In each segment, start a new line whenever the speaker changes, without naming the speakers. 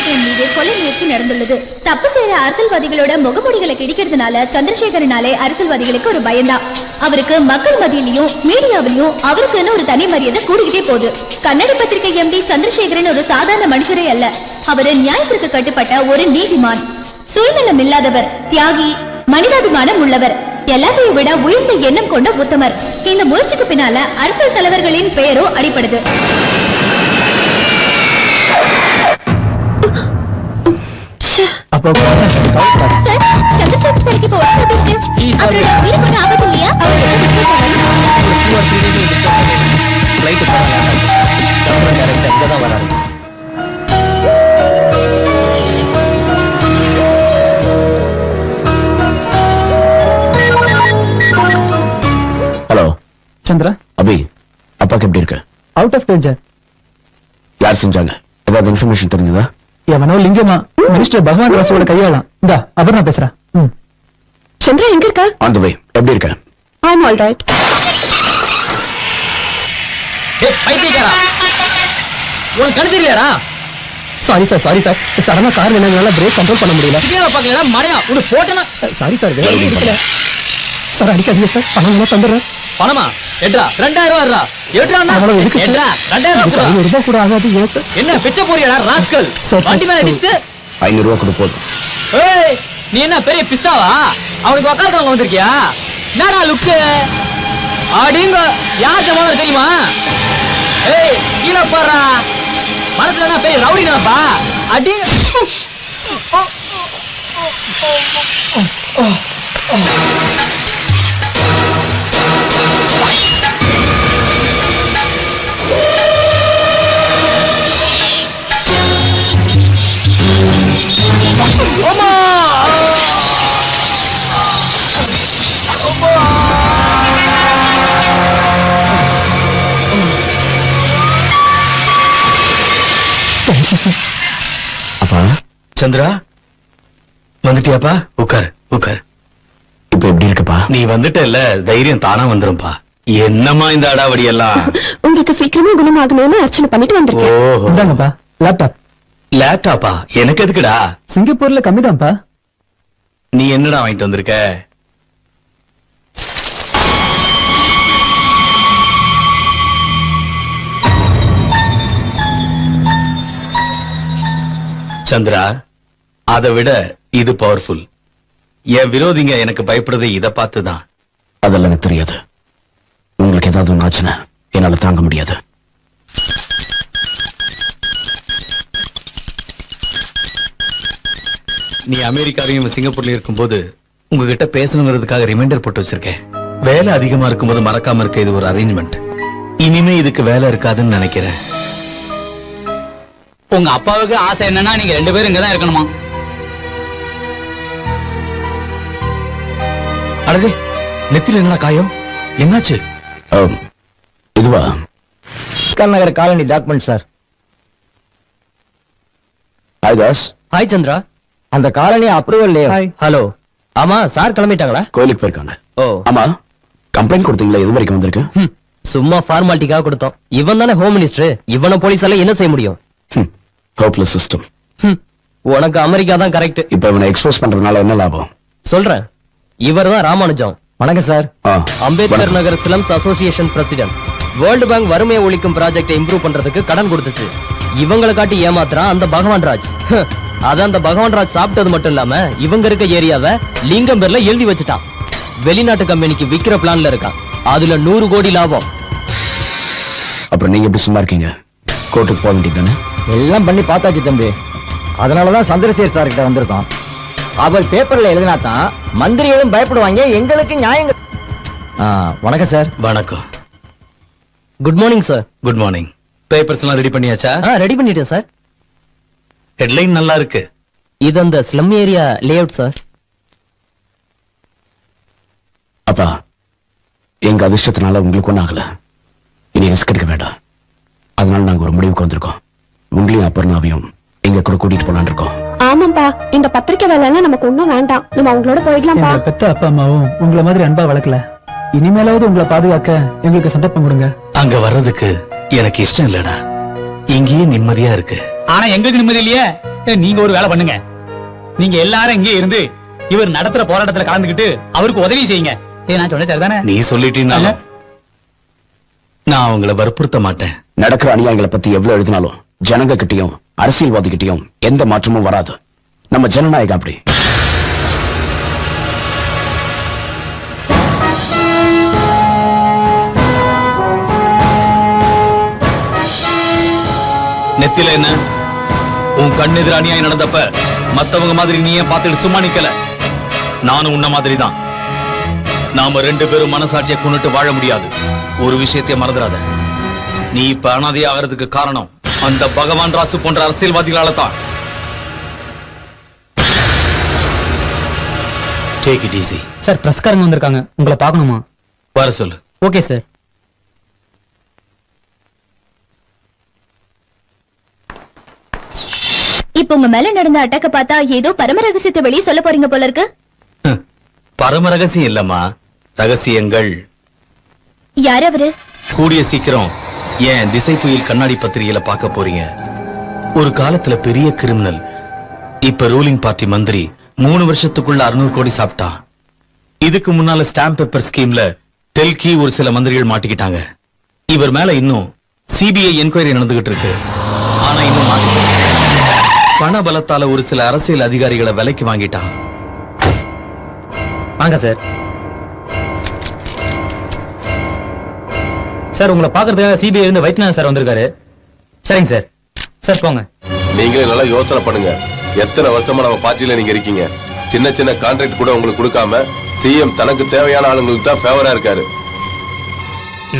சந்திரசேகரன் மீது கொலை முயற்சி நடந்துள்ளது. தப்பு செய்யற அரசியல்வாதிகளோட முகமூடிகளை கிழிக்கிறதுனால சந்திரசேகரனாலே அரசியல்வாதிகளுக்கு ஒரு பயம்தான். அவருக்கு மக்கள் மத்தியிலையும் மீடியாவிலையும் அவருக்குன்னு ஒரு தனி மரியாதை கூடிக்கிட்டே போகுது. கன்னட பத்திரிகை எம்டி சந்திரசேகரன் ஒரு சாதாரண மனுஷரே அல்ல. அவரு நியாயத்திற்கு கட்டுப்பட்ட ஒரு நீதிமான், சுயநலம் இல்லாதவர், தியாகி, மனிதாபிமானம் உள்ளவர், எல்லாத்தையும் விட உயர்ந்த எண்ணம் கொண்ட உத்தமர். இந்த முயற்சிக்கு பின்னால அரசியல் தலைவர்களின் பெயரோ அடிப்படுது.
ஹலோ
சந்திரா,
அபி, அப்பாக்கு எப்படி இருக்கு?
Out of danger.
யார் செஞ்சாங்க? ஏதாவது இன்ஃபர்மேஷன் தெரிஞ்சதா?
எவனோ லிங்கமா மினிஸ்டர் பகவான் ராசோட கையாளாம். இந்தா அவர் நான் பேசுறேன்.
சந்திரா எங்க இருக்கா?
ஆன் தி வே. எப்படி இருக்க?
ஐ அம் ஆல் ரைட்.
ஏய் பைத்தியக்காரா, உனக்கு கண்ணு தெரியலடா?
சாரி சார் சடனா கார் என்னங்களால பிரேக் கண்ட்ரோல் பண்ண முடியல.
சிக்னல பாக்கலடா மடையா, உன போட்டனா.
சாரி சார், வேற இருக்கல சார். அடிக்காதீங்க சார், பணம் எல்லாம் தந்துறேன்.
பணமா? எட்ரா 2000 ரூபாய்டா. எட்ரானா? எட்ரா 2000
ரூபாய் கூட ஆகாது. ஏன் சார்?
என்ன பிச்சை போறியடா ராஸ்கல்? வண்டி மேல அடிச்சிட்டு
500 ரூபாய் கொடு போதும்.
ஏய் நீ என்ன பெரிய பிஸ்தாவா? அவனுக்கு வக்காலத்தவங்க வந்திருக்கியா? என்னடா லுக்கு? அடிங்க யார் ஜமால தெரியுமா? ஏய் கீழே போறா. மனசுல என்ன பெரிய ரவுடி நினைப்பா? அடி.
அப்பா,
சந்திரா வந்துட்டியாப்பா? உட்கார் உட்கார்.
இப்ப எப்படி இருக்குப்பா?
நீ வந்துட்டல்ல, தைரியம் தானா வந்துரும்பா. என்னம்மா இந்த அடாவடி எல்லாம்?
உங்களுக்கு சீக்கிரமா குணமாகணும்னு அர்ச்சனை பண்ணிட்டு வந்திருக்கேன்.
ஓஹோ,
இந்தாங்கப்பா லேப்டாப்.
லேப்டாப்பா? எனக்கு எதுக்குடா?
சிங்கப்பூர்ல கம்மிதான்ப்பா.
நீ என்னடா வாங்கிட்டு வந்திருக்க? சந்திரா, அதை விட இது பவர்ஃபுல். என் விரோதிங்க எனக்கு பயப்படுறது இதை பார்த்துதான்.
அதெல்லாம் எனக்கு தெரியாது. உங்களுக்கு ஏதாவது ஒன்று ஆச்சுன்னா என்னால தாங்க முடியாது.
நீ அமெரிக்காவையும் சிங்கப்பூர்ல இருக்கும்போது உங்ககிட்ட பேசணுங்கிறதுக்காக ரிமைண்டர் போட்டு வச்சிருக்கேன். வேலை அதிகமா இருக்கும்போது மறக்காம இருக்க இது ஒரு அரேஞ்ச்மெண்ட். இனிமே இதுக்கு வேலை இருக்காதுன்னு நினைக்கிறேன்.
உங்க அப்பாவுக்கு ஆசை என்னன்னா நீங்க 2 பேரும் இங்கதான் இருக்கணுமா?
அடடே, நெத்தில என்ன காயம்? என்னாச்சு?
இதுவா?
Nagar colony document sir.
Hi Das.
Hi Chandra. அந்த காலனி அப்ரூவல் ஹலோ. ஆமா சார் கிளம்பிட்டாங்களா?
கோயிலுக்கு போயிருக்காங்க.
ஓ
ஆமா, கம்ப்ளைண்ட் கொடுத்தீங்களா? எது வரைக்கும் வந்திருக்கு?
சும்மா ஃபார்மாலிட்டிக்காக கொடுத்தோம். இவன் தானே ஹோம் மினிஸ்டர். இவனை போலீஸால என்ன செய்ய முடியும்?
Hopeless system.
உனக்கு அமெரிக்கா தான் கரெக்ட்.
இப்ப இவனை எக்ஸ்போஸ் பண்றதுனால என்ன லாபம்?
சொல்றேன். இவர் தான் ராமானுஜம். வணக்கம் sir. Ambedkar Nagar slums association president. World bank வறுமையை ஒழிக்கும் ப்ராஜெக்டை இம்ப்ரூவ் பண்றதுக்கு கடன் கொடுத்துச்சு. இவங்களை காட்டி ஏமாத்துறான் அந்த பகவான் ராஜ். அதான் அந்த பகவான் ராஜ் சாப்பிட்டது மட்டும் இல்லாம இவங்க இருக்க ஏரியாவை லிங்கம் பேர்ல எழுதி வச்சுட்டான். வெளிநாட்டு கம்பெனிக்கு விக்கிற பிளான்ல இருக்கான். அதுல 100 கோடி லாபம்.
அப்புறம் நீங்க எப்படி சும்மா இருக்கீங்க? கோர்ட்டுக்கு போக வேண்டியது தானே?
எல்லாம் பண்ணி பார்த்தாச்சு தம்பி. அதனாலதான் சந்திரசேகர் சார் கிட்ட வந்திருக்கோம். அவர் பேப்பர்ல எழுதினாதான் மந்திரிகளும் பயப்படுவாங்க. எங்களுக்கு நியாயம். வணக்கம் சார்.
வணக்கம்.
Good morning sir.
Good morning. Papers எல்லாம் ரெடி பண்ணியாச்சா?
ரெடி பண்ணிட்டேன் சார்.
ஹெட்லைன் நல்லா இருக்கு.
இது அந்த ஸ்லம் ஏரியா லேஅவுட் சார்.
அப்பா, எங்க அதிர்ஷ்டத்தினால உங்களுக்கு ஒன்றும் ஆகல. இனி ரிஸ்க் எடுக்க வேண்டாம். அதனால நாங்க ஒரு முடிவுக்கு வந்திருக்கோம். உங்களையும் அபர்ணாவையும் எங்க கூட கூட்டிட்டு போலான்னு இருக்கோம்.
ஆமாப்பா, இந்த பத்திரிக்கை வேலைன்னா நமக்கு ஒண்ணும் வேண்டாம். நம்ம அவங்களோட போயிடலாம்ப்பா.
பெத்த அப்பா அம்மாவும் உங்களை மாதிரி அன்பா வளர்க்கல. இனிமேலாவது உங்களை பாதுகாக்க எங்களுக்கு சந்தர்ப்பம் கொடுங்க.
அங்க வர்றதுக்கு எனக்கு இஷ்டம் இல்லடா. இங்கேயே நிம்மதியா இருக்கு.
ஆனா எங்களுக்கு நிம்மதி இல்லையே. நீங்க ஒரு வேலை பண்ணுங்க. நீங்க எல்லாரும் இங்கே இருந்து இவர் நடத்துற போராட்டத்துல கலந்துக்கிட்டு அவருக்கு உதவி செய்யுங்க. நான் சொன்ன சரிதானே?
நீ சொல்லிட்டீங்கன்னா நான் அவங்கள வற்புறுத்த மாட்டேன்.
நடக்கிற அநியாயங்களை பத்தி எவ்வளவு எழுதினாலும் ஜனங்க கிட்டயும் அரசியல்வாதி கிட்டயும் எந்த மாற்றமும் வராது. நம்ம ஜனநாயகம் அப்படி.
நெத்தில என்ன? உன் கண்ணெதிர அநியாயம் நடந்தப்ப மத்தவங்க மாதிரி நீ ஏன் பார்த்துட்டு சும்மா நிக்கல? நானும் உன்ன மாதிரி தான். நாம 2 பேரும் மனசாட்சியை கொண்டுட்டு வாழ முடியாது. ஒரு விஷயத்தை மறந்துடாத. நீ இப்ப அனாதை ஆகிறதுக்கு காரணம் அந்த பகவான் ராசு போன்ற அரசியல்வாதிகளால தான். Take it easy.
சார், பிரஸ்காரங்க வந்திருக்காங்க, உங்களை பார்க்கணுமா?
வர சொல்லு.
Okay sir.
இப்ப உங்க மேல நடந்த அட்டாக்க பார்த்தா ஏதோ பரம ரகசியத்தை வெளியே சொல்ல போறீங்க போல இருக்கு.
பரம ரகசியம் இல்லம்மா, ரகசியங்கள்.
யார் அவரு?
கூடிய சீக்கிரம் ஏன் திசை புயல் கண்ணாடி பத்திரிகையில பார்க்க போறீங்க. ஒரு காலத்துல பெரிய கிரிமினல், இப்ப ரூலிங் பார்ட்டி மந்திரி 3 வருஷத்துக்குள்ள 600 கோடி சாப்பிட்டா. இதுக்கு முன்னால ஸ்டாம்ப் பேப்பர் ஸ்கீம்ல தெல்கி ஒரு சில மந்திரிகள் மாட்டிக்கிட்டாங்க. இவர் மேல இன்னும் சிபிஐ என்கொயரி நடந்துகிட்டு இருக்கு. ஆனா இன்னும் மாட்டிக்கிட்டாங்க. பண பலத்தால ஒரு சில அரசியல் அதிகாரிகளை விலைக்கு வாங்கிட்டான்.
வாங்க சார். சார், உங்களை பாக்குறதுக்காக சிபிஐ இருந்து வைத்தியநாதன் சார் வந்திருக்காரு. சரிங்க சார். சார் போங்க.
நீங்களே நல்லா யோசனை பண்ணுங்க. எத்தனை வருஷமா நம்ம பார்ட்டியில நீங்க இருக்கீங்க. சின்ன சின்ன கான்ட்ராக்ட் கூட உங்களுக்கு கொடுக்காம சிஎம் தனக்கு தேவையான ஆளுங்களுக்கு தான் ஃபேவரா இருக்காரு.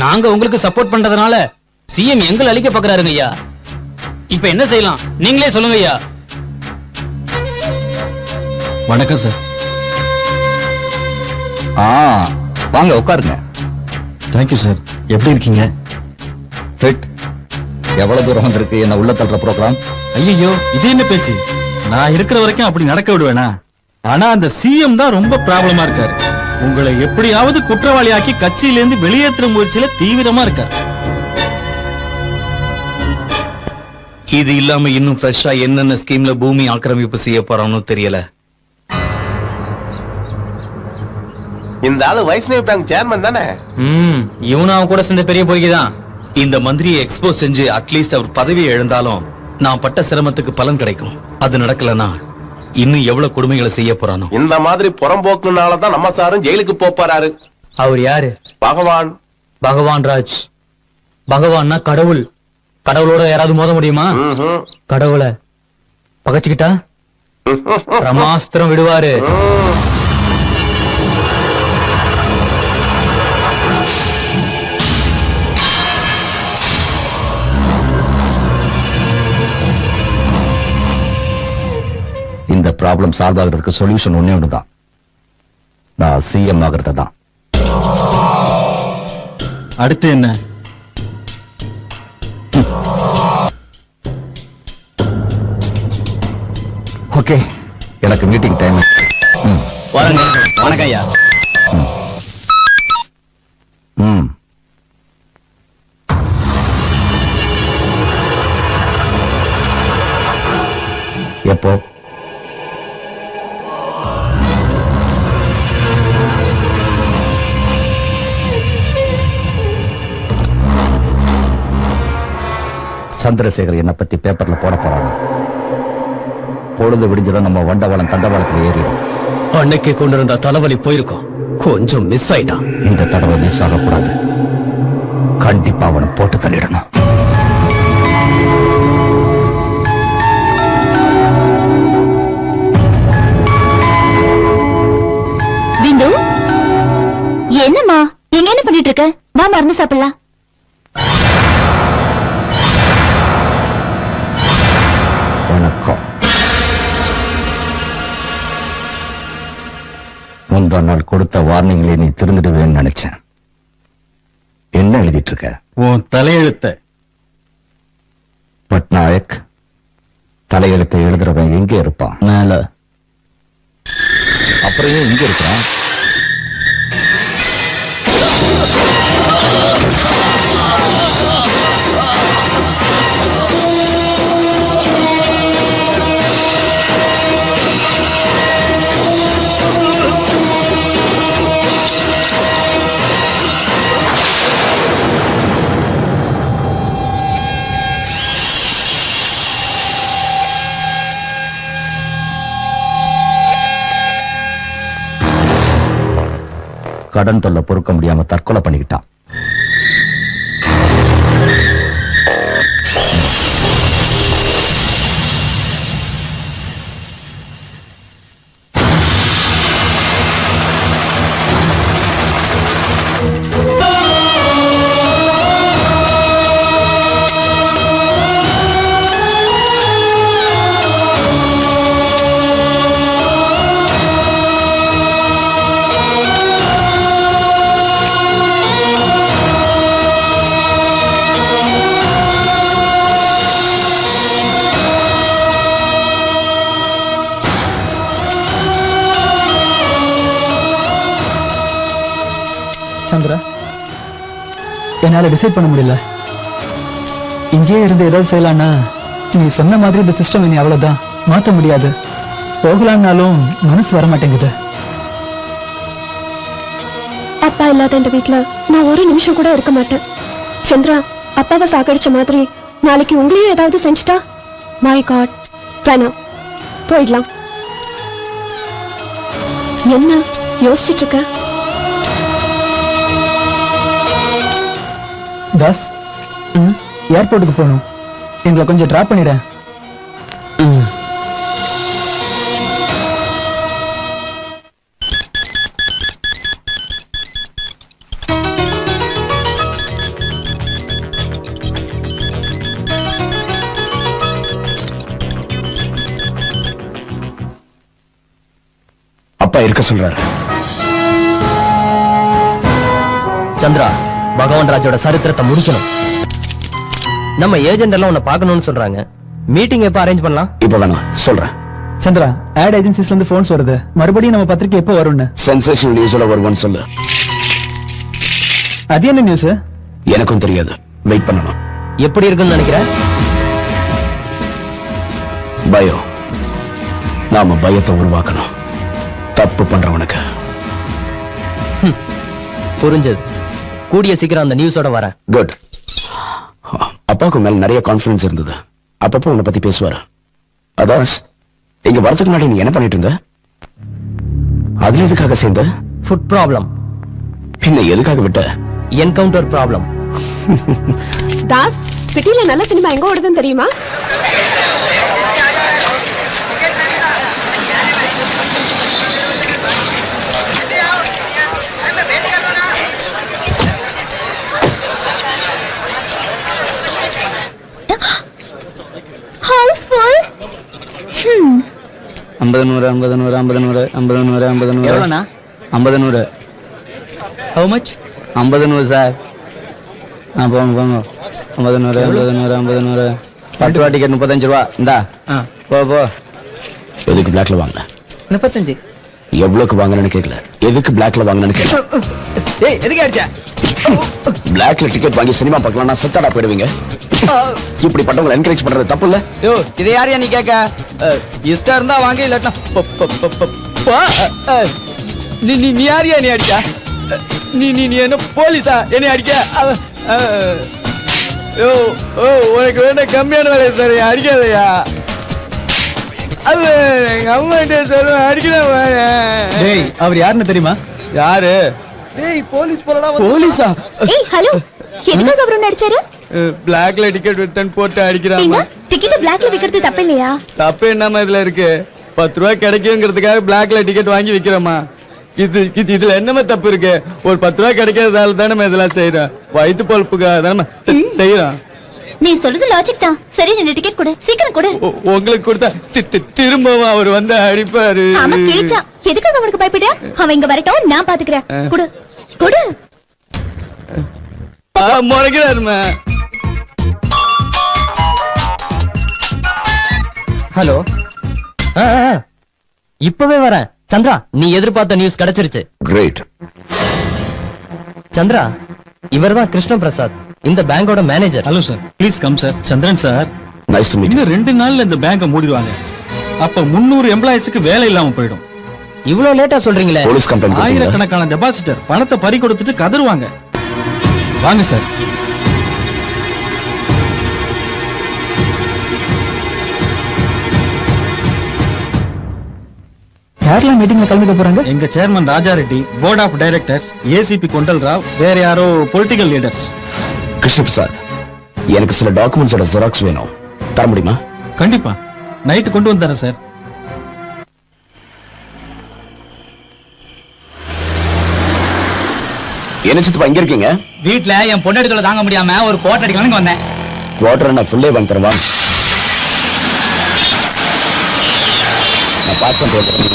நாங்க உங்களுக்கு சப்போர்ட் பண்றதுனால சிஎம் எங்களை அழிக்க பாக்குறாருங்க ஐயா. இப்ப என்ன செய்யலாம் நீங்களே சொல்லுங்க ஐயா.
வணக்கம் சார். வாங்க உட்காருங்க. Thank you sir. எப்படி இருக்கீங்க? ஃபிட். எவ்வளவு தூரம் வந்திருக்கு என்ன உள்ள தள்ளுற ப்ரோக்ராம்? ஐயோ, இது என்ன பேச்சு? நான் இருக்கிற வரைக்கும் அப்படி நடக்க விடுவேனா? ஆனா அந்த சிஎம் தான் ரொம்ப ப்ராப்ளமா இருக்காரு. உங்களை எப்படியாவது குற்றவாளியாக்கி கட்சியிலிருந்து வெளியேற்ற முயற்சியில தீவிரமா இருக்காரு.
இது இல்லாம இன்னும் ஃப்ரெஷ்ஷா என்னென்ன ஸ்கீம்ல பூமி ஆக்கிரமிப்பு செய்ய போறான்னு தெரியல.
இந்த ஆளு வைஷ்ணவி பேங்க் சேர்மன் தானே?
இவனும் அவன் கூட சேர்ந்த பெரிய பொய்க்குதான்.
இந்த மந்திரியை எக்ஸ்போஸ் செஞ்சு அட்லீஸ்ட் அவர் பதவியை எழுந்தாலும் நான் பட்ட சிரமத்துக்கு பலன் கிடைக்கும். அது நடக்கலனா இன்னும் எவ்வளவு கொடுமைகளை செய்ய போறானோ.
இந்த மாதிரி புறம்போக்குனாலதான் நம்ம சாரும் ஜெயிலுக்கு போறாரு.
அவர் யாரு?
பகவான்.
பகவான் ராஜ். பகவான்னா கடவுள். கடவுளோட யாராவது மோத முடியுமா? கடவுளை பகச்சுக்கிட்டா பிரமாஸ்திரம் விடுவாரு.
இந்த ப்ராப்ளம் சால்வ் ஆகிறதுக்கு சொல்யூஷன் ஒண்ணே ஒண்ணுதான். நான் சிஎம் ஆகிறது தான். அடுத்து என்ன? ஓகே, எனக்கு மீட்டிங் டைம்.
வணக்கம் ஐயா.
எப்போ? சந்திரசேகர் என்ன பத்தி பேப்பர்ல போட போறாங்க. பொழுது விடிஞ்சதும் நம்ம வண்டவாளம் தண்டவாளத்துல ஏறிடும்.
அன்னைக்கு கொண்டு இருந்த தலைவலி போயிருக்கோம், கொஞ்சம் மிஸ் ஆயிட்டான்.
இந்த தடவை மிஸ் ஆகக்கூடாது. கண்டிப்பா அவனை போட்டு தள்ளிடணும்.
பிந்து, என்னம்மா எங்க என்ன பண்ணிட்டு இருக்க? வா மருந்து சாப்பிடலாம்.
வணக்கம். முந்தா நாள் கொடுத்த வார்னிங்ல நீ திருந்துடுவேன்னு நினைச்சேன். என்ன எழுதிட்டு இருக்க? உன் தலையெழுத்த. பட்நாயக், தலையெழுத்தை எழுதுறவன் எங்க இருப்பான்? மேல. அப்புறம் ஏன் இங்க இருக்கிறான்? கடன் தொல்லை பொறுக்க முடியாம தற்கொலை பண்ணிக்கிட்டான்.
சந்திரா, என்னால டிசைட் பண்ண முடியல. இங்கேயே இருந்து ஏதாவது செய்யலான்னா நீ சொன்ன மாதிரி இந்த சிஸ்டம் இனி அவ்வளவுதான், மாத்த முடியாது. போகலான்னாலும் மனசு வர மாட்டேங்குது.
அப்பா இல்லாத இந்த வீட்டுல நான் ஒரு நிமிஷம் கூட இருக்க மாட்டேன். சந்திரா, அப்பாவை சாகடிச்ச மாதிரி நாளைக்கு உங்களையும் ஏதாவது செஞ்சுட்டா, மை காட், வேணாம், போயிடலாம். என்ன யோசிச்சுட்டு இருக்க?
தாஸ், ஏர்போர்ட்டுக்கு போகணும், எங்களை கொஞ்சம் டிராப் பண்ணிட.
அப்பா இருக்க சொல்றாரு.
சந்திரா, பகவான் ராஜோட சரித்திரத்தை முடிக்கணும். நம்ம ஏஜென்ட் எல்லாம் உன்னை பார்க்கணும்னு சொல்றாங்க. மீட்டிங் எப்ப அரேஞ்ச் பண்ணலாம்?
இப்ப வேணாம், சொல்றேன்.
சந்திரா, ஆட் ஏஜென்சிஸ்ல இருந்து போன்ஸ் வருது. மறுபடியும் நம்ம பத்திரிக்கை எப்போ வரும்னு?
சென்சேஷனல் நியூஸ்ல வருவான்னு சொல்லு.
அது என்ன நியூஸ்?
எனக்கும் தெரியாது, வெயிட் பண்ணணும்.
எப்படி இருக்குன்னு நினைக்கிறேன்?
பயம். நாம பயத்தை உருவாக்கணும், தப்பு பண்றவனுக்கு.
புரிஞ்சது. கூடிய சீக்கிரம் அந்த நியூஸோட வரேன்.
குட். அப்பாவுக்கு மேல நிறைய கான்பிடன்ஸ் இருந்தது. அப்பப்போ உன்னை பத்தி பேசுவாரு. அதான் இங்க வரதுக்கு முன்னாடி நீ என்ன பண்ணிட்டு இருந்த? அதுல எதுக்காக சேர்ந்த?
Food problem.
பின்ன எதுக்காக விட்ட?
Encounter problem.
தாஸ், சிட்டில நல்ல சினிமா எங்க ஓடுதுன்னு தெரியுமா?
ஹவுஸ்ஃபுல்.
50 100 50 100 50 100 50 100 50 100.
எவ்வளவுண்ணா?
50 100.
How much?
50 100 சார். போங்க போங்க. 50 100 50 100 50 100. 10 ரூபா டிக்கெட் 35 ரூபா. இந்தா போ போ.
எதுக்கு பிளாக்ல வாங்கின?
35.
எவ்வளவுக்கு வாங்கினு கேட்கல, எதுக்கு பிளாக்ல வாங்கினு கேட்கல.
ஏய், எதுக்கு அடிச்ச?
பிளாக்ல டிக்கெட் வாங்கி சினிமா பார்க்கலாம்னா செத்தாடா போயிடுவீங்க. இப்படி பட்டவங்களை என்கரேஜ் பண்றது தப்பு இல்ல?
யோ, இது யாரையா நீ கேட்க? இஷ்டம் இருந்தா வாங்க, இல்லாட்டா நீ நீ நீ யாரையா நீ அடிக்க? நீ நீ நீ என்ன போலீஸா என்னை அடிக்க? யோ ஓ, உனக்கு வேணா கம்மியான வேலை சார், அடிக்காதயா. அது எங்க அம்மா கிட்ட சொல்லுவேன், அடிக்கிறேன்.
டேய், அவர் யாருன்னு தெரியுமா?
யாரு? டேய், போலீஸ் போலடா. போலீஸா?
ஏய் ஹலோ, எதுக்காக அவரு நடிச்சாரு?
பிளாக்ல டிக்கெட் வித்தன் போட்டு அடிக்கிறாங்க.
டிக்கெட் பிளாக்ல விக்கிறது தப்பு இல்லையா?
தப்பு என்னமா இதுல இருக்கு? 10 ரூபா கிடைக்குங்கிறதுக்காக பிளாக்ல டிக்கெட் வாங்கி விக்கிறோமா? இதுல என்னமா தப்பு இருக்கு? ஒரு 10 ரூபா கிடைக்கிறதால தானே இதெல்லாம் செய்யறோம். வயிற்று பொழப்புக்காக தானே செய்யறோம்.
நீ சொல்றது லாஜிக் தான். சரி, 2 டிக்கெட் கொடு, சீக்கிரம் கொடு.
உங்களுக்கு கொடுத்தா திரும்பவும் அவர் வந்து அடிப்பாரு.
அவன் கிழிச்சா எதுக்காக அவனுக்கு பயப்பட? அவன் இங்க வரட்டும், நான் பாத்துக்கிறேன். கொடு கொடு.
முறைக்கிறாருமா.
ஹலோ, இப்பவே வரேன். சந்திரா, நீ எதிர்பார்த்த நியூஸ் கிடைச்சிருச்சு.
கிரேட்.
சந்திரா, இவர்தான் கிருஷ்ண பிரசாத், இந்த பேங்கோட manager.
Hello sir, please come sir. Chandran sir.
Nice to meet.
இன்னும் 2 நாள்ல இந்த பேங்கை மூடிடுவாங்க. அப்ப 300 எம்ப்ளாயிஸ்க்கு வேலை இல்லாம போயிடும்.
இவ்வளவு லேட்டா சொல்றீங்களே?
Police complaint.
ஆயிரக்கணக்கான டெபாசிட்டர் பணத்தை பறி கொடுத்துட்டு கதறுவாங்க. வாங்க சார்.
யாரெல்லாம் மீட்டிங்ல கலந்துக்க போறாங்க?
எங்க chairman Raja Reddy, board of directors, ACP Kondal Rao, வேற யாரோ பொலிட்டிக்கல் லீடர்ஸ்.
கிருஷ்ண பிரசாத், எனக்கு சில டாக்குமெண்ட்ஸோட ஜெராக்ஸ் வேணும், தர முடியுமா?
கண்டிப்பா, நைட்டு கொண்டு வந்தேன் சார்.
என்ன சித்தப்பா இங்க இருக்கீங்க?
வீட்டுல என் பொண்ணு தாங்க முடியாம ஒரு கோட்டை அடிக்கலாம்னு வந்தேன்.
குவார்டர் நான் ஃபுல்லே வாங்கி தருவா. நான் பாஸ் பண்றேன்.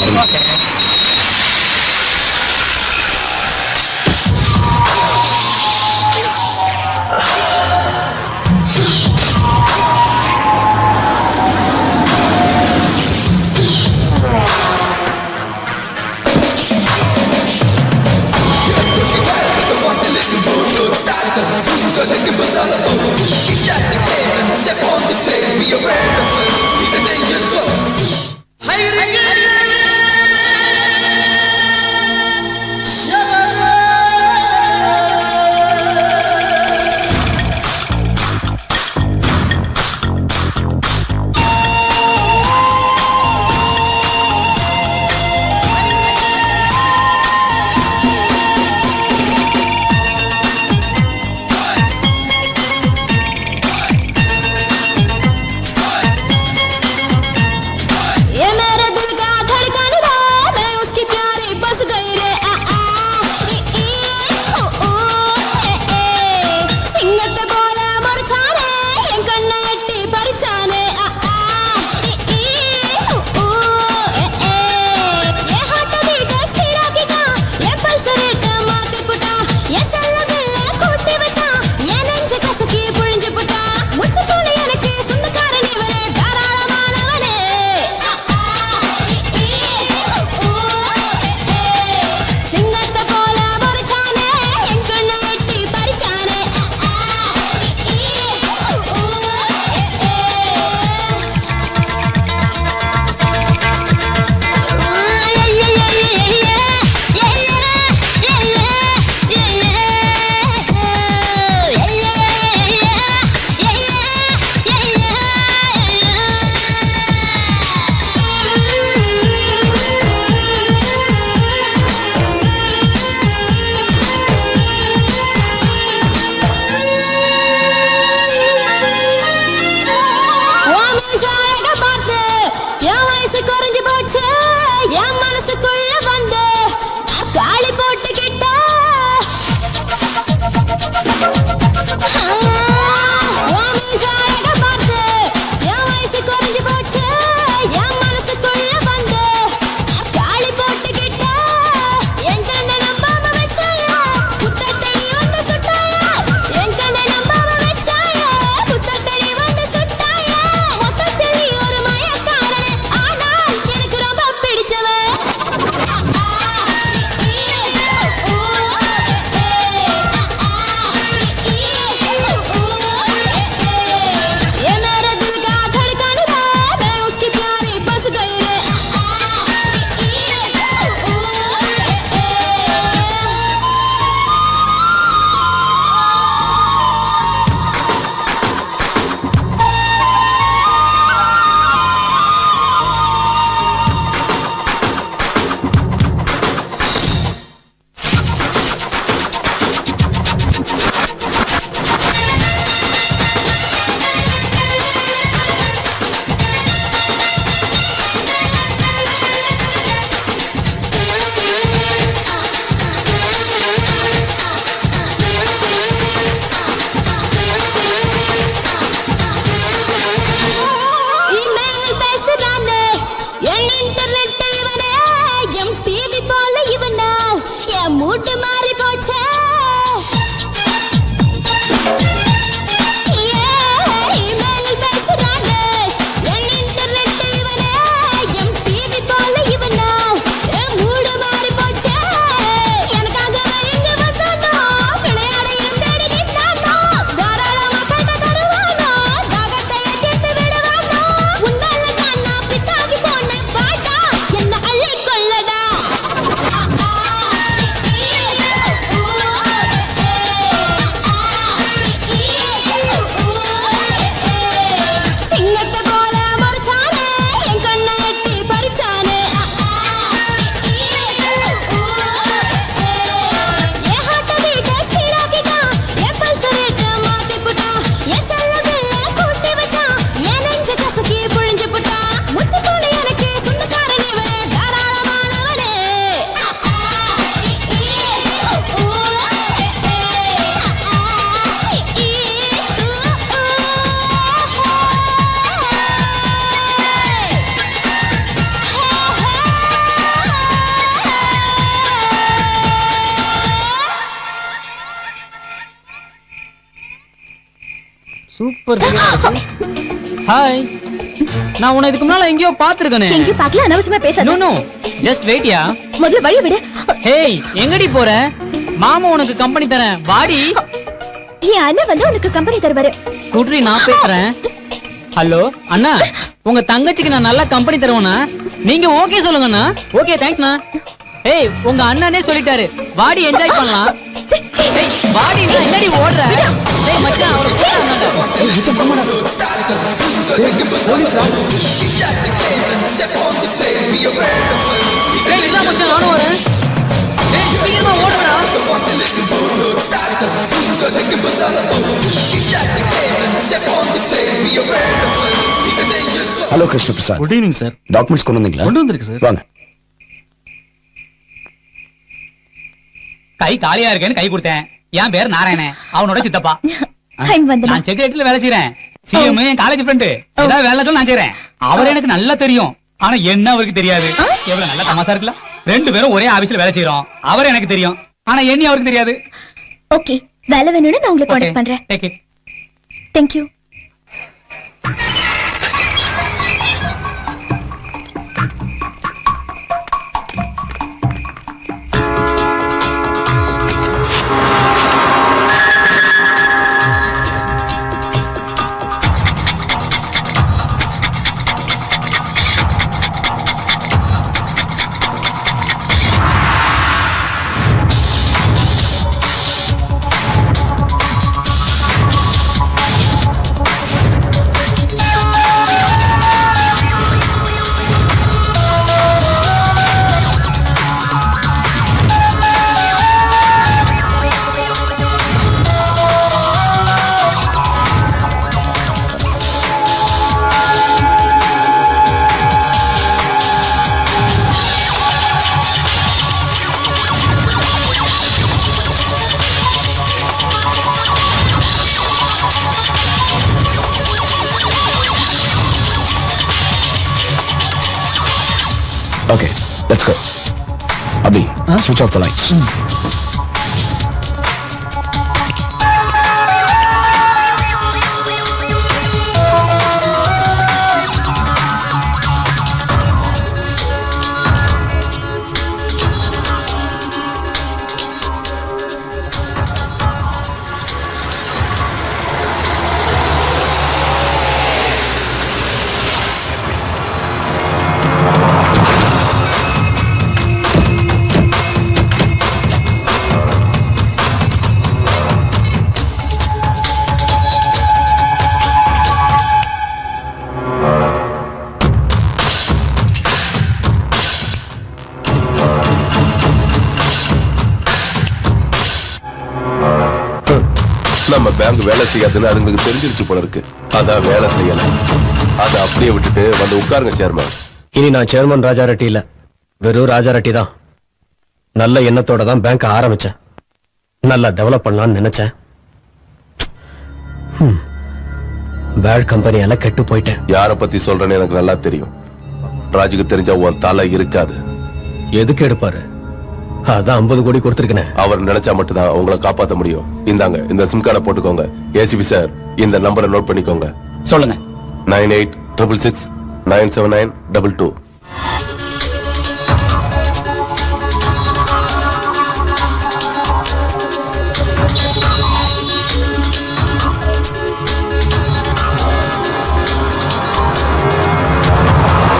Super hi. நான் உன்னை இதுக்கு முன்னால எங்கேயோ பாத்துருக்கேனே.
எங்கேயோ பார்க்கல, அனாவசியமா பேசாத.
நோ நோ, ஜஸ்ட் வெயிட்யா.
முதல்ல வழி விடு.
ஹேய், எங்கடி போற? மாமா உனக்கு கம்பெனி தரேன், வாடி.
என் அண்ணன் வந்து உனக்கு கம்பெனி தருவாரு.
குட்ரி, நான் பேசுறேன். ஹலோ அண்ணா, உங்க தங்கச்சிக்கு நான் நல்லா கம்பெனி தருவேனா? நீங்க ஓகே சொல்லுங்கண்ணா. ஓகே, தேங்க்ஸ்ண்ணா. ஏய், உங்க அண்ணனே சொல்லிட்டாரு, வாடி என்ஜாய் பண்ணலாம். ஏய், வாடி, என்னடி ஓடுற? ஏய் மச்சான், அவரை போறாங்கடா. ஏய் மச்சான், போடா. போலீஸ்டா. ஏய், இல்ல மச்சான், நானும் வரேன். ஏய், சீக்கிரமா ஓடுடா.
Hello Krishna Prasad.
Good evening sir.
Documents கொண்டு வந்தீங்களா?
கொண்டு வந்திருக்கு சார்.
வாங்க.
கை காலியா இருக்கேன்னு கை கொடுத்தேன். என் பேர் நாராயணன், அவனோட சித்தப்பா. நான் செக்ரட்டரியில வேலை செய்யறேன். சிஎம் என் காலேஜ் ஃப்ரெண்டு. ஏதாவது வேலை நான் செய்யறேன். அவர் எனக்கு நல்லா தெரியும், ஆனா என்ன அவருக்கு தெரியாது. எவ்வளவு நல்ல தமாசா இருக்குல்ல. 2 பேரும் ஒரே ஆபீஸ்ல வேலை செய்யறோம். அவர் எனக்கு தெரியும், ஆனா என்ன அவருக்கு தெரியாது.
ஓகே, வேலை வேணும்னு நான் உங்களுக்கு கான்டாக்ட் பண்றேன்.
Take it.
Thank you.
Okay, let's go. Abhi, switch off the lights.
நம்ம பேங்க் வேலை செய்யாதுன்னு அதுங்களுக்கு தெரிஞ்சிருச்சு போல இருக்கு. அதான் வேலை செய்யல. அதை அப்படியே விட்டுட்டு வந்து உட்காருங்க சேர்மன்.
இனி நான் சேர்மன் ராஜா ரெட்டி இல்ல, வெறும் ராஜா ரெட்டி தான். நல்ல எண்ணத்தோட தான் பேங்க் ஆரம்பிச்சேன். நல்லா டெவலப் பண்ணலாம்னு நினைச்சேன். பேட் கம்பெனியால கெட்டு போயிட்டேன்.
யார பத்தி சொல்றேன்னு எனக்கு நல்லா தெரியும். ராஜுக்கு தெரிஞ்சா உன் தலை இருக்காது.
எதுக்கு எடுப்பாரு? அதான் 50 கோடி கொடுத்திருக்கேன்.
அவர் நினைச்சா மட்டும்தான் உங்களை காப்பாற்ற முடியும். இந்தாங்க, இந்த சிம் கார்டை போட்டுக்கோங்க. ஏசிபி சார், இந்த நம்பரை நோட் பண்ணிக்கோங்க.
சொல்லுங்க.
9866697922.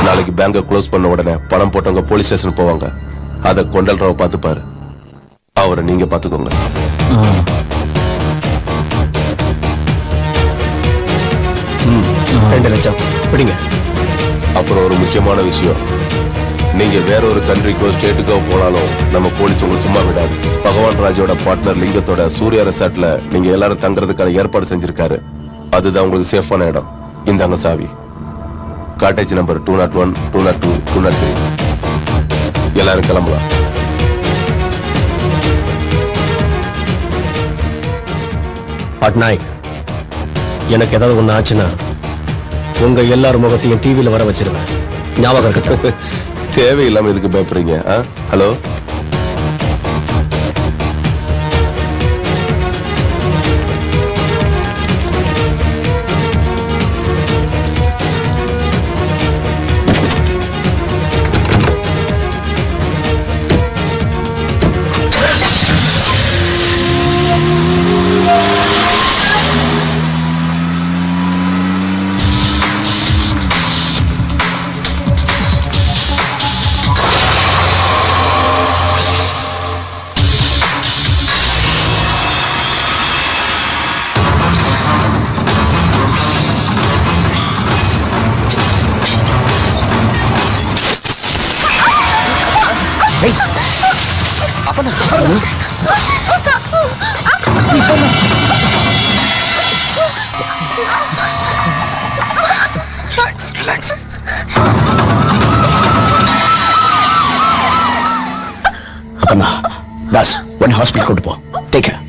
நாளைக்கு பேங்கை க்ளோஸ் பண்ண உடனே பணம் போட்டவங்க போலீஸ் ஸ்டேஷன் போவாங்க. அத கொண்டல்ராவ பாத்துப்பாரு. அவரை நீங்க பாத்துக்கோங்க.
2 லட்சம் பிடிங்க.
அப்புறம் ஒரு முக்கியமான விஷயம், நீங்க வேற ஒரு கண்ட்ரிக்கோ ஸ்டேட்டுக்கோ போனாலும் நம்ம போலீஸ் உங்களை சும்மா விடாது. பகவான் ராஜோட பார்ட்னர் லிங்கத்தோட சூர்யா ரெசார்ட்ல நீங்க எல்லாரும் தங்குறதுக்கான ஏற்பாடு செஞ்சிருக்காரு. அதுதான் உங்களுக்கு சேஃபான இடம். இந்தாங்க சாவி. Cottage number 201, 202, 203. எல்லாரும் கிளம்பலாம்.
பட்நாயக், எனக்கு ஏதாவது ஒண்ணு ஆச்சுன்னா உங்க எல்லாரும் முகத்தையும் டிவியில வர வச்சிருவேன். ஞாபகம் இருக்கட்டும்.
தேவையில்லாம இதுக்கு பயப்படுறீங்க? Hello,
relax. அப்பண்ணா தாஸ் உடனே ஹாஸ்பிட்டல் கொண்டு போ. Take care.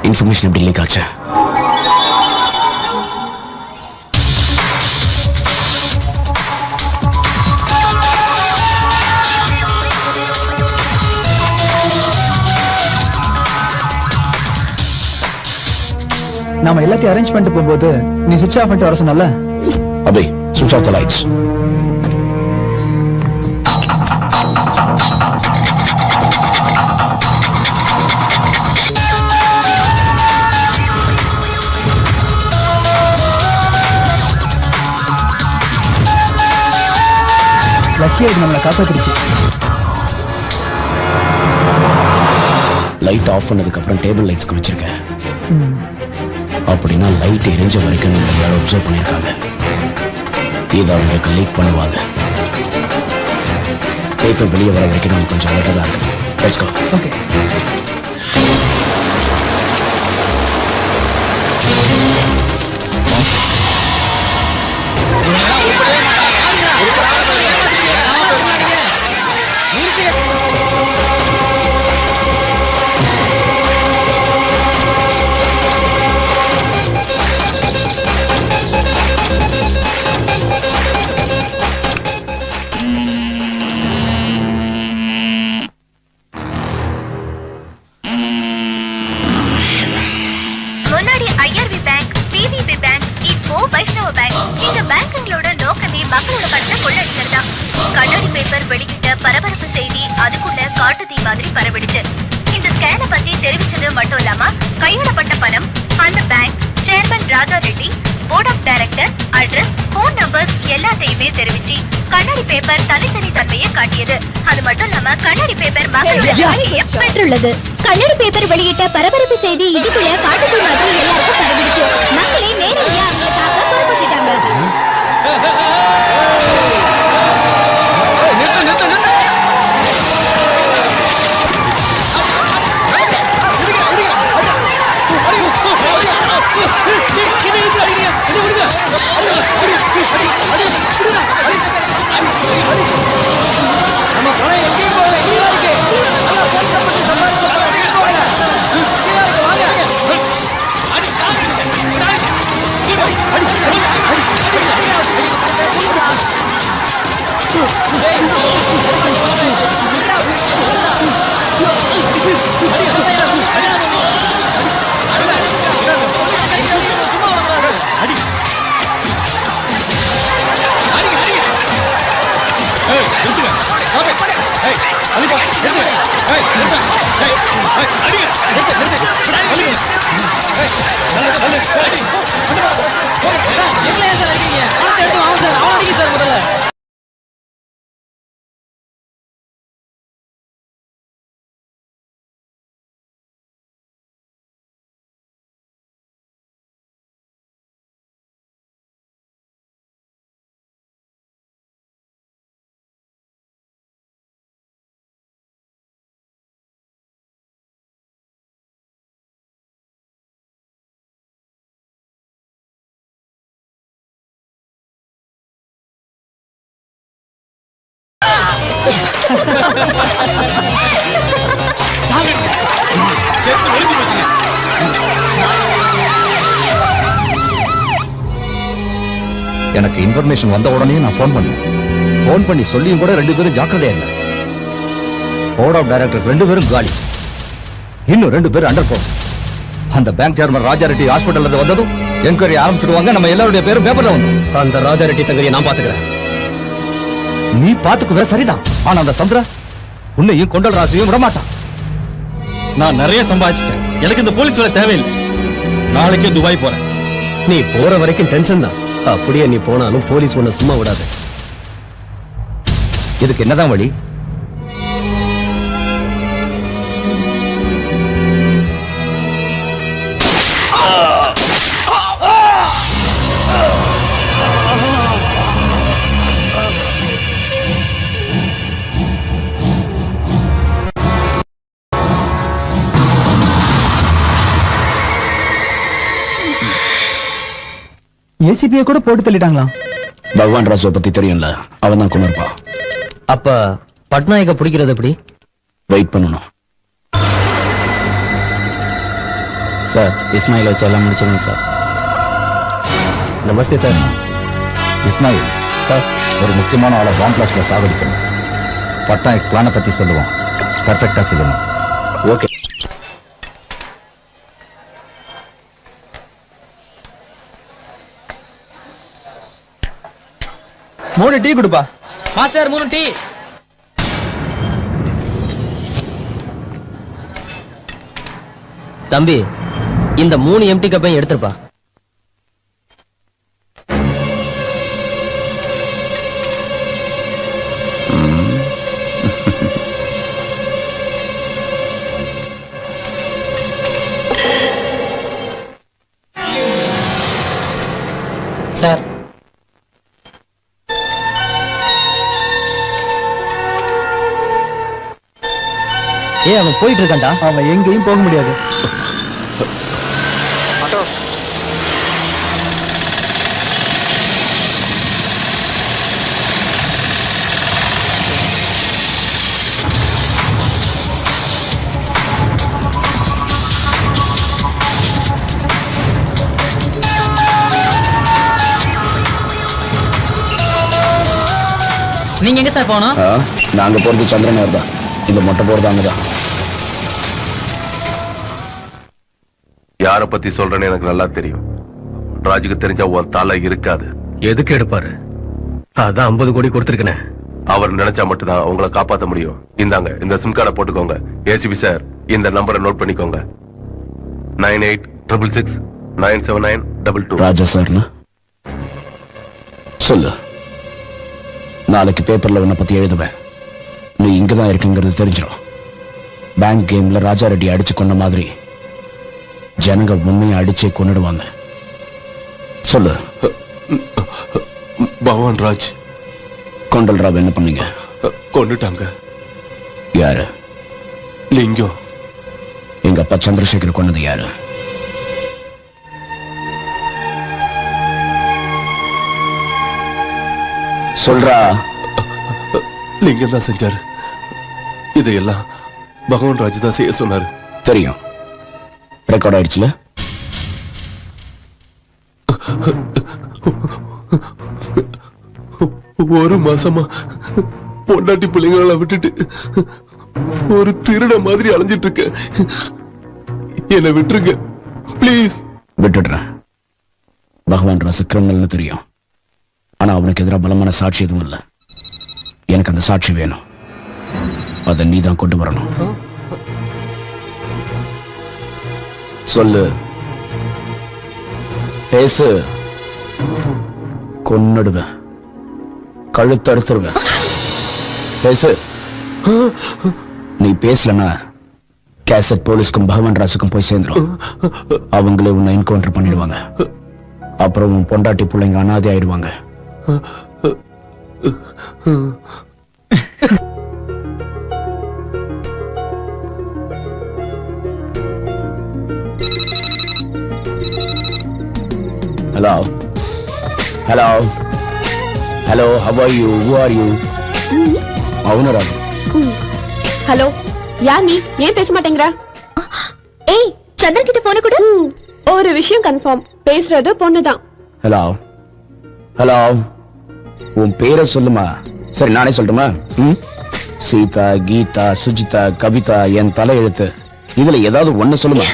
இன்ஃபர்மேஷன் எப்படி லீக் ஆச்சு?
நாம எல்லாத்தையும் அரேஞ்ச் பண்ணிட்டு போகும்போது நீ சுவிட்ச் ஆஃப் பண்ணிட்டு வர சொன்னல.
அபி சுவிட்ச் ஆஃப் தி லைட்ஸ்.
லக்கி அது நம்மளை காப்பாத்திருச்சு.
லைட் ஆஃப் பண்ணதுக்கு அப்புறம் டேபிள் லைட்ஸ்க்கு வச்சிருக்கேன். அப்படின்னா லைட் எரிஞ்ச வரைக்கும் நம்ம யாரும் அப்சர்வ் பண்ணியிருக்காங்க. இதை அவங்களுக்கு லீக் பண்ணுவாங்க. பேப்பர் வெளியே வர வரைக்கும் நம்ம கொஞ்சம் அலர்ட்டா தான் இருக்கு. Let's go.
ஓகே.
கண்ணாடி பேப்பர் வெளியிட்ட பரபரப்பு செய்தி இதுக்குள்ள காட்டுத்தீ மாதிரி எல்லாருக்கும் பரவிடுச்சு. மக்களே நேரடியா அவங்களை தாக்க புறப்பட்டுட்டாங்க.
எனக்கு இன்ஃபர்மேஷன் வந்த உடனே நான் போன் பண்ணி சொல்லியும் கூட 2 பேரும் ஜாக்கிரதையா இல்ல. போர்ட் ஆஃப் டைரக்டர்ஸ் 2 பேரும் காலி. இன்னும் 2 பேர் அண்டர் போன். அந்த பேங்க் சேர்மன் ராஜா ரெட்டி ஹாஸ்பிட்டல்ல இருந்து வந்ததும் என்கொயரி ஆரம்பிச்சிடுவாங்க. நம்ம எல்லாருடைய பேரும் பேப்பர்ல வந்து
அந்த ராஜா ரெட்டி சங்கதியை நான் பாத்துக்கிறேன்.
நீ பாத்துக்குவே சரிதான். ஆனா அந்த சந்திரா உன்னையும் கொண்டல் ராசியும் விடமாட்டான்.
நான் நிறைய சம்பாதிச்சிட்டேன். எனக்கு இந்த போலீஸ் வேலை தேவையில்லை. நாளைக்கே துபாய் போறேன்.
நீ போற வரைக்கும் டென்ஷன் தான். அப்படியே நீ போனாலும் போலீஸ் உன்னை சும்மா விடாது.
இதுக்கு என்னதான் வழி?
ஏசிபியை கூட போட்டு தள்ளிட்டாங்களாம்.
பகவான் ராஜுவை பத்தி தெரியும்ல, அவன் தான் கொண்டு இருப்பான்.
அப்ப பட்நாயக்க பிடிக்கிறது எப்படி?
வெயிட் பண்ணணும்
சார். இஸ்மாயில் வச்சு எல்லாம் முடிச்சிருங்க சார். நமஸ்தே சார்.
இஸ்மாயில் சார், ஒரு முக்கியமான ஆளை பாம் பிளாஸ்ட்ல சாகடிக்கணும். பட்நாயக் பிளானை பத்தி சொல்லுவான், பர்ஃபெக்டா சொல்லணும்.
ஓகே.
மூணு டீ கொடுப்பா.
Master 3 tea.
தம்பி, இந்த 3 எம்டி கப்பையும் எடுத்துருப்பா.
சார்,
அவன் போயிட்டு இருக்கான்டா.
அவன் எங்கேயும் போக முடியாது.
நீங்க எங்க சார் போனோம்?
நாங்க போறது சந்திரநகர் தான். இந்த மொட்டை போறது அங்கதான்.
யார பத்தி சொல்றேன்னு எனக்கு நல்லா தெரியும். ராஜுக்கு தெரிஞ்சா உன் தலை இருக்காது.
எதுக்கு எடுப்பாரு? அதான் 50 கோடி கொடுத்துருக்கேன்.
அவர் நினைச்சா மட்டும்தான் உங்களை காப்பாற்ற முடியும். இந்தாங்க, இந்த சிம் கார்டை போட்டுக்கோங்க. ஏசிபி சார், இந்த நம்பரை நோட் பண்ணிக்கோங்க. 9866697922.
ராஜா சார்னா சொல்லு. நாளைக்கு பேப்பர்ல உன்னை பத்தி எழுதுவேன். நீ இங்கதான் இருக்குங்கிறது தெரிஞ்சிடும். பேங்க் கேம்ல ராஜா ரெட்டி அடிச்சு கொண்ட மாதிரி ஜனங்க உண்மையை அடிச்சே கொன்னுடுவாங்க. சொல்லு.
பகவான் ராஜ்
கொண்டல் ராவ் என்ன பண்ணீங்க?
கொண்டுட்டாங்க.
யாரு?
லிங்கம்.
எங்க அப்பா சந்திரசேகர் கொன்னது யாரு? சொல்றா.
லிங்கம் தான் செஞ்சாரு. இதையெல்லாம் பகவான் ராஜ் தான் செய்ய சொன்னாரு.
தெரியும். ரெக்கார்ட் ஆயிடுச்சுல?
ஒரு மாசமா பொண்டாட்டி பிள்ளைங்கள விட்டுட்டு ஒரு திருட மாதிரி அலைஞ்சிட்டு இருக்க. என்னை விட்டுருங்க பிளீஸ்.
விட்டுடுறேன். பகவான் ராசு கிரிமினல்னு தெரியும். ஆனா அவனுக்கு எதிராக பலமான சாட்சி எதுவும் இல்லை. எனக்கு அந்த சாட்சி வேணும். அதை நீ தான் கொண்டு வரணும். சொல்லு. பேசு. கொன்னுடுவேன். கழுத்து அறுத்துருவேன். பேசு. நீ பேசலனா கேசட் போலீஸ்க்கும் பகவான் ராசுக்கும் போய் சேர்ந்துடும். அவங்களே உன்னை என்கவுண்டர் பண்ணிடுவாங்க. அப்புறம் உன் பொண்டாட்டி பிள்ளைங்க அனாதை ஆயிடுவாங்க. Hello. Hello. Hello. How are you? Who are you? Avuna.
Hello, யார் நீ? ஏன் பேச மாட்டேங்கிற?
ஏய், சந்திரன் கிட்ட போன கூட
ஒரு விஷயம் கன்ஃபார்ம், பேசுறது பொண்ணுதான்.
ஹலோ. ஹலோ. உன் பேரை சொல்லுமா? சரி, நானே சொல்லட்டுமா? சீதா, கீதா, சுஜிதா, கவிதா, என் தலை எழுத்து. இதுல ஏதாவது ஒண்ணு சொல்லுமா?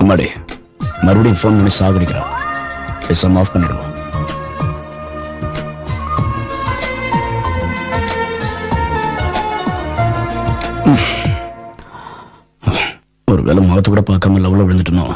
அம்மாடி, மறுபடியும் போன் பண்ணி சாகடிக்கிறான். பேசாம ஆஃப் பண்ணிடுவோம். ஒருவேளை முகத்தை கூட பார்க்காம லவ்ல விழுந்துட்டனோ?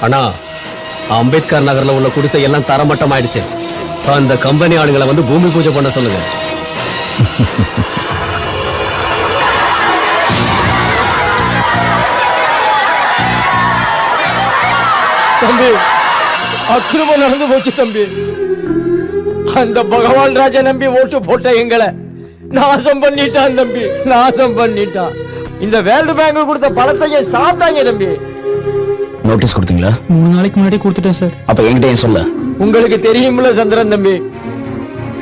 அண்ணா, அம்பேத்கர் நகர்ல உள்ள குடிசை எல்லாம் தரமட்டம் ஆயிடுச்சு. அந்த கம்பெனி ஆளுங்களை வந்து பூமி பூஜை பண்ண சொல்லுங்க.
தம்பி, அக்கிரமம் நடந்து போச்சு தம்பி. அந்த பகவான் ராஜா நம்பி ஓட்டு போட்ட எங்களை நாசம் பண்ணிட்டான் தம்பி, நாசம் பண்ணிட்டான். இந்த வேர்ல்டு பேங்க் கொடுத்த பணத்தையே சாப்பிட்டாங்க தம்பி.
நோட்டீஸ் கொடுத்தீங்களா?
3 நாளைக்கு முன்னாடி கொடுத்துட்டேன் சார்.
அப்ப என்கிட்ட ஏன் சொல்ல?
உங்களுக்கு தெரியும்ல சந்திரன் தம்பி,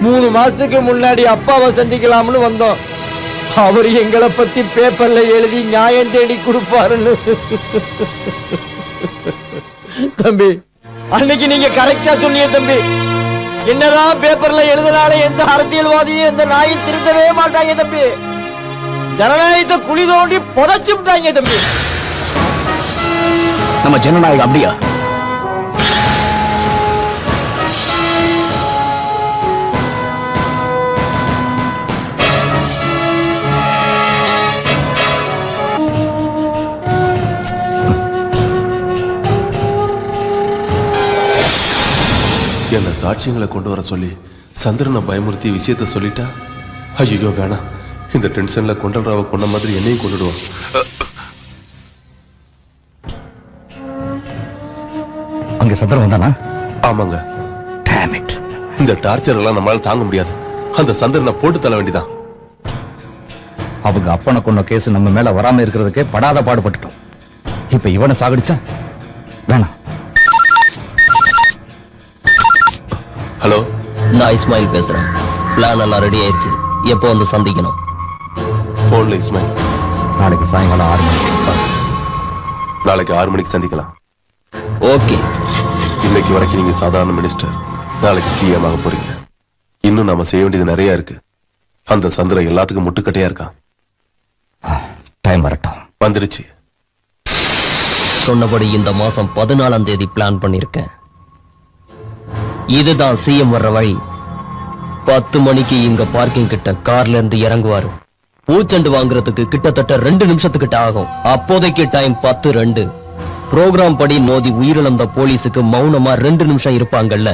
3 மாசத்துக்கு முன்னாடி அப்பாவை சந்திக்கலாம்னு வந்தோம். அவர் எங்களை பத்தி பேப்பர்ல எழுதி நியாயம் தேடி கொடுப்பாருன்னு. தம்பி, அன்னைக்கு நீங்க கரெக்டா சொன்னீங்க தம்பி. என்னதான் பேப்பர்ல எழுதினாலே எந்த அரசியல்வாதியும் எந்த நாயும் திருத்தவே மாட்டாங்க தம்பி. ஜனநாயகத்தை குழி தோண்டி புதைச்சு விட்டாங்க தம்பி.
நம்ம ஜனநாயகம் அப்படியா?
என்ன சாட்சியங்களை கொண்டு வர சொல்லி சந்திரனை பயமுறுத்தி விஷயத்த சொல்லிட்டா? ஐயோ வேணாம், இந்த டென்ஷன்ல கொண்டல்ராவை கொண்ட மாதிரி என்னையும் கொண்டுடுவான்.
அங்க சந்திரன் வந்தானா?
ஆமாங்க. இந்த டார்ச்சர் எல்லாம் நம்மளால தாங்க முடியாது. அந்த சந்திரனை போட்டு தள்ள வேண்டிதான்.
அவங்க அப்பனை கொண்ட கேஸ் நம்ம மேல வராம இருக்கிறதுக்கே படாத பாடுபட்டுட்டோம். இப்ப இவனை சாகடிச்சா வேணாம்.
ஹலோ,
நான் இஸ்மாயில் பேசுறேன். பிளான் எல்லாம் ரெடி ஆயிடுச்சு. எப்போ வந்து சந்திக்கணும்?
போன்ல இஸ்மாயில்.
நாளைக்கு சாயங்காலம் 6 மணிக்கு.
நாளைக்கு 6 மணிக்கு சந்திக்கலாம்.
ஓகே.
இன்னைக்கு வரைக்கும் நீங்க சாதாரண மினிஸ்டர், நாளைக்கு சிஎம் ஆக போறீங்க. இன்னும் நாம செய்ய வேண்டியது நிறைய இருக்கு. அந்த சந்திரன் எல்லாத்துக்கும் முட்டுக்கட்டையா இருக்கான்.
டைம் வரட்டும்.
வந்துருச்சு.
சொன்னபடி இந்த மாசம் 14ஆம் தேதி பிளான் பண்ணிருக்கேன். இதுதான் சிஎம் வர்ற வழி. 10 மணிக்கு இங்க பார்க்கிங் கிட்ட கார்ல இருந்து இறங்குவாரு. பூச்செண்டு வாங்குறதுக்கு கிட்டத்தட்ட 2 நிமிஷத்துக்கிட்ட ஆகும். அப்போதைக்கு டைம் 10:02. புரோகிராம் படி நோதி உயிரிழந்த போலீஸுக்கு மௌனமா 2 நிமிஷம் இருப்பாங்கல்ல,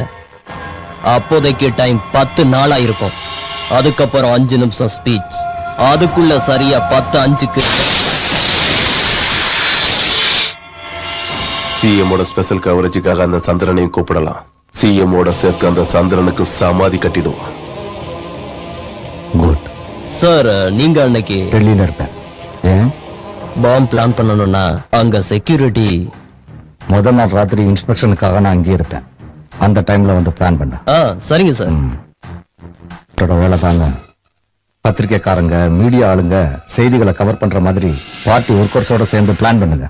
அப்போதைக்கு டைம் 10:04 இருக்கும். அதுக்கப்புறம் 5 நிமிஷம் ஸ்பீச். அதுக்குள்ள சரியா 10:05க்கு
சிஎம்மோட ஸ்பெஷல் கவரேஜுக்காக அந்த சந்திரனையும் கூப்பிடலாம். சிஎம்மோட சேர்த்து அந்த சந்திரனுக்கு சமாதி கட்டிடுவான்.
குட்.
சார் நீங்க அன்னைக்கு
டெல்லியில இருப்பேன். ஏன்?
பாம்பு பிளான் பண்ணணும்னா அங்க செக்யூரிட்டி.
முதல் நாள் ராத்திரி இன்ஸ்பெக்ஷனுக்காக நான் அங்கேயே இருப்பேன். அந்த டைம்ல வந்து பிளான் பண்ண.
சரிங்க சார்.
வேலை தாங்க. பத்திரிக்கைக்காரங்க, மீடியா ஆளுங்க செய்திகளை கவர் பண்ற மாதிரி பார்ட்டி ஒர்க்கர்ஸோட சேர்ந்து பிளான் பண்ணுங்க.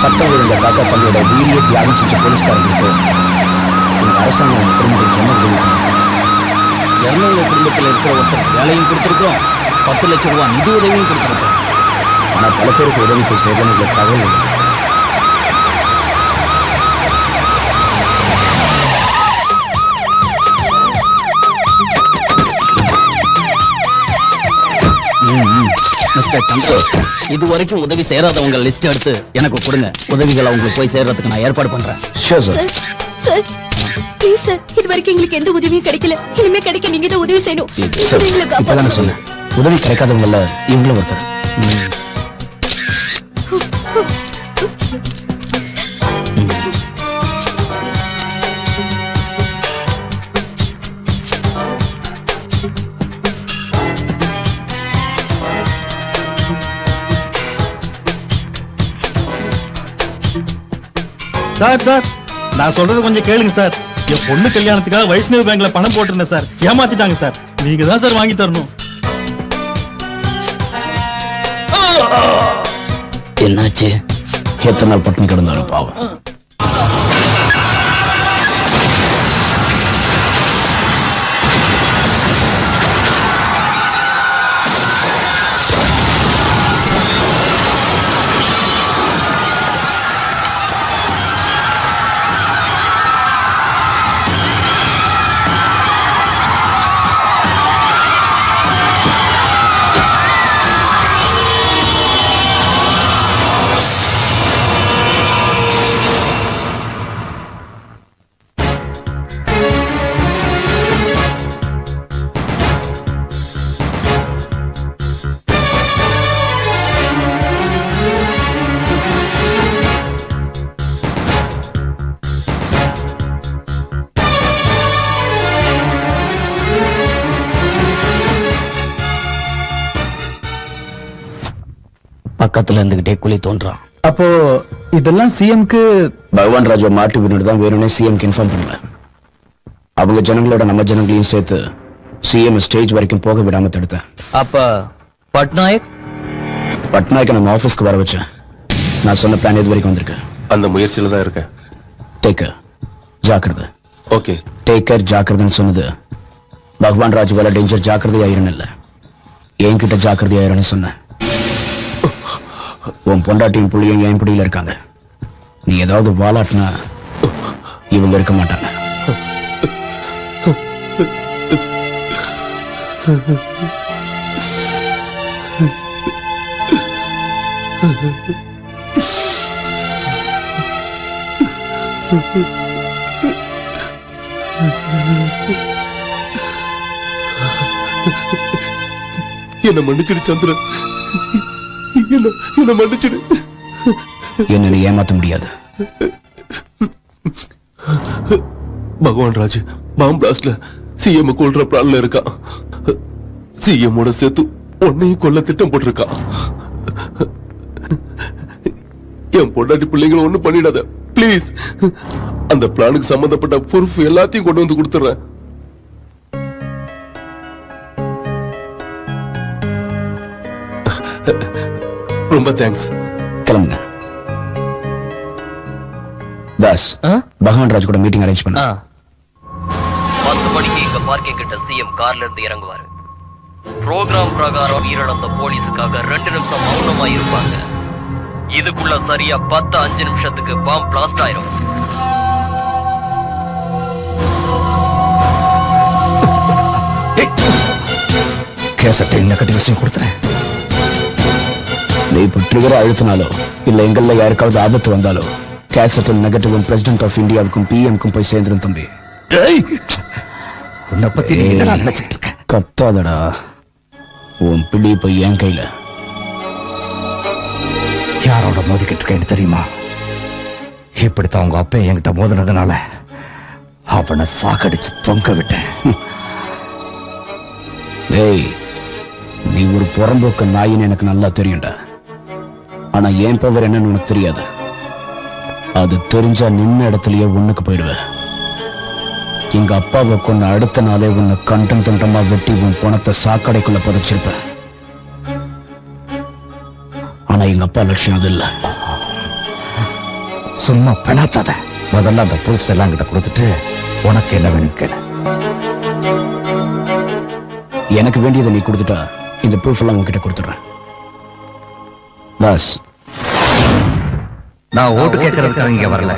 சட்டம் ஒழுங்கை காக்க தங்களோட உயிரியை தியாகம் செஞ்ச போலீஸ்காரங்களுக்கு இந்த அரசாங்கம் குடும்பத்துக்கு என்ன உதவி?
200 குடும்பத்தில் இருக்கிற ஒருத்தர் வேலையும் கொடுத்துருக்கோம், 10 லட்சம் ரூபாய் நிதி உதவியும் கொடுத்துருக்கோம்.
ஆனா பல பேருக்கு உதவி போய் சேர்ந்து தகவல் இல்லை.
மிஸ்டர் சந்திரன், இது வரைக்கும் உதவி சேராதவங்க லிஸ்ட் எடுத்து எனக்கு கொடுங்க. உதவிகள் அவங்களுக்கு போய் சேர்றதுக்கு நான் ஏற்பாடு பண்றேன்.
Sure sir.
Sir please sir, இது வரைக்கும் எங்களுக்கு எந்த உதவியும் கிடைக்கல. இனிமே கிடைக்க நீங்க தான் உதவி செய்யணும்.
இப்பதான் சொன்னேன், உதவி கிடைக்காதவங்கள இவங்களும் ஒருத்தர்.
சார் சார், நான் சொல்றது கொஞ்சம் கேளுங்க சார். என் பொண்ணு கல்யாணத்துக்காக வைஷ்ணவ பேங்க்ல பணம் போட்டிருந்தேன் சார். ஏமாத்திட்டாங்க சார். நீங்க தான் சார் வாங்கி தரணும்.
என்னாச்சு? எத்தனை நாள் பட்டினி கிடந்தாலும் பாவம். பக்கத்துல இருந்துகிட்டே குழி தோன்றான்.
அப்போ இதெல்லாம் சிஎம்க்கு
பகவான் ராஜா மாட்டி வினோடு தான் வேணும்னே சிஎம்க்கு இன்ஃபார்ம் பண்ணல. அவங்க ஜனங்களோட நம்ம ஜனங்களையும் சேர்த்து சிஎம் ஸ்டேஜ் வரைக்கும் போக விடாம தடுத்தேன்.
அப்ப
பட்நாயக்க நம்ம ஆபீஸ்க்கு வர வச்சேன். நான் சொன்ன பிளான் இது வரைக்கும் வந்திருக்கு.
அந்த முயற்சியில தான் இருக்கேன்.
டேக் கேர், ஜாக்கிரதை.
ஓகே,
டேக் கேர், ஜாக்கிரதைன்னு சொன்னது பகவான் ராஜ் வேலை டேஞ்சர் ஜாக்கிரதையாயிரன்னு இல்ல, என்கிட்ட ஜாக்கிரதையாயிரன்னு சொன்னேன். உன் பொண்டாட்டியும் புள்ளியும் என் பிடியில இருக்காங்க. நீ ஏதாவது வாலாட்டினா இவங்க இருக்க மாட்டாங்க.
என்ன மன்னிச்சிடு சந்திரன், என்ன மன்னிச்சிடு.
என்ன நீ ஏமாத்த முடியாது.
பகவான் ராஜ் பாம் பிளாஸ்ட்ல சிஎம் கொல்ற பிளான்ல இருக்கான். சிஎம்மோட சேர்த்து உன்னையும் கொல்ல திட்டம் போட்டிருக்கான். என் பொண்டாட்டி பிள்ளைங்களை ஒண்ணும் பண்ணிடாத பிளீஸ். அந்த பிளானுக்கு சம்பந்தப்பட்ட ப்ரூஃப் எல்லாத்தையும் கொண்டு வந்து கொடுத்துறேன். ரொம்ப தேங்க்ஸ்.
கிளம்புங்க. தாஸ், பகவான் ராஜ் கூட மீட்டிங் அரேஞ்ச் பண்ண.
10 மணிக்கு இங்க பார்க்கிங் கிட்ட சிஎம் கார்ல இருந்து இறங்குவாரு. ப்ரோக்ராம் பிரகாரம் உயிரிழந்த போலீஸுக்காக 2 நிமிஷம் மௌனமா இருப்பாங்க. இதுக்குள்ள சரியா 10-5 நிமிஷத்துக்கு பாம் பிளாஸ்ட் ஆயிரும்.
கேசட்டை என்ன கட்டி விஷயம் கொடுத்துறேன். நீ இப்ப ட்ரிகரை அழுத்தினாலோ இல்ல எங்கள்ல யாருக்காவது ஆபத்து வந்தாலோ கேசட்டில் நெகட்டிவும் பிரசிடென்ட் ஆஃப் இந்தியாவுக்கும் பிஎம்க்கும் போய் சேர்ந்துரும் தம்பி.
உன்னை பத்தி நீ என்னடா நினைச்சிட்டு இருக்க?
கத்தாதடா, உன் பிடி இப்ப என் கையில.
யாரோட மோதிக்கிட்டு இருக்கேன்னு தெரியுமா? இப்படித்தான் உங்க அப்பா என்கிட்ட மோதினதுனால அவனை சாகடிச்சு தொங்க விட்டேன்.
ஏய், நீ ஒரு புறம்போக்கு நாயின்னு எனக்கு நல்லா தெரியும்டா. ஆனா என் பவர் என்னன்னு உனக்கு தெரியாது. அது தெரிஞ்சா நின்ன இடத்துலயே ஒண்ணுக்கு போயிடுவேன். எங்க அப்பாவை கொன்ன அடுத்த நாளே உன்னை கண்டம் தண்டமா வெட்டி உன் பணத்தை சாக்கடைக்குள்ள புதைச்சிருப்பேன். ஆனா எங்க அப்பா லட்சியம் அது இல்ல.
சும்மா பெணாத்தாத. முதல்ல அந்த ப்ரூஃப்ஸ் எல்லாம் கிட்ட கொடுத்துட்டு உனக்கு என்ன வேணும் கேளு.
எனக்கு வேண்டியதை நீ கொடுத்துட்டா இந்த ப்ரூஃப் எல்லாம் உன்கிட்ட கொடுத்துடுறேன். பஸ்
நான் ஓட்டு கேட்கறதுக்காக இங்க வரல.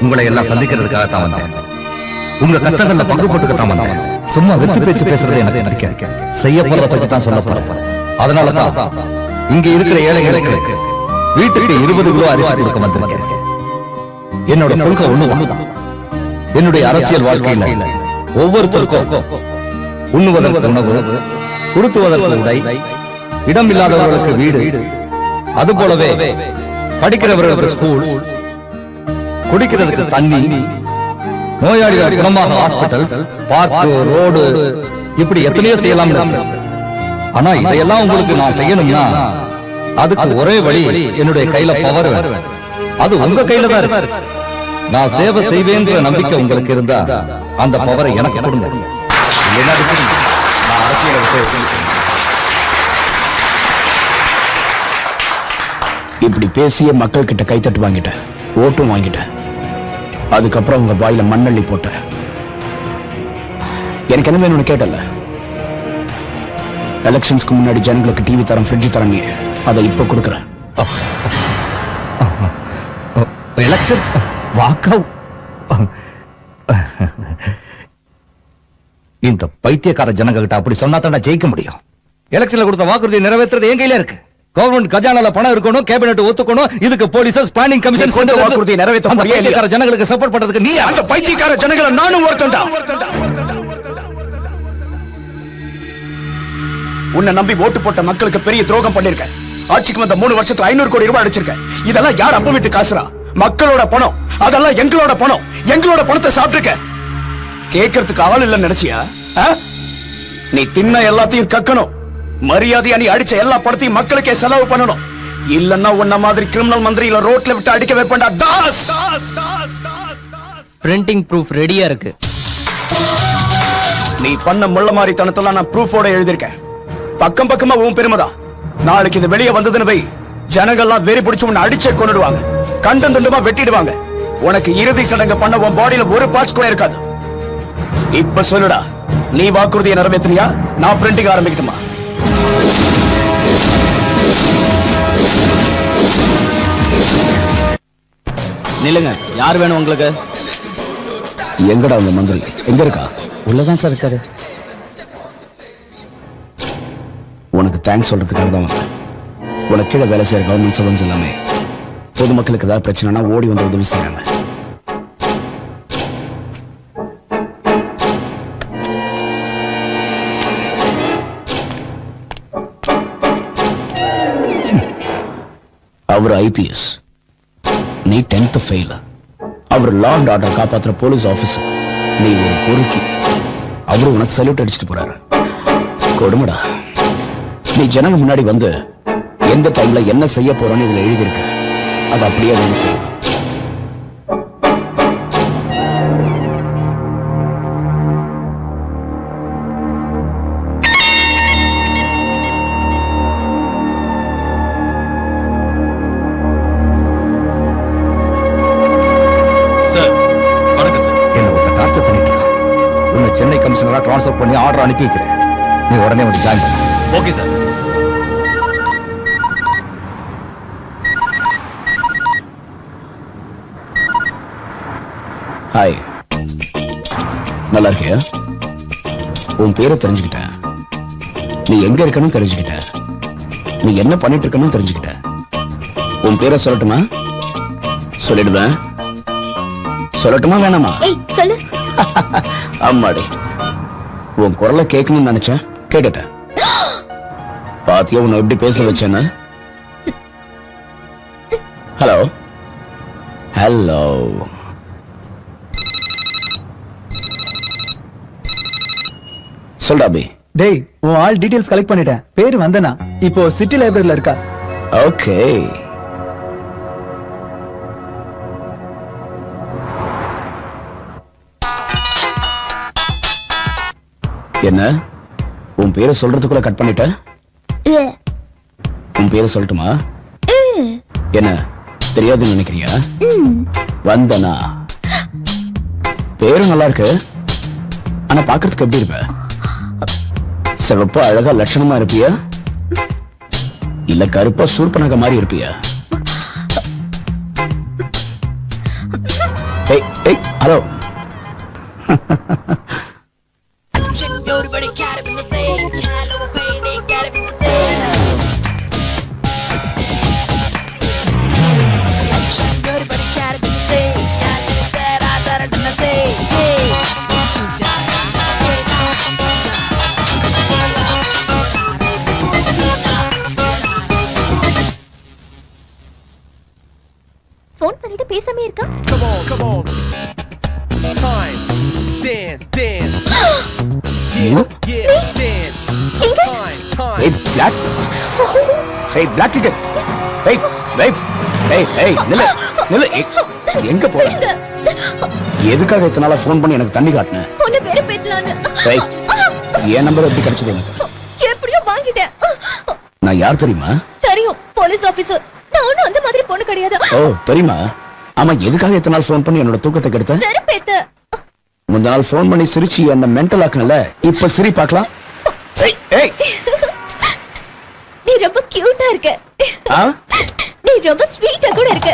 உங்களை எல்லாம் சந்திக்கிறதுக்காக தான் வந்தேன். உங்க கஷ்டங்கள்ல பங்கு போட்டுக்கத்தான் வந்தேன். சும்மா வெற்றி பேச்சு பேசுறது எனக்கு பிடிக்காது. செய்ய போறத பத்தி தான் சொல்ல போறேன். அதனாலதான் இங்க இருக்கிற ஏழைகளுக்கு வீட்டுக்கு 20 கிலோ அரிசி கொடுக்க வந்திருக்கேன். என்னோட கொள்கை ஒண்ணுதான். என்னுடைய அரசியல் வாழ்க்கையில ஒவ்வொருத்தருக்கும் உண்ணுவதற்கு உணவு, உடுத்துவதற்கு உடை, இடம் இல்லாதவர்களுக்கு வீடு, அது போலவே படிக்கிறவர்களுக்கு ஸ்கூல், குடிக்கிறதுக்கு தண்ணி, நோயாளிகள் குணமாக ஹாஸ்பிட்டல், பார்க், ரோடு, இப்படி எத்தனையோ செய்யலாம். ஆனா இதையெல்லாம் உங்களுக்கு நான் செய்யணும்னா அதுக்கு ஒரே வழி என்னுடைய கையில பவர் வேணும். அது உங்க கையில தான் இருக்கு. நான் சேவை செய்வேன்ற நம்பிக்கை உங்களுக்கு இருந்தா அந்த பவரை எனக்கு கொடுங்க. நான் அரசியலை விட்டு
இப்படி பேசிய மக்கள் கிட்ட கைத்தட்டு வாங்கிட்டேன், ஓட்டும் வாங்கிட்டேன். அதுக்கப்புறம் உங்க வாயில மண்ணள்ளி போட்ட. எனக்கு என்ன வேணும்னு கேட்டல. எலெக்ஷன்ஸ்க்கு முன்னாடி ஜனங்களுக்கு டிவி தரம், ஃப்ரிட்ஜ் தரம், நீ அதை இப்ப கொடுக்குறேன்.
எலெக்ஷன் வாக்கவு இந்த பைத்தியக்கார ஜனங்க கிட்ட அப்படி சொன்னா தான் ஜெயிக்க முடியும். எலெக்ஷன்ல கொடுத்த வாக்குறுதியை நிறைவேற்றுறது என் கையில இருக்கு. கவர்மெண்ட் கஜானால பணம் இருக்கணும், கேபினெட் ஒத்துக்கணும், இதுக்கு போலீஸ் பிளானிங் கமிஷன் கொண்டு வாக்குறுதியை நிறைவேற்ற அந்த பைத்தியக்கார ஜனங்களுக்கு சப்போர்ட் பண்றதுக்கு நீ அந்த பைத்தியக்கார ஜனங்களை நானும் ஒருத்தன்டா.
உன்னை நம்பி ஓட்டு போட்ட மக்களுக்கு பெரிய துரோகம் பண்ணிருக்கேன். ஆட்சிக்கு வந்த 3 வருஷத்துல 500 கோடி ரூபாய் அடிச்சிருக்கேன். இதெல்லாம் யார் அப்ப விட்டு காசுரா? மக்களோட பணம். அதெல்லாம் எங்களோட பணம். எங்களோட பணத்தை சாப்பிட்டுருக்க. கேட்கறதுக்கு ஆள் இல்லைன்னு நினைச்சியா? நீ தின்ன எல்லாத்தையும் கக்கணும். மரியாதையா நீ அடிச்ச எல்லா பணத்தையும் மக்களுக்கே செலவு பண்ணணும். இல்லன்னா உன்ன மாதிரி கிரிமினல் மந்திரியில ரோட்ல விட்டு அடிக்க வைப்பேன்டா தாஸ்.
பிரிண்டிங் ப்ரூஃப் ரெடியா இருக்கு.
நீ பண்ண முள்ள மாதிரி தனத்தெல்லாம் நான் ப்ரூஃபோட எழுதியிருக்கேன். பக்கம் பக்கமா உன் பெருமைதான். நாளைக்கு இது வெளியே வந்ததுன்னு வை, ஜனங்கள்லாம் வெறி பிடிச்சு உன்னை அடிச்சே கொண்டுடுவாங்க, கண்டம் துண்டமா வெட்டிடுவாங்க. உனக்கு இறுதி சடங்கு பண்ண உன் பாடியில ஒரு பார்ட்ஸ் கூட இருக்காது. இப்ப சொல்லுடா, நீ வாக்குறுதியை நிறைவேற்றினியா? நான் பிரிண்டிங் ஆரம்பிக்கட்டுமா?
நில்லுங்க, யார் வேணும் உங்களுக்கு?
எங்கடா உங்க மந்திரி? எங்க இருக்கா?
உள்ளதான் சார் இருக்காரு.
உனக்கு தேங்க்ஸ் சொல்றதுக்காக தான் வந்தேன். உனக்கு கீழே வேலை செய்யற கவர்மெண்ட் சர்வன்ஸ் எல்லாமே பொதுமக்களுக்கு ஏதாவது பிரச்சனைனா ஓடி வந்து உதவி செய்யறாங்க. அவர் IPS, நீ 10th ஃபெயில். அவர் லா அண்ட் ஆர்டர் காப்பாத்துற போலீஸ் ஆபீசர், நீ ஒரு பொறுக்கி. அவரு உனக்கு சல்யூட் அடிச்சுட்டு போறாரு. கொடுமடா. நீ ஜனங்க முன்னாடி வந்து எந்த டைம்ல என்ன செய்ய போறோன்னு இதுல எழுதியிருக்க, அது அப்படியே வந்து செய்யும்.
சார் வணக்கம் சார்.
என்ன ஒரு டார்ச்சர் பண்ணிட்டு இருக்கான். உன்னை சென்னை கமிஷனரா டிரான்ஸ்ஃபர் பண்ணி ஆர்டர் அனுப்பி வைக்கிறேன். நீ உடனே வந்து ஜாயின் பண்ண.
Okay sir.
ஹாய், நல்லா இருக்கியா? உன் பேரை தெரிஞ்சுக்கிட்டேன். நீ எங்க இருக்கன்னு தெரிஞ்சுக்கிட்டேன். நீ என்ன பண்ணிட்டு இருக்கன்னு தெரிஞ்சுக்கிட்டேன். உன் பேரை சொல்லட்டுமா? சொல்லிடுவேன். சொல்லட்டுமா வேணாமா?
சொல்லு.
அம்மாடி, உன் குரலை கேட்கணும்னு நினைச்சேன், கேட்டுட்டேன். பாத்தியா உன்னை எப்படி பேச வச்சேன்னு? Hello, hello. சொல்டாபி.
டேய், உன் ஆல் டீடைல்ஸ் கலெக்ட் பண்ணிட்டேன். பேரு வந்தனா. இப்போ சிட்டி லைப்ரரியில இருக்கா.
ஓகே. என்ன உன் பேரை சொல்றதுக்குள்ள கட் பண்ணிட்ட? உன் பேரை சொல்லட்டுமா? என்ன தெரியாதுன்னு நினைக்கிறியா? வந்தனா. பேரு நல்லா இருக்கு, ஆனா பாக்குறதுக்கு எப்படி இருப்ப? சிவப்பா அழகா லட்சணமா இருப்பியா, இல்ல கருப்பா சூர்பனக மாதிரி இருப்பியா? ஹலோ.
போன் பண்ணிட்டு பேசாம இருக்கா?
எங்க போற? எதுக்காக இத்தனை நாளா போன் பண்ணி எனக்கு தண்ணி காட்டின? என் நம்பர் எப்படி கிடைச்சது எனக்கு?
எப்படியோ வாங்கிட்டேன்.
நான் யார் தெரியுமா?
தெரியும், போலீஸ் ஆபீசர். நான் ஒண்ணும் அந்த மாதிரி பொண்ணு கிடையாது.
ஓ தெரியுமா? ஆமா, எதுக்காக இத்தனை நாள் போன் பண்ணி என்னோட தூக்கத்தை கெடுத்த? முந்த நாள் போன் பண்ணி சிரிச்சு என்ன மென்டல் ஆக்குனல, இப்ப சிரி பார்க்கலாம்.
நீ ரொம்ப கியூட்டா இருக்க. நீ ரொம்ப ஸ்வீட்டா கூட இருக்க.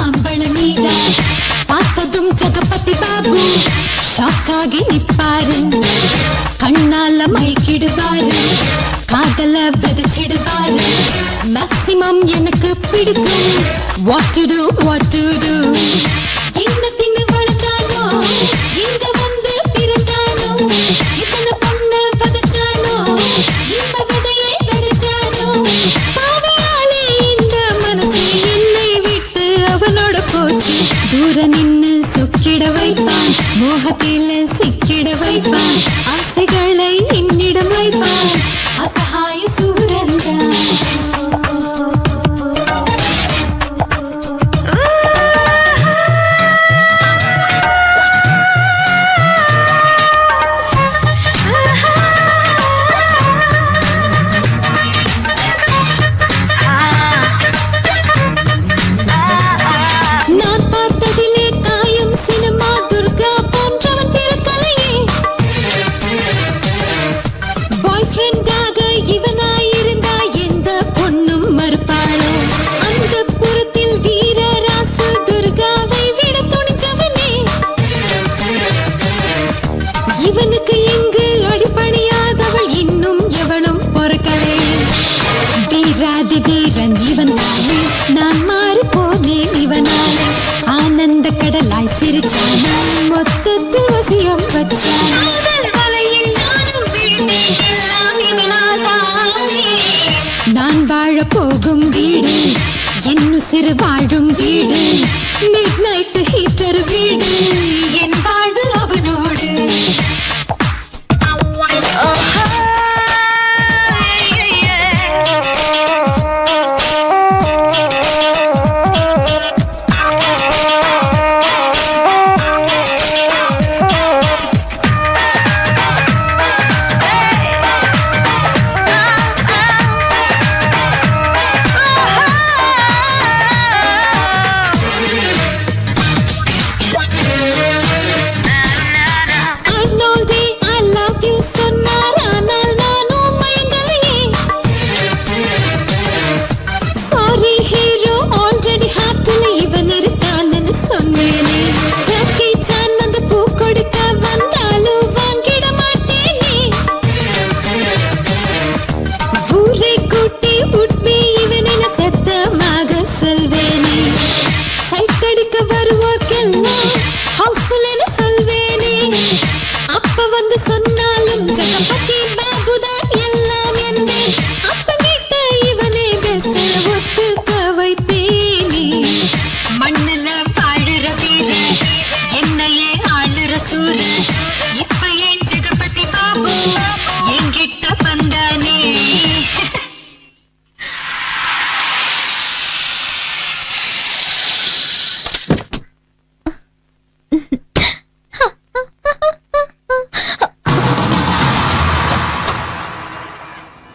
அம்பள நீதா பார்த்ததும் ஜகபதி பாபு ஷாக்காகி நிப்பாரு, கண்ணால மயக்கிடுவாரு, காதல விதைச்சிடுவாரு. மேக்சிமம் எனக்கு பிடிக்கும். வாட் டு டு என்ன தின்னு வளர்த்தானோ, இங்க வந்து பிறந்தானோ, இத்தனை பொண்ணு விதைச்சானோ, இந்த விதையை விதைச்சானோ. பாவியாலே இந்த மனசு என்னை விட்டு அவனோட போச்சு. தூர நின்னு சொக்கிட வைப்பான், மோகத்தில சிக்கிட வைப்பான், ஆசைகளை என்னிடம் வைப்பான். அசகாய சூரன்தான். வீரன் இவன் தானே, நான் மாறி போனேன் இவனாலே. ஆனந்த கடலாய் சிரிச்சான், மொத்தத்தில் வசியம் வச்சான். வலையில் நானும் விழுந்தேன், எல்லாம் இவனால் தானே. நான் வாழ போகும் வீடு, இன்னும் சிறு வாழும் வீடு, மிட் நைட் ஹீட்டர் வீடு, என் வாழ்வு அவனோடு. வந்து சொன்னாலும் ஜெகபதி பாபுதான் எல்லாம் என்பேன். அப்ப கேட்ட இவனே பெஸ்ட் ஒத்துக்க வைப்பேனே. மண்ணுல வாழுற வீர என்னையே ஆளுற சூர இப்ப ஏன் ஜெகபதி பாபு என்கிட்ட வந்தானே.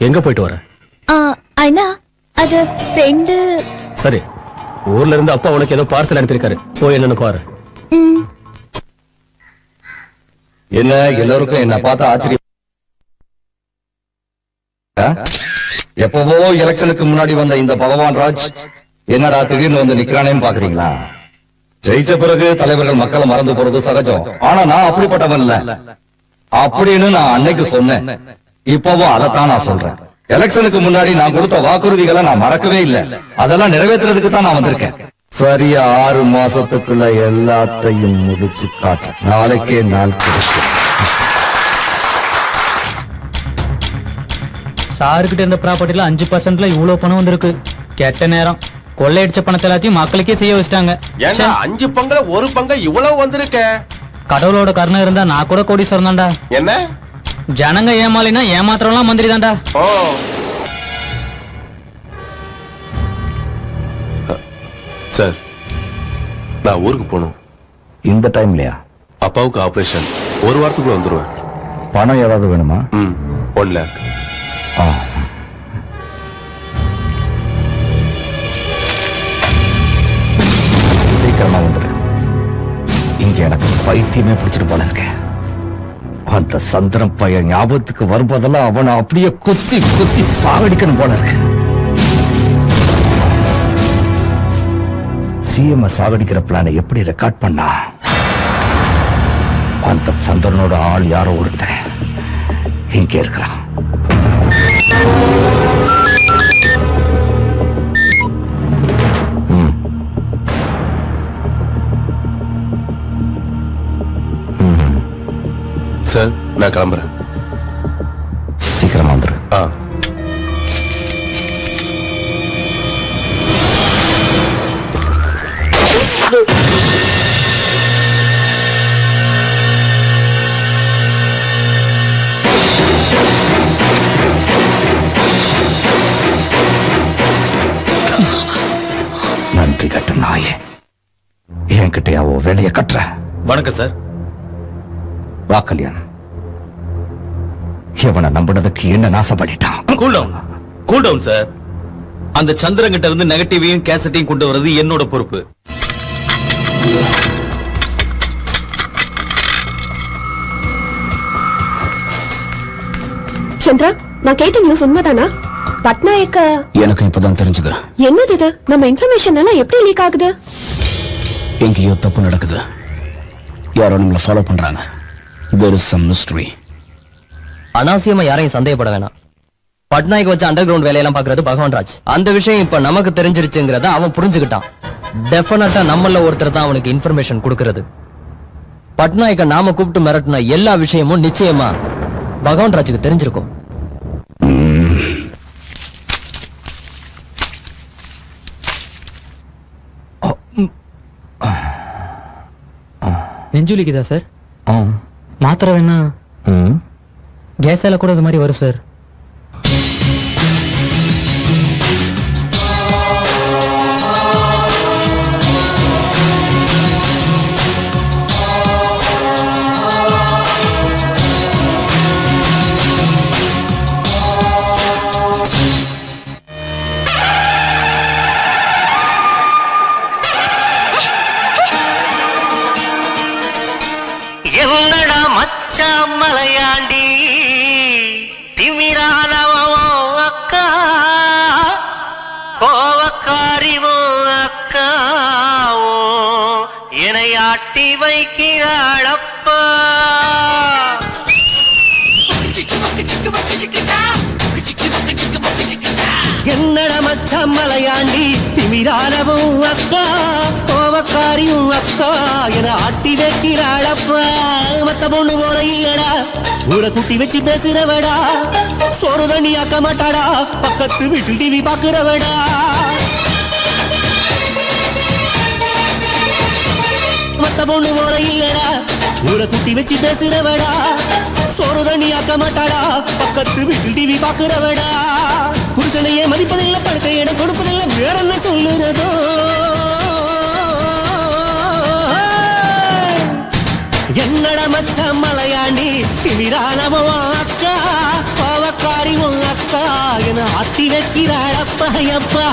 எங்க போயிட்டு வர?
அண்ணா அது ஃப்ரெண்டு.
சரி, ஊர்ல இருந்து அப்பா உனக்கு ஏதோ பார்சல் அனுப்பியிருக்காரு, போய் என்னன்னு பாரு.
என்ன எல்லாருக்கும் என்ன பார்த்தா ஆச்சரியம்? எப்பவோ எலெக்ஷனுக்கு முன்னாடி வந்த இந்த பகவான் ராஜ் என்னடா திடீர்னு வந்து நிக்கிறானேன்னு பாக்குறீங்களா? ஜெயிச்ச பிறகு தலைவர்கள் மக்களை மறந்து போறது சகஜம். ஆனா நான் அப்படிப்பட்டவன் இல்ல அப்படின்னு நான் அன்னைக்கு சொன்னேன். இப்பவும் அதைத்தான் நான் சொல்றேன். எலெக்ஷனுக்கு முன்னாடி நான் கொடுத்த வாக்குறுதிகளை நான் மறக்கவே இல்லை. அதெல்லாம் நிறைவேற்றுறதுக்கு தான் நான் வந்திருக்கேன். சரியா 6 மாசத்துக்குள்ள எல்லாத்தையும் முடிச்சு காட்டு. நாளைக்கே நாள் கொடுக்கும்.
சாருக்கிட்ட இருந்த ப்ராப்பர்ட்டில 5% இவ்வளவு பணம் வந்திருக்கு. கெட்ட நேரம், கொள்ளையடிச்ச பணத்தை எல்லாத்தையும் மக்களுக்கே செய்ய வச்சிட்டாங்க.
5 பங்குல 1 பங்கு இவ்வளவு வந்திருக்க.
கடவுளோட கருணை இருந்தா நான் கூட கோடீஸ்வரன் தான்டா.
என்ன
ஜனங்க ஏமாலினா ஏமாத்திரம்லாம் மந்திரி தான்டா.
சார், நான் ஊருக்கு போகணும்.
இந்த டைம்லயா?
அப்பாவுக்கு ஆபரேஷன். 1 வாரத்துக்குள்ள வந்துருவேன்.
பணம் ஏதாவது வேணுமா?
1 lakh.
சீக்கிரமா வந்துரு. இங்க எனக்கு பைத்தியமே பிடிச்சிட்டு போல இருக்க. அந்த சந்திரன் பையன் ஞாபகத்துக்கு வரும்போதெல்லாம் அவனை அப்படியே குத்தி குத்தி சாகடிக்கணும் போல இருக்கு. சிஎம் சாகடிக்கிற பிளானை எப்படி ரெக்கார்ட் பண்ணா? அந்த சந்திரனோட ஆள் யாரோ ஒருத்தன் இங்க இருக்கிறான்.
சார், நான் கிளம்புறேன்.
சீக்கிரமா வந்துரு. நன்றி கட்ட நாயே, என்கிட்டயாவோ வேலையை கட்டுற.
வணக்கம் சார்.
வா கல்யாண். இவனை நம்பினதுக்கு என்ன நாசம் பண்ணிட்டான்?
Cool down sir. அந்த சந்திரங்கிட்ட இருந்து நெகட்டிவையும் கேசட்டையும் கொண்டு வர்றது என்னோட பொறுப்பு.
சந்திரா, நான் கேட்ட நியூஸ் உண்மைதானா? பட்நாயக்க
எனக்கு இப்பதான் தெரிஞ்சது.
என்னது இது? நம்ம இன்ஃபர்மேஷன் எல்லாம் எப்படி லீக் ஆகுது?
எங்கேயோ தப்பு நடக்குது. யாரோ நம்மள ஃபாலோ பண்றாங்க. There is some mystery.
அனாவசியமா யாரையும் சந்தேகப்பட வேணாம். பட்நாயக் வச்ச அண்டர் கிரவுண்ட் வேலையெல்லாம் பாக்குறது பகவான் ராஜ். அந்த விஷயம் இப்ப நமக்கு தெரிஞ்சிருச்சுங்கிறத அவன் புரிஞ்சுக்கிட்டான். டெஃபினட்டா நம்மள ஒருத்தர் தான் அவனுக்கு இன்ஃபர்மேஷன் கொடுக்கறது. பட்நாயக்க நாம கூப்பிட்டு மிரட்டின எல்லா விஷயமும் நிச்சயமா பகவான் ராஜுக்கு தெரிஞ்சிருக்கும்.
நெஞ்சுலிக்குதா சார்? மாத்திரை வேணா? கேஸால கூட இது மாதிரி வரும் சார்.
என்னடா மச்சான் மலையாண்டி திமிரானவோ அக்கா, கோவக்காரிவோ அக்காவோ எனையாட்டி வைக்கிறாளப்பா. என்னடா மச்சான் மலையாண்டி திமிர திமிரானவும் அக்கா கோவக்காரியும் அக்கா என ஆட்டி வைக்கிறாளப்பா. மத்த பொண்ணு போல இல்லடா ஊரை குட்டி வச்சு பேசுறவடா. சோறு தண்ணி ஆக்க மாட்டாடா பக்கத்து வீட்டில் டிவி பாக்குறவடா. மத்த பொண்ணு போல இல்லடா ஊரை குட்டி வச்சு பேசுறவடா. சோறு தண்ணி ஆக்க மாட்டாடா பக்கத்து வீட்டில் டிவி பாக்குறவடா. புருஷனையே மதிப்பதில்லை படுக்க இடம் கொடுப்பதில்லை வேற என்ன சொல்லுறதோ. என்னட மச்ச மலையாண்டி திமிரானவோ அக்கா பாவக்காரிவோ அக்கா என ஆட்டி வைக்கிறாளப்பா அப்பா.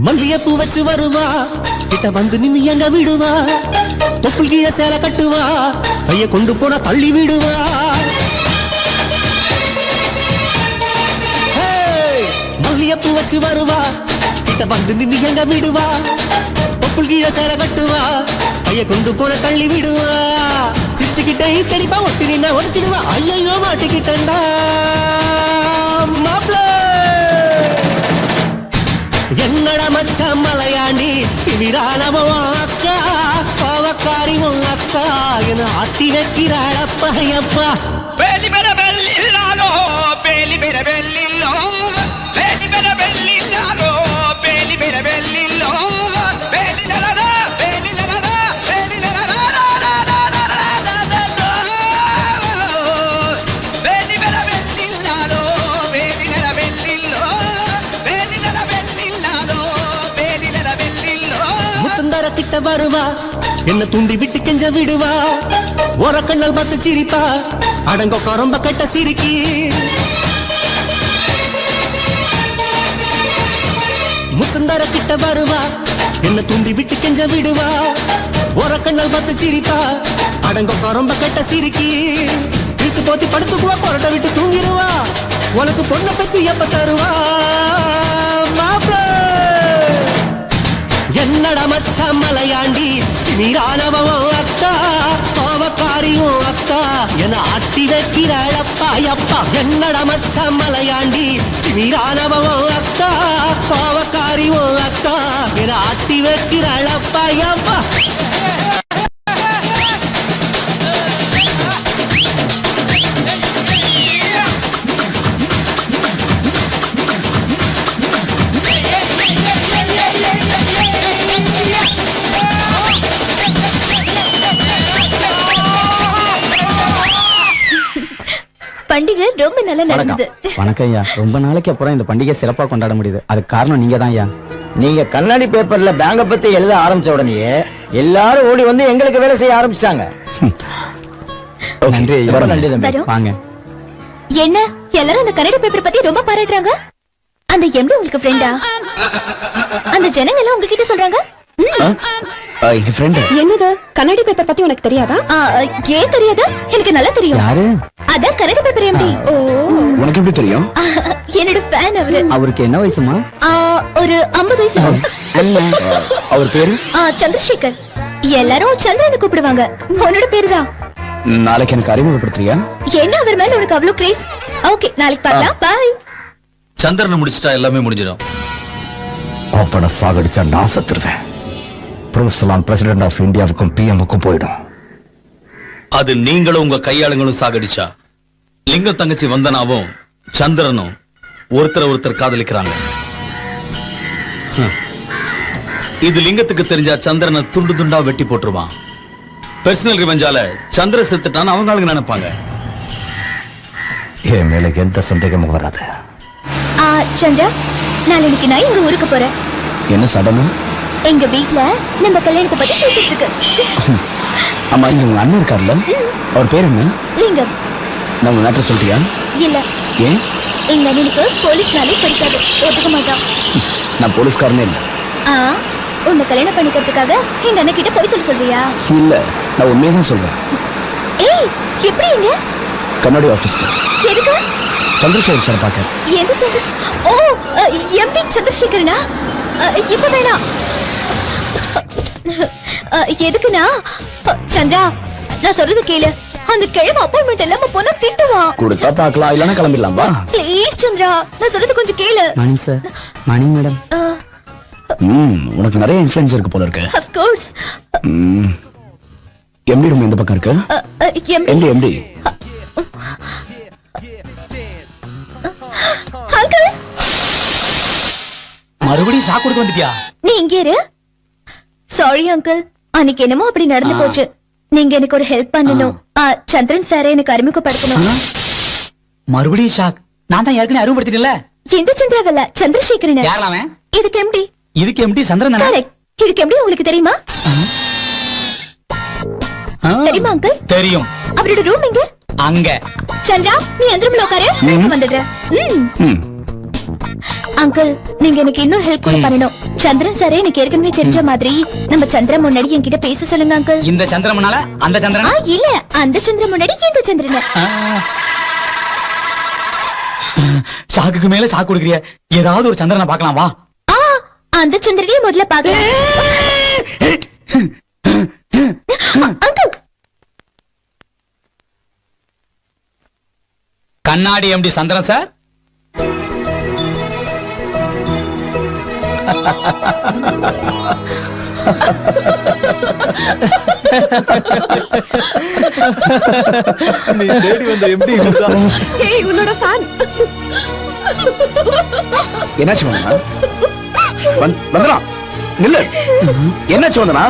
மல்லியப்பூ வச்சு வருவா கிட்ட வந்து நிம்மி எங்க விடுவா. தொப்புள் கீழே சேலை கட்டுவா கைய கொண்டு போனா தள்ளி விடுவா. மல்லியப்பூ வச்சு வருவா கிட்ட வந்து நிம்மி எங்க விடுவா. தொப்புள் கீழே சேலை கட்டுவா கைய கொண்டு போன தள்ளி விடுவா. சிரிச்சுக்கிட்ட தெளிப்பா ஒட்டி நின்னா உடச்சிடுவா. ஐயோ மாட்டிக்கிட்டா மாப்ள. என்னட மச்ச மலையாண்டி திமிரானவோ அக்கா பாவக்காரிவோ அக்கா என ஆட்டி வைக்கிறாளப்பா அப்பா.
பேலி பெற பெல்லில்லாலோ பேலி பெற பெல்லில்லோ பேலி பெற பெல்லில்லாலோ பேலி பெற பெல்லில்லோ பேலி லலலா பேலி லலலா பேலி லலலா பேலி பெற பெல்லில்லாலோ பேலி பெற பெல்லில்லோ பேலி லல பெல்லில்லாலோ பேலி லல பெல்லில்லோ.
முத்தந்தர கிட்ட வருவா என்ன துண்டி விட்டு கெஞ்ச விடுவா. ஒரு கண்ணல் பார்த்து சிரிப்பா அடங்க ரொம்ப கட்ட சிரிக்கி. முத்தந்தர கிட்ட வருவா என்ன துண்டி விட்டு கெஞ்ச விடுவா. ஒரு கண்ணல் பார்த்து சிரிப்பா அடங்க ரொம்ப கட்ட சிரிக்கி. இழுத்து போத்தி படுத்துக்குவா கொரட்டை விட்டு தூங்கிடுவா. உனக்கு பொண்ணை பத்தி எப்ப தருவா மாப்ள. என்னட மச்ச மலையாண்டி திமிரானவோ அக்கா பாவக்காரியும் அக்கா என ஆட்டி வைக்கிறாளப்பா அப்பா. என்னட மச்ச மலையாண்டி திமிரானவோ அக்கா பாவக்காரியும் அக்கா என ஆட்டி வைக்கிறாளப்பா அப்பா.
பண்டிகை ரொம்ப நல்லா நடந்தது.
வணக்கம் ஐயா. ரொம்ப நாளைக்கு அப்புறம் இந்த பண்டிகை சிறப்பா கொண்டாட முடியுது. அதுக்கு காரணம் நீங்க தான் ஐயா.
நீங்க கண்ணாடி பேப்பர்ல பேங்க பத்தி எழுத ஆரம்பிச்ச உடனே எல்லாரும் ஓடி வந்து எங்களுக்கு வேலை செய்ய ஆரம்பிச்சிட்டாங்க.
நன்றி ஐயா.
நன்றி தம்பி.
வாங்க.
என்ன எல்லாரும் அந்த கன்னட பேப்பர் பத்தி ரொம்ப பாராட்டுறாங்க. அந்த எம்டி உங்களுக்கு ஃப்ரெண்டா? அந்த ஜனங்க எல்லாம் உங்ககிட்ட சொல்றாங்க.
எங்க ஃப்ரெண்ட்.
என்னது கண்ணாடி பேப்பர் பத்தி உனக்கு தெரியாதா?
ஏன் தெரியாதா? எனக்கு நல்லா தெரியும்.
யாரு?
அதான் கன்னட பேப்பர் எம்டி. ஓ
உனக்கு எப்படி தெரியும்?
என்னோட ஃபேன் அவரு.
அவருக்கு என்ன வயசுமா?
ஒரு 50 வயசு.
அவர் பேரு?
சந்திரசேகர். எல்லாரும் சந்திரனை கூப்பிடுவாங்க. உன்னோட பேரு தான்.
நாளைக்கு எனக்கு அறிமுகப்படுத்துறியா?
என்ன அவர் மேல உனக்கு அவ்வளவு கிரேஸ்? ஓகே நாளைக்கு பார்க்கலாம். பாய்.
சந்திரனை முடிச்சிட்டா எல்லாமே முடிஞ்சிடும்.
அப்பட சாகடிச்சா நான் செத்துருவேன். ப்ரூஸ்லாம் பிரசிடென்ட் ஆஃப் இந்தியாவுக்கும் பிஎம்முக்கும் போயிடும்.
அது நீங்களும் உங்க கையாளுங்களும் சாகடிச்சா லிங்கம் தங்கச்சி வந்தனாவும் சந்திரனும் ஒருத்தர் காதலிக்கிறாங்க. இது லிங்கத்துக்கு தெரிஞ்சா சந்திரனை துண்டு துண்டா வெட்டி போட்டுருவான். பர்சனல் ரிவெஞ்சால சந்திர செத்துட்டான்னு அவங்க ஆளுங்க நினைப்பாங்க.
என் மேல எந்த சந்தேகமும் வராது.
சந்திரா, நாளைக்கு நான் எங்க ஊருக்கு போறேன்.
என்ன சடனா?
எங்க வீட்ல நம்ம கல்யாணத்தை பத்தி பேசிட்டு இருக்கு.
ஆமா, இங்க உங்க அண்ணன் இருக்கார்ல, அவர் பேர் என்ன?
லிங்கம்.
நான் உங்க நாட்டை சொல்றியா?
இல்ல.
ஏன்?
எங்க அண்ணனுக்கு போலீஸ்னாலே பிடிக்காது, ஒத்துக்க மாட்டான்.
நான் போலீஸ்காரனே இல்ல.
உன்னை கல்யாணம் பண்ணிக்கிறதுக்காக எங்க அண்ணன் கிட்ட போய் சொல்றியா?
இல்ல, நான் உண்மையதான் சொல்றேன்.
ஏய் எப்படிங்க?
கண்ணாடி ஆபீஸ்க்கு.
எதுக்கு?
சந்திரசேகர் சார் பார்க்க.
எந்த சந்திரசேகர்? ஓ எம்பி சந்திரசேகரனா? இப்ப வேணாம். எதுக்குனா சந்திரா நான் சொல்றது கேளு. அந்த கிழமை அப்பாயின்மெண்ட் இல்லாம போனா திட்டுவான்.
கொடுத்தா பார்க்கலாம், இல்லனா கிளம்பிடலாம் வா.
ப்ளீஸ் சந்திரா நான் சொல்றது கொஞ்சம் கேளு.
Morning sir. Morning madam.
உனக்கு நிறைய இன்ஃப்ளூயன்ஸ் இருக்கு போல இருக்கு.
Of course.
எம்டி ரூம் எந்த பக்கம் இருக்கு? எம்டி.
அங்கிள்
மறுபடியும் ஷாக் கொடுக்க வந்துட்டியா?
நீ இங்க இரு. சாரி அங்கிள், அன்னைக்கு என்னமோ அப்படி நடந்து போச்சு. நீங்க எனக்கு ஒரு ஹெல்ப் பண்ணணும். சந்திரன் சாரை எனக்கு அறிமுகப்படுத்தணும்.
மறுபடியும் ஷாக். நான் தான் ஏற்கனவே அறிமுகப்படுத்திட்டேன்ல.
எந்த சந்திராவல்ல, சந்திரசேகரன்.
யாரலாமே?
இதுக்கு எம்டி.
இதுக்கு எம்டி சந்திரன் தானே?
கரெக்ட். இதுக்கு எம்டி உங்களுக்கு தெரியுமா? தெரியுமா அங்கிள்?
தெரியும்.
அவரோட ரூம் எங்க?
அங்க.
சந்திரா நீ அந்த ரூம்ல உட்காரு. நான் வந்துடுறேன். அங்கிள் நீங்க எனக்கு இன்னொரு ஹெல்ப் கூட பண்ணணும். சந்திரன் சாரே எனக்கு ஏற்கனவே தெரிஞ்ச மாதிரி நம்ம சந்திரன் முன்னாடி என்கிட்ட பேச சொல்லுங்க அங்கிள்.
இந்த சந்திரன் முன்னால அந்த சந்திரன்?
இல்ல அந்த சந்திரன் முன்னாடி இந்த சந்திரன்.
ஷாக்குக்கு மேல ஷாக் கொடுக்கறிய. ஏதாவது ஒரு சந்திரனை பார்க்கலாம் வா.
அந்த சந்திரனையே முதல்ல பார்க்கலாம். அங்கிள்
கண்ணாடி எம்டி சந்திரன் சார்.
நீ தேடி வந்த எம்டி இதுதான்.
ஏய் உன்னோட ஃபேன்.
என்னாச்சு வந்தனா? வந்தனா நில்லு. என்னாச்சு வந்தனா?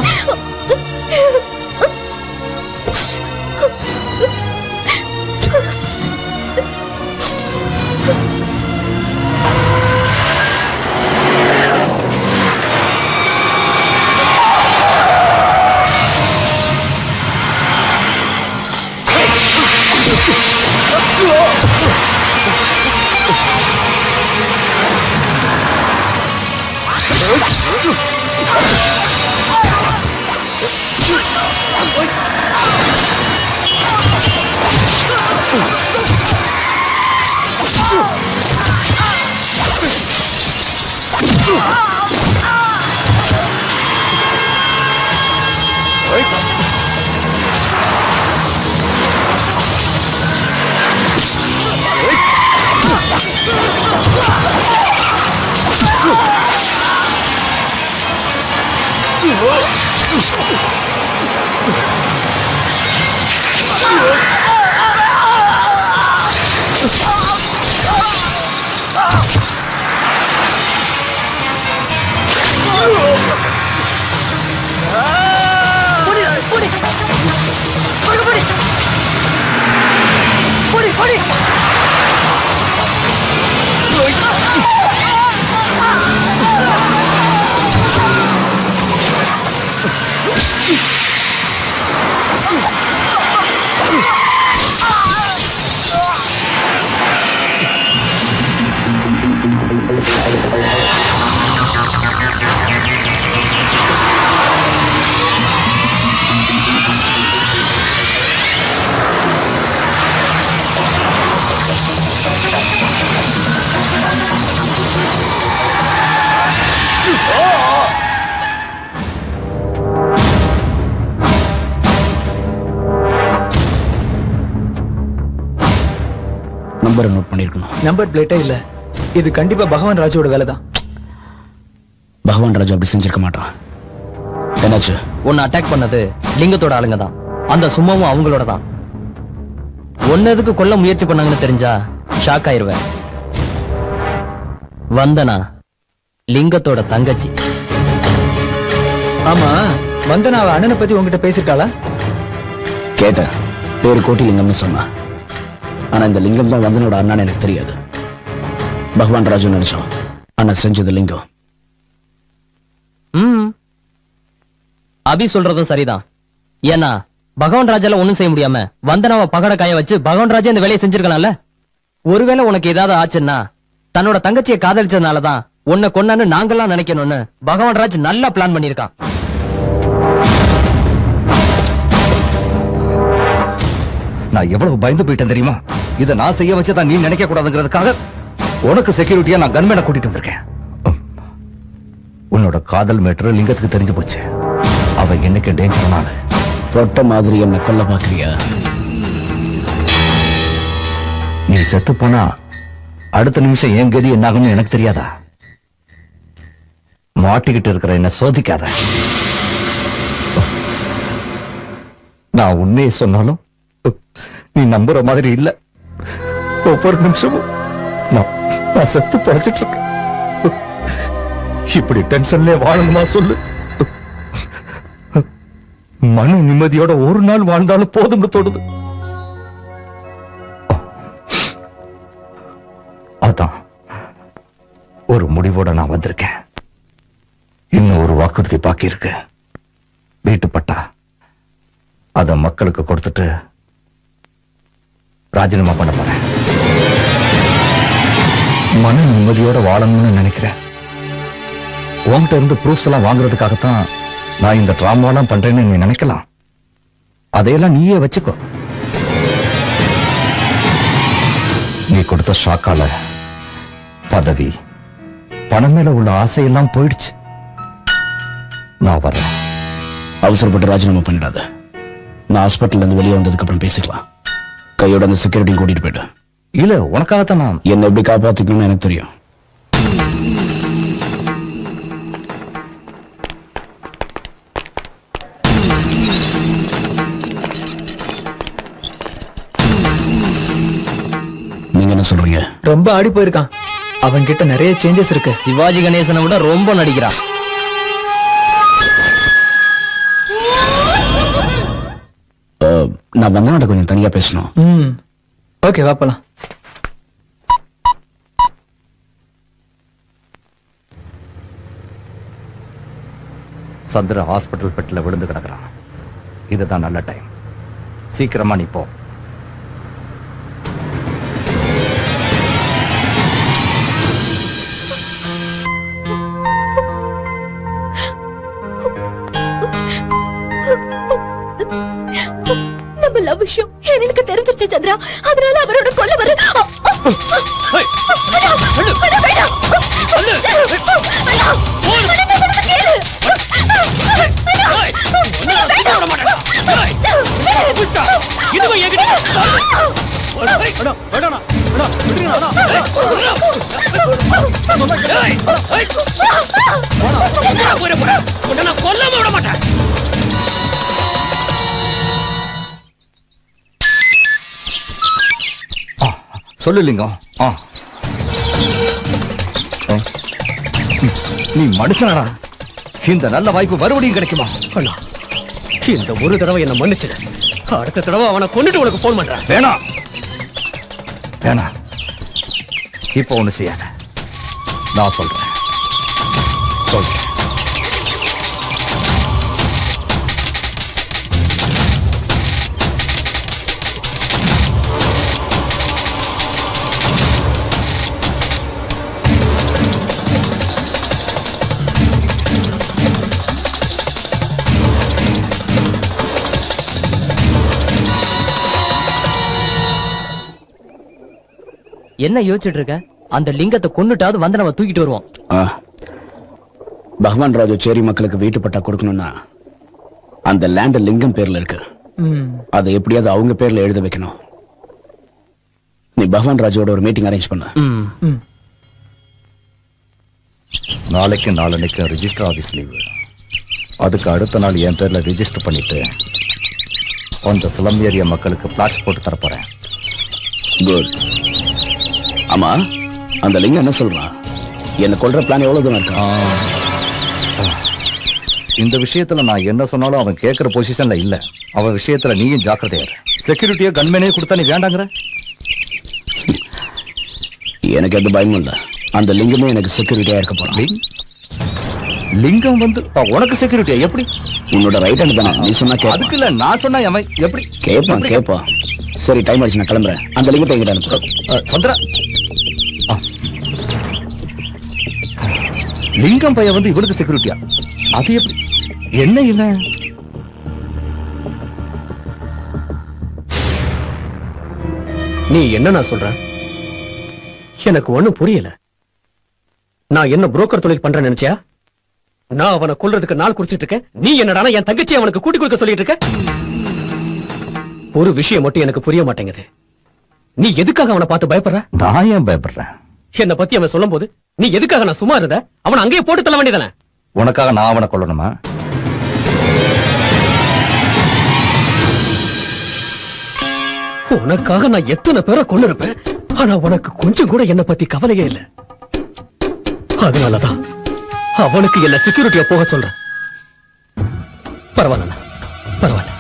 நம்பர் நோட் பண்ணிருக்கணும்.
நம்பர் பிளேட்டே இல்ல. இது கண்டிப்பா பகவான் ராஜோட வேலை தான்.
பகவான் ராஜு அப்படி செஞ்சிருக்க மாட்டான். என்னாச்சு?
உன்னை அட்டாக் பண்ணது லிங்கத்தோட ஆளுங்க தான். அந்த சும்மாவும் அவங்களோட தான். ஒன்னு எதுக்கு கொல்ல முயற்சி பண்ணாங்கன்னு தெரிஞ்சா ஷாக் ஆயிருவேன். வந்தனா லிங்கத்தோட தங்கச்சி.
ஆமா, வந்தனா அவ அண்ணனை பத்தி உங்ககிட்ட பேசிருக்காளா?
கேட்டேன். பேரு கோட்டிலிங்கம்னு சொன்னா. ஆனா இந்த லிங்கம் தான் வந்தனோட அண்ணான்னு எனக்கு தெரியாது. பகவான் ராஜு நினைச்சோம். ஆனா செஞ்சது லிங்கம்.
அபி சொல்றதும் சரிதான். ஏன்னா பகவான் ராஜால ஒண்ணும் செய்ய முடியாம வந்தனாவை பகட காய வச்சு பகவான் ராஜா இந்த வேலையை செஞ்சிருக்கலாம்ல. ஒருவேளை உனக்கு ஏதாவது ஆச்சுன்னா தன்னோட தங்கச்சியை காதலிச்சதுனாலதான் உன்னை கொன்னான்னு நாங்கெல்லாம் நினைக்கணும்னு பகவான் ராஜ் நல்லா பிளான் பண்ணிருக்கான்.
நான் எவ்வளவு பயந்து போயிட்டேன் தெரியுமா? இதை நான் செய்ய வச்சதான் நீ நினைக்க கூடாதுங்கிறதுக்காக உனக்கு செக்யூரிட்டியா நான் கன்மேனை கூட்டிட்டு வந்திருக்கேன். உன்னோட காதல் மேட்டர் லிங்கத்துக்கு தெரிஞ்சு போச்சு. அவன் என்னைக்கு டேஞ்சரான
தொட்ட மாதிரி என்ன கொல்ல பாக்குறியா?
நீ செத்து போனா அடுத்த நிமிஷம் என் கதி என்னாகும்னு எனக்கு தெரியாதா? மாட்டிக்கிட்டு இருக்கிற என்ன சோதிக்காத. நான் உண்மையை சொன்னாலும் நீ நம்புற மாதிரி இல்ல. ஒவ்வொரு நிமிஷமும் நான் செத்து பழச்சிட்டு இருக்கேன். இப்படி டென்ஷன்ல வாழணுமா சொல்லு? மன நிம்மதியோட ஒரு நாள் வாழ்ந்தாலும் போதும்னு தோணுது. அதான் ஒரு முடிவோட நான் வந்திருக்கேன். இன்னும் ஒரு வாக்குறுதி பாக்கி இருக்கு. வீட்டு பட்டா அத மக்களுக்கு கொடுத்துட்டு ராஜினாமா பண்ண போறேன். மன நிம்மதியோட வாழணும்னு நினைக்கிறேன். உன்கிட்ட இருந்து ப்ரூஃப்ஸ் எல்லாம் வாங்குறதுக்காகத்தான் நான் இந்த டிராமாலாம் பண்றேன்னு நீ நினைக்கலாம். அதையெல்லாம் நீயே வச்சுக்கோ. நீ கொடுத்த ஷாக்கால பதவி பணம் மேல உள்ள ஆசையெல்லாம் போயிடுச்சு. நான் வரேன்.
அவசரப்பட்டு ராஜினாமா பண்ணிடாத. நான் ஹாஸ்பிட்டல்ல இருந்து வெளியே வந்ததுக்கு அப்புறம் பேசிக்கலாம். கையோட அந்த செக்யூரிட்டி கூட்டிட்டு போயிட்டு.
இல்ல, உனக்காகத்தான் நான்
என்ன எப்படி காப்பாத்திக்கணும்னு எனக்கு தெரியும். நீங்க என்ன சொல்றீங்க?
ரொம்ப ஆடி போயிருக்கான். அவன் கிட்ட நிறைய சேஞ்சஸ் இருக்கு.
சிவாஜி கணேசனை விட ரொம்ப நடிக்கிறான்.
நான் வந்தனாட்ட கொஞ்சம் தனியா பேசணும்.
ஓகே, வாப்பலாம்.
சந்திர ஹாஸ்பிட்டல் பெட்ல விழுந்து கிடக்குறான். இதுதான் நல்ல டைம். சீக்கிரமா நீ போ.
நம்ம லவ் விஷயம் எனக்கு தெரிஞ்சிருச்சு சந்திரா. அதனால அவரோட கொல்ல வர
கொல்லாம விட மாட்டேன்.
சொல்லு லிங்கம். நீ மனுஷனடா. இந்த நல்ல வாய்ப்பு மறுபடியும் கிடைக்குமா?
அண்ணா, இந்த ஒரு தடவை என்ன மன்னிச்சிடு. அடுத்த தடவை அவனை கொண்டுட்டு உனக்கு போன் பண்றேன்.
வேணாம் வேணாம், இப்ப ஒண்ணு செய்யாத. நான் சொல்றேன்.
என்ன யோசிச்சுட்டு இருக்க? அந்த லிங்கத்தை கொன்னுட்டாவது வந்து நம்ம தூக்கிட்டு வருவோம்.
பகவான் ராஜு சேரி மக்களுக்கு வீட்டு பட்டா கொடுக்கணும்னா அந்த லேண்ட் லிங்கம் பேர்ல இருக்கு. அதை எப்படியாவது அவங்க பேர்ல எழுத வைக்கணும். நீ பகவான் ராஜோட ஒரு மீட்டிங் அரேஞ்ச் பண்ண.
நாளைக்கு நாளன்னைக்கு ரெஜிஸ்டர் ஆபீஸ் லீவு. அதுக்கு அடுத்த நாள் என் பேர்ல ரெஜிஸ்டர் பண்ணிட்டு அந்த ஸ்லம் ஏரியா மக்களுக்கு பிளாட்ஸ் போட்டு தரப்போறேன்.
குட். ஆமா, அந்த லிங்கம் என்ன சொல்றான்? என்ன கொல்ற பிளான் எவ்வளவு தூரம் இருக்கா?
இந்த விஷயத்துல நான் என்ன சொன்னாலும் அவன் கேட்கிற பொசிஷன்ல இல்ல. அவன் விஷயத்துல நீயும் ஜாக்கிரதையா இரு. செக்யூரிட்டியா கன்மேனே கொடுத்தா நீ வேண்டாங்கிற?
எனக்கு எந்த பயமும் இல்ல. அந்த லிங்கமே எனக்கு செக்யூரிட்டியா இருக்க போறான்.
லிங்கம் வந்து உனக்கு செக்யூரிட்டியா? எப்படி?
உன்னோட ரைட் ஹேண்ட் தானே. நீ சொன்னா கேட்க.
அதுக்கு இல்ல, நான் சொன்னா அவன் எப்படி
கேட்பான். சரி, டைம் ஆயிடுச்சு, நான் கிளம்புறேன். அந்த லிங்கத்தை எங்கிட்ட அனுப்பு.
சந்திரா, லிங்கம் பையன் வந்து இவனுக்கு செக்யூரிட்டியா? அது எப்படி? என்ன இவன்?
நீ என்ன நான் சொல்ற? எனக்கு ஒண்ணும் புரியல. நான் என்ன புரோக்கர் தொழில் பண்றேன்னு நினைச்சியா? நான் அவனை கொல்றதுக்கு நாள் குறிச்சிட்டு இருக்கேன். நீ என்னடானா என் தங்கச்சி அவனுக்கு கூட்டி கொடுக்க சொல்லிட்டு இருக்க? ஒரு விஷயம் மட்டும் எனக்கு புரிய மாட்டேங்குது. நீ எதுக்காக அவனை பார்த்து பயப்படுற?
நான் ஏன் பயப்படுறேன்?
என்ன பத்தி அவன் சொல்லும் போது நீ எதுக்காக நான் சும்மா இருந்த? அவன் அங்கேயே போட்டு தள்ள வேண்டியதானே?
உனக்காக நான் அவனை கொல்லணுமா?
உனக்காக நான் எத்தனை பேரை கொண்டு இருப்பேன். ஆனா உனக்கு கொஞ்சம் கூட என்ன பத்தி கவலையே இல்ல. அதனாலதான் அவனுக்கு என்ன செக்யூரிட்டியா போக சொல்றேன். பரவாயில்ல, பரவாயில்ல.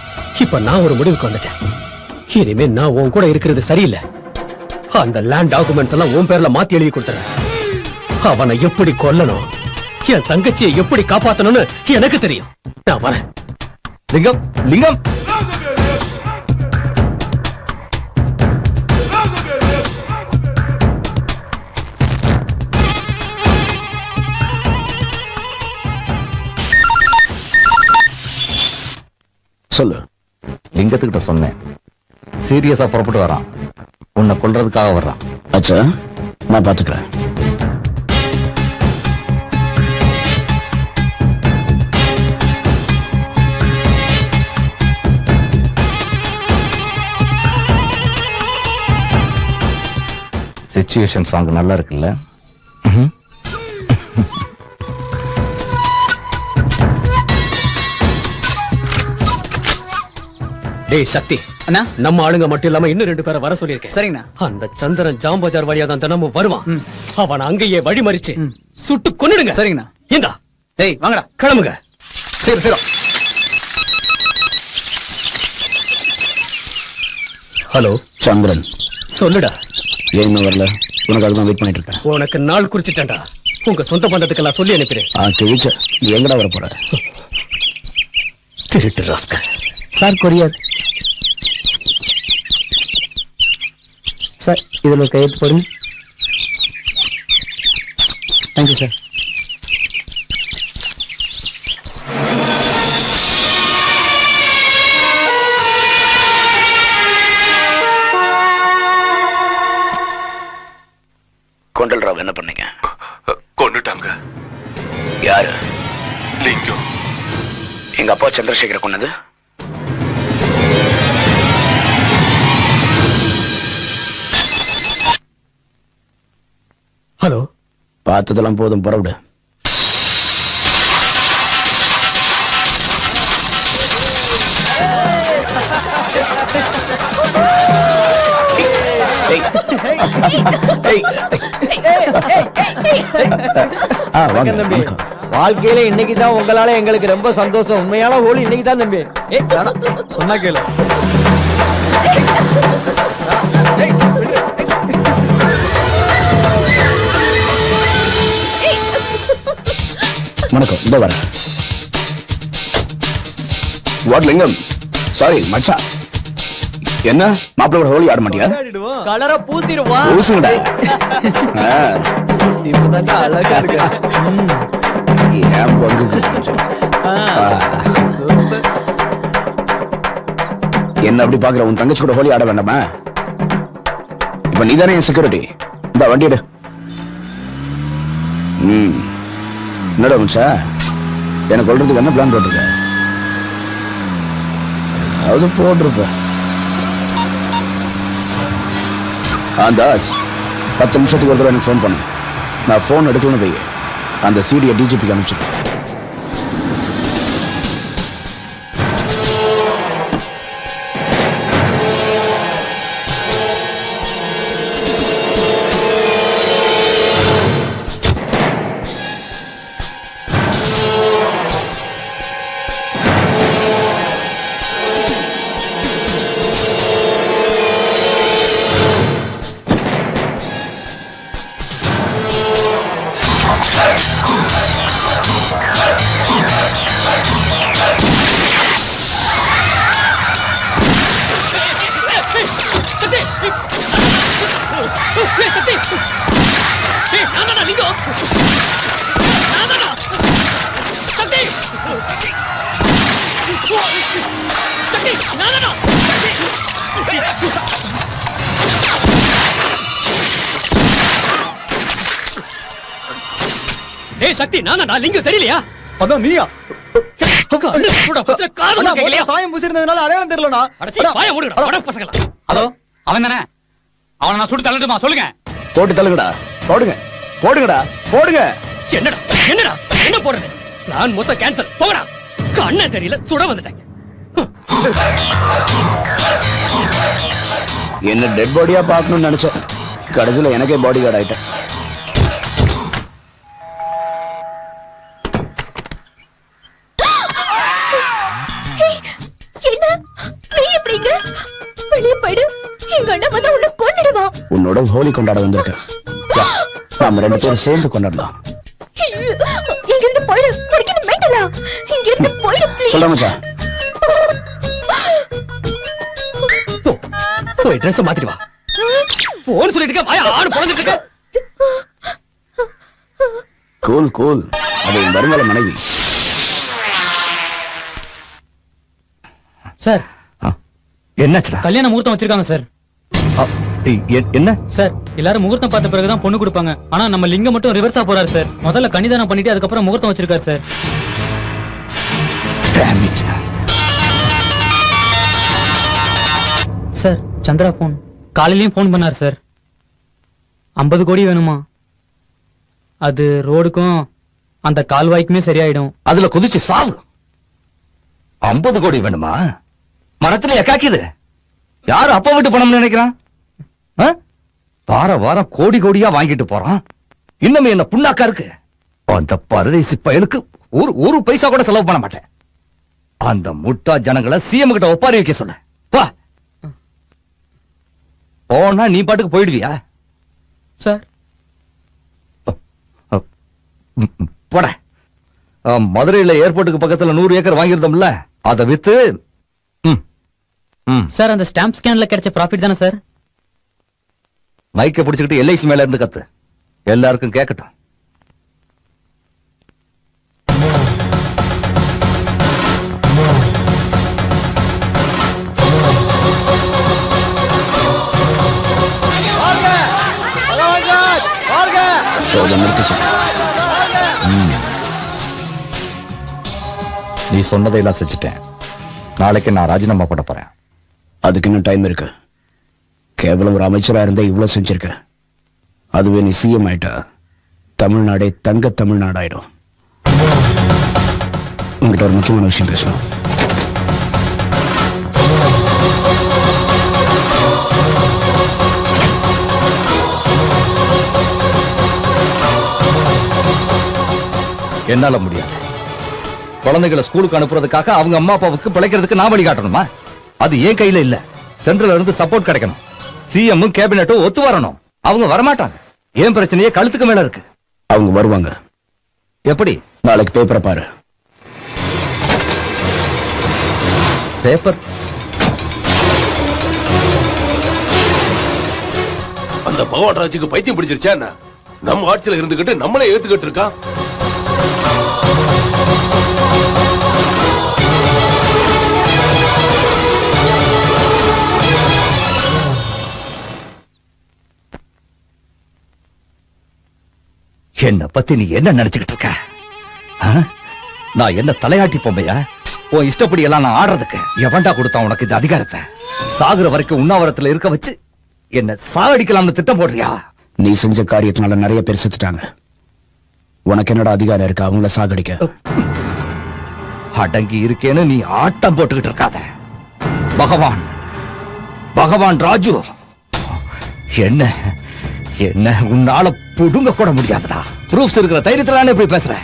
இப்ப நான் ஒரு முடிவுக்கு வந்துட்டேன். இனிமே நான் உன் கூட இருக்கிறது சரியில்லை. அந்த லேண்ட் டாக்குமெண்ட்ஸ் எல்லாம் உன் பேர்ல மாத்தி எழுதி கொடுத்துறேன். அவனை எப்படி கொல்லணும், என் தங்கச்சியை எப்படி காப்பாத்தணும்னு எனக்கு தெரியும். நான் வரேன்.
லிங்கம், லிங்கம்.
சொல்லு.
லிங்கத்துக்கிட்ட சொன்னேன், சீரியஸா புறப்பட்டு வரான். உன்னை கொல்றதுக்காக வர்றான்.
அச்சா, நான் பாத்துக்கிறேன்.
சிச்சுவேஷன் சாங் நல்லா இருக்குல்ல?
டேய் சக்தி, நம்ம ஆளுங்க மட்டும் இல்லாம இன்னும் 2 பேரை வர சொல்லியிருக்கேன். சரிங்கண்ணா. அந்த சந்திரன் ஜாம்பஜார் வழியா தான் தினமும் வருவான். அவன் அங்கேயே வழிமறிச்சு சுட்டு கொன்னுடுங்க. சரிங்கண்ணா. இந்தா. டேய் வாங்கடா, கிளம்புங்க. சரி சரி. ஹலோ
சந்திரன்,
சொல்லுடா.
ஏன் இன்னும் வரல? உனக்காக தான் வெயிட் பண்ணிட்டு இருக்கேன்.
உனக்கு நாள் குறிச்சிட்டேன்டா. உங்க சொந்த பந்தத்துக்கெல்லாம் சொல்லி அனுப்பிடுறேன்.
கிழிச்ச, நீ எங்கடா வர போற?
திருட்டு ராஸ்கல்.
Sir courier. சார் இதுல ஒரு கையெழுத்து போடுங்க. Thank you sir.
கொண்டல் ராவ் என்ன பண்ணீங்க?
கொண்டுட்டாங்க.
யாரு?
லிங்கம்.
எங்க அப்பா சந்திரசேகர கொன்னது?
ஹலோ,
பார்த்ததெல்லாம் போதும், புறவிடு.
வாழ்க்கையில இன்னைக்குதான் உங்களால எங்களுக்கு ரொம்ப சந்தோஷம். உண்மையான ஹோலி இன்னைக்குதான் தம்பி.
சொன்னா கேளு.
வணக்கம், இந்த வரேன். வாட் லிங்கம்? சாரி மச்சா. என்ன மாப்பிள்ளோட ஹோலி ஆட மாட்டியா?
கலரை பூசிடுவா.
பூசுங்கடா.
இப்பதான் அழகா இருக்கு.
ஏன் பொங்குக்கு என்ன அப்படி பாக்குற? உன் தங்கச்சி கூட ஹோலி ஆட வேண்டாமா? இப்ப நீதானே என் செக்யூரிட்டி. இந்த வண்டி எடு. என்னடா மச்சா, எனக்கு கொள்றதுக்கு என்ன பிளான் போட்டிருக்க? அது போட்டிருப்ப. தாஸ், 10 நிமிஷத்துக்கு ஒரு தடவை எனக்கு ஃபோன் பண்ணு. நான் ஃபோன் எடுக்கணும்னு போய் அந்த சிடியை டிஜிபிக்கு அனுப்பிச்சிருக்கேன்.
சக்தி,
ஏய் சக்தி நான் லிங்கம் தெரியலையா?
அதான் நீயா?
சாயம் பூசிருந்ததுனால அடையாளம் தெரியலனா? வாயை மூடுடா பட பசங்களா.
அதோ அவன் தானே. அவனை நான் சுட்டு தள்ளட்டுமா? சொல்லுங்க.
போட்டு தள்ளுங்கடா. போடுங்க போடுங்கடா போடுங்க.
என்னடா என்னடா என்ன போடுறது? நான் மொத்த கேன்சல். போடா. கண்ணே தெரியல சுட வந்துட்டேன்.
என்ன டெட் பாடியா பார்க்கணும்னு நினைச்சேன். கடைசியில எனக்கே பாடி கார்டு ஆயிட்டேன். உன்னோட ஹோலி கொண்டாட வந்திருக்கேன். நாம 2 பேரும் சேர்ந்து கொண்டாடலாம். சொல்ல மச்சான்.
போய் ட்ரெஸ் மாத்திட்டு வா. போன் சொல்லிட்டு இருக்க வாயா ஆடு பொளந்துட்டு இருக்க.
Cool cool. அது வருங்கால மனைவி.
சார்
என்னாச்சுடா?
கல்யாண முகூர்த்தம் வச்சிருக்காங்க சார்.
என்ன
சார்? எல்லாரும் முகூர்த்தம் பார்த்த பிறகுதான் பொண்ணு கொடுப்பாங்க. ஆனா நம்ம லிங்கம் மட்டும் ரிவர்ஸா போறாரு சார். முதல்ல கன்னிதானம் பண்ணிட்டு அதுக்கப்புறம் முகூர்த்தம் வச்சிருக்காரு சார். சார் சந்திரா போன் காலையிலயும் போன் பண்ணாரு சார். 50 கோடி வேணுமா? அது ரோடுக்கும் அந்த கால்வாய்க்குமே சரியாயிடும்.
அதுல குதிச்சு சாவு. 50 கோடி வேணுமா? மரத்துல எக்காக்கிது. யாரு அப்பா விட்டு பணம்னு நினைக்கிறான்? வார வாரம் கோடி கோடியா வாங்கிட்டு போறான். இன்னும் என்ன புண்ணாக்கா இருக்கு? அந்த பரதேசி பயலுக்கு ஒரு பைசா கூட செலவு பண்ண மாட்டேன். அந்த முட்டா ஜனங்களை சிஎம் கிட்ட ஒப்பாரி வைக்க சொல்ல. வா போனா நீ பாட்டுக்கு போயிடுவியா?
சார்
போட. மதுரையில ஏர்போர்ட்டுக்கு பக்கத்துல 100 ஏக்கர் வாங்கியிருந்தோம்ல, அதை வித்து.
சார் அந்த ஸ்டாம்ப் ஸ்கேன்ல கிடைச்ச ப்ராஃபிட் தானே சார்?
மைக்க பிடிச்சுக்கிட்டு எல்ஐசி மேல இருந்து கத்து. எல்லாருக்கும் கேட்கட்டும். நீ சொன்னதையெல்லாம் செஞ்சுட்டேன். நாளைக்கு நான் ராஜினாமா போட போறேன்.
அதுக்கு இன்னும் டைம் இருக்கு. கேவலம் ஒரு அமைச்சரா இருந்தா இவ்வளவு செஞ்சிருக்க. அதுவே நீ சிஎம் ஆயிட்டா தமிழ்நாடே தங்க தமிழ்நாடாயிடும். உங்ககிட்ட ஒரு முக்கியமான விஷயம் பேசணும்.
என்னால முடியாது. குழந்தைகளை ஸ்கூலுக்கு அனுப்புறதுக்காக அவங்க அம்மா அப்பாவுக்கு பிழைக்கிறதுக்கு நான் வழிகாட்டணுமா? அது ஏன் கையில இல்ல. சென்ட்ரல்ல இருந்து சப்போர்ட் கிடைக்கணும். சிஎம் கேபினட்டும் ஒத்து வரணும். அவங்க வரமாட்டாங்க. ஏன் பிரச்சனையே கழுத்துக்கு மேல இருக்கு.
அவங்க வருவாங்க.
எப்படி?
நாளைக்கு பேப்பரை பாரு.
பேப்பர்?
அந்த பகவான் ராஜுக்கு பைத்தியம் பிடிச்சிருச்சா என்ன? நம்ம ஆட்சியில இருந்துகிட்டு நம்மளே ஏத்துக்கிட்டு இருக்கா.
என்ன பத்தி நீ என்ன நினைச்சுக்கிட்டு இருக்க? நான் என்ன தலையாட்டி பொம்மையா? உன் இஷ்டப்படி எல்லாம் நான் ஆடுறதுக்கு எவன்டா கொடுத்தான் உனக்கு இந்த அதிகாரத்தை? சாகுற வரைக்கும் உண்ணாவிரத்துல இருக்க வச்சு என்ன சாகடிக்கலாம்னு திட்டம் போடுறியா?
நீ செஞ்ச காரியத்தினால நிறைய பேர் செத்துட்டாங்க. உனக்கு என்னடா அதிகாரம் இருக்கு அவங்கள சாகடிக்க?
அடங்கி இருக்கேன்னு நீ ஆட்டம் போட்டுக்கிட்டு இருக்காத. பகவான் ராஜு என்ன என்ன உன்னால புடுங்க கூட முடியாதுடா. ப்ரூஃப்ஸ் இருக்கிற தைரியத்துல இப்படி பேசுற.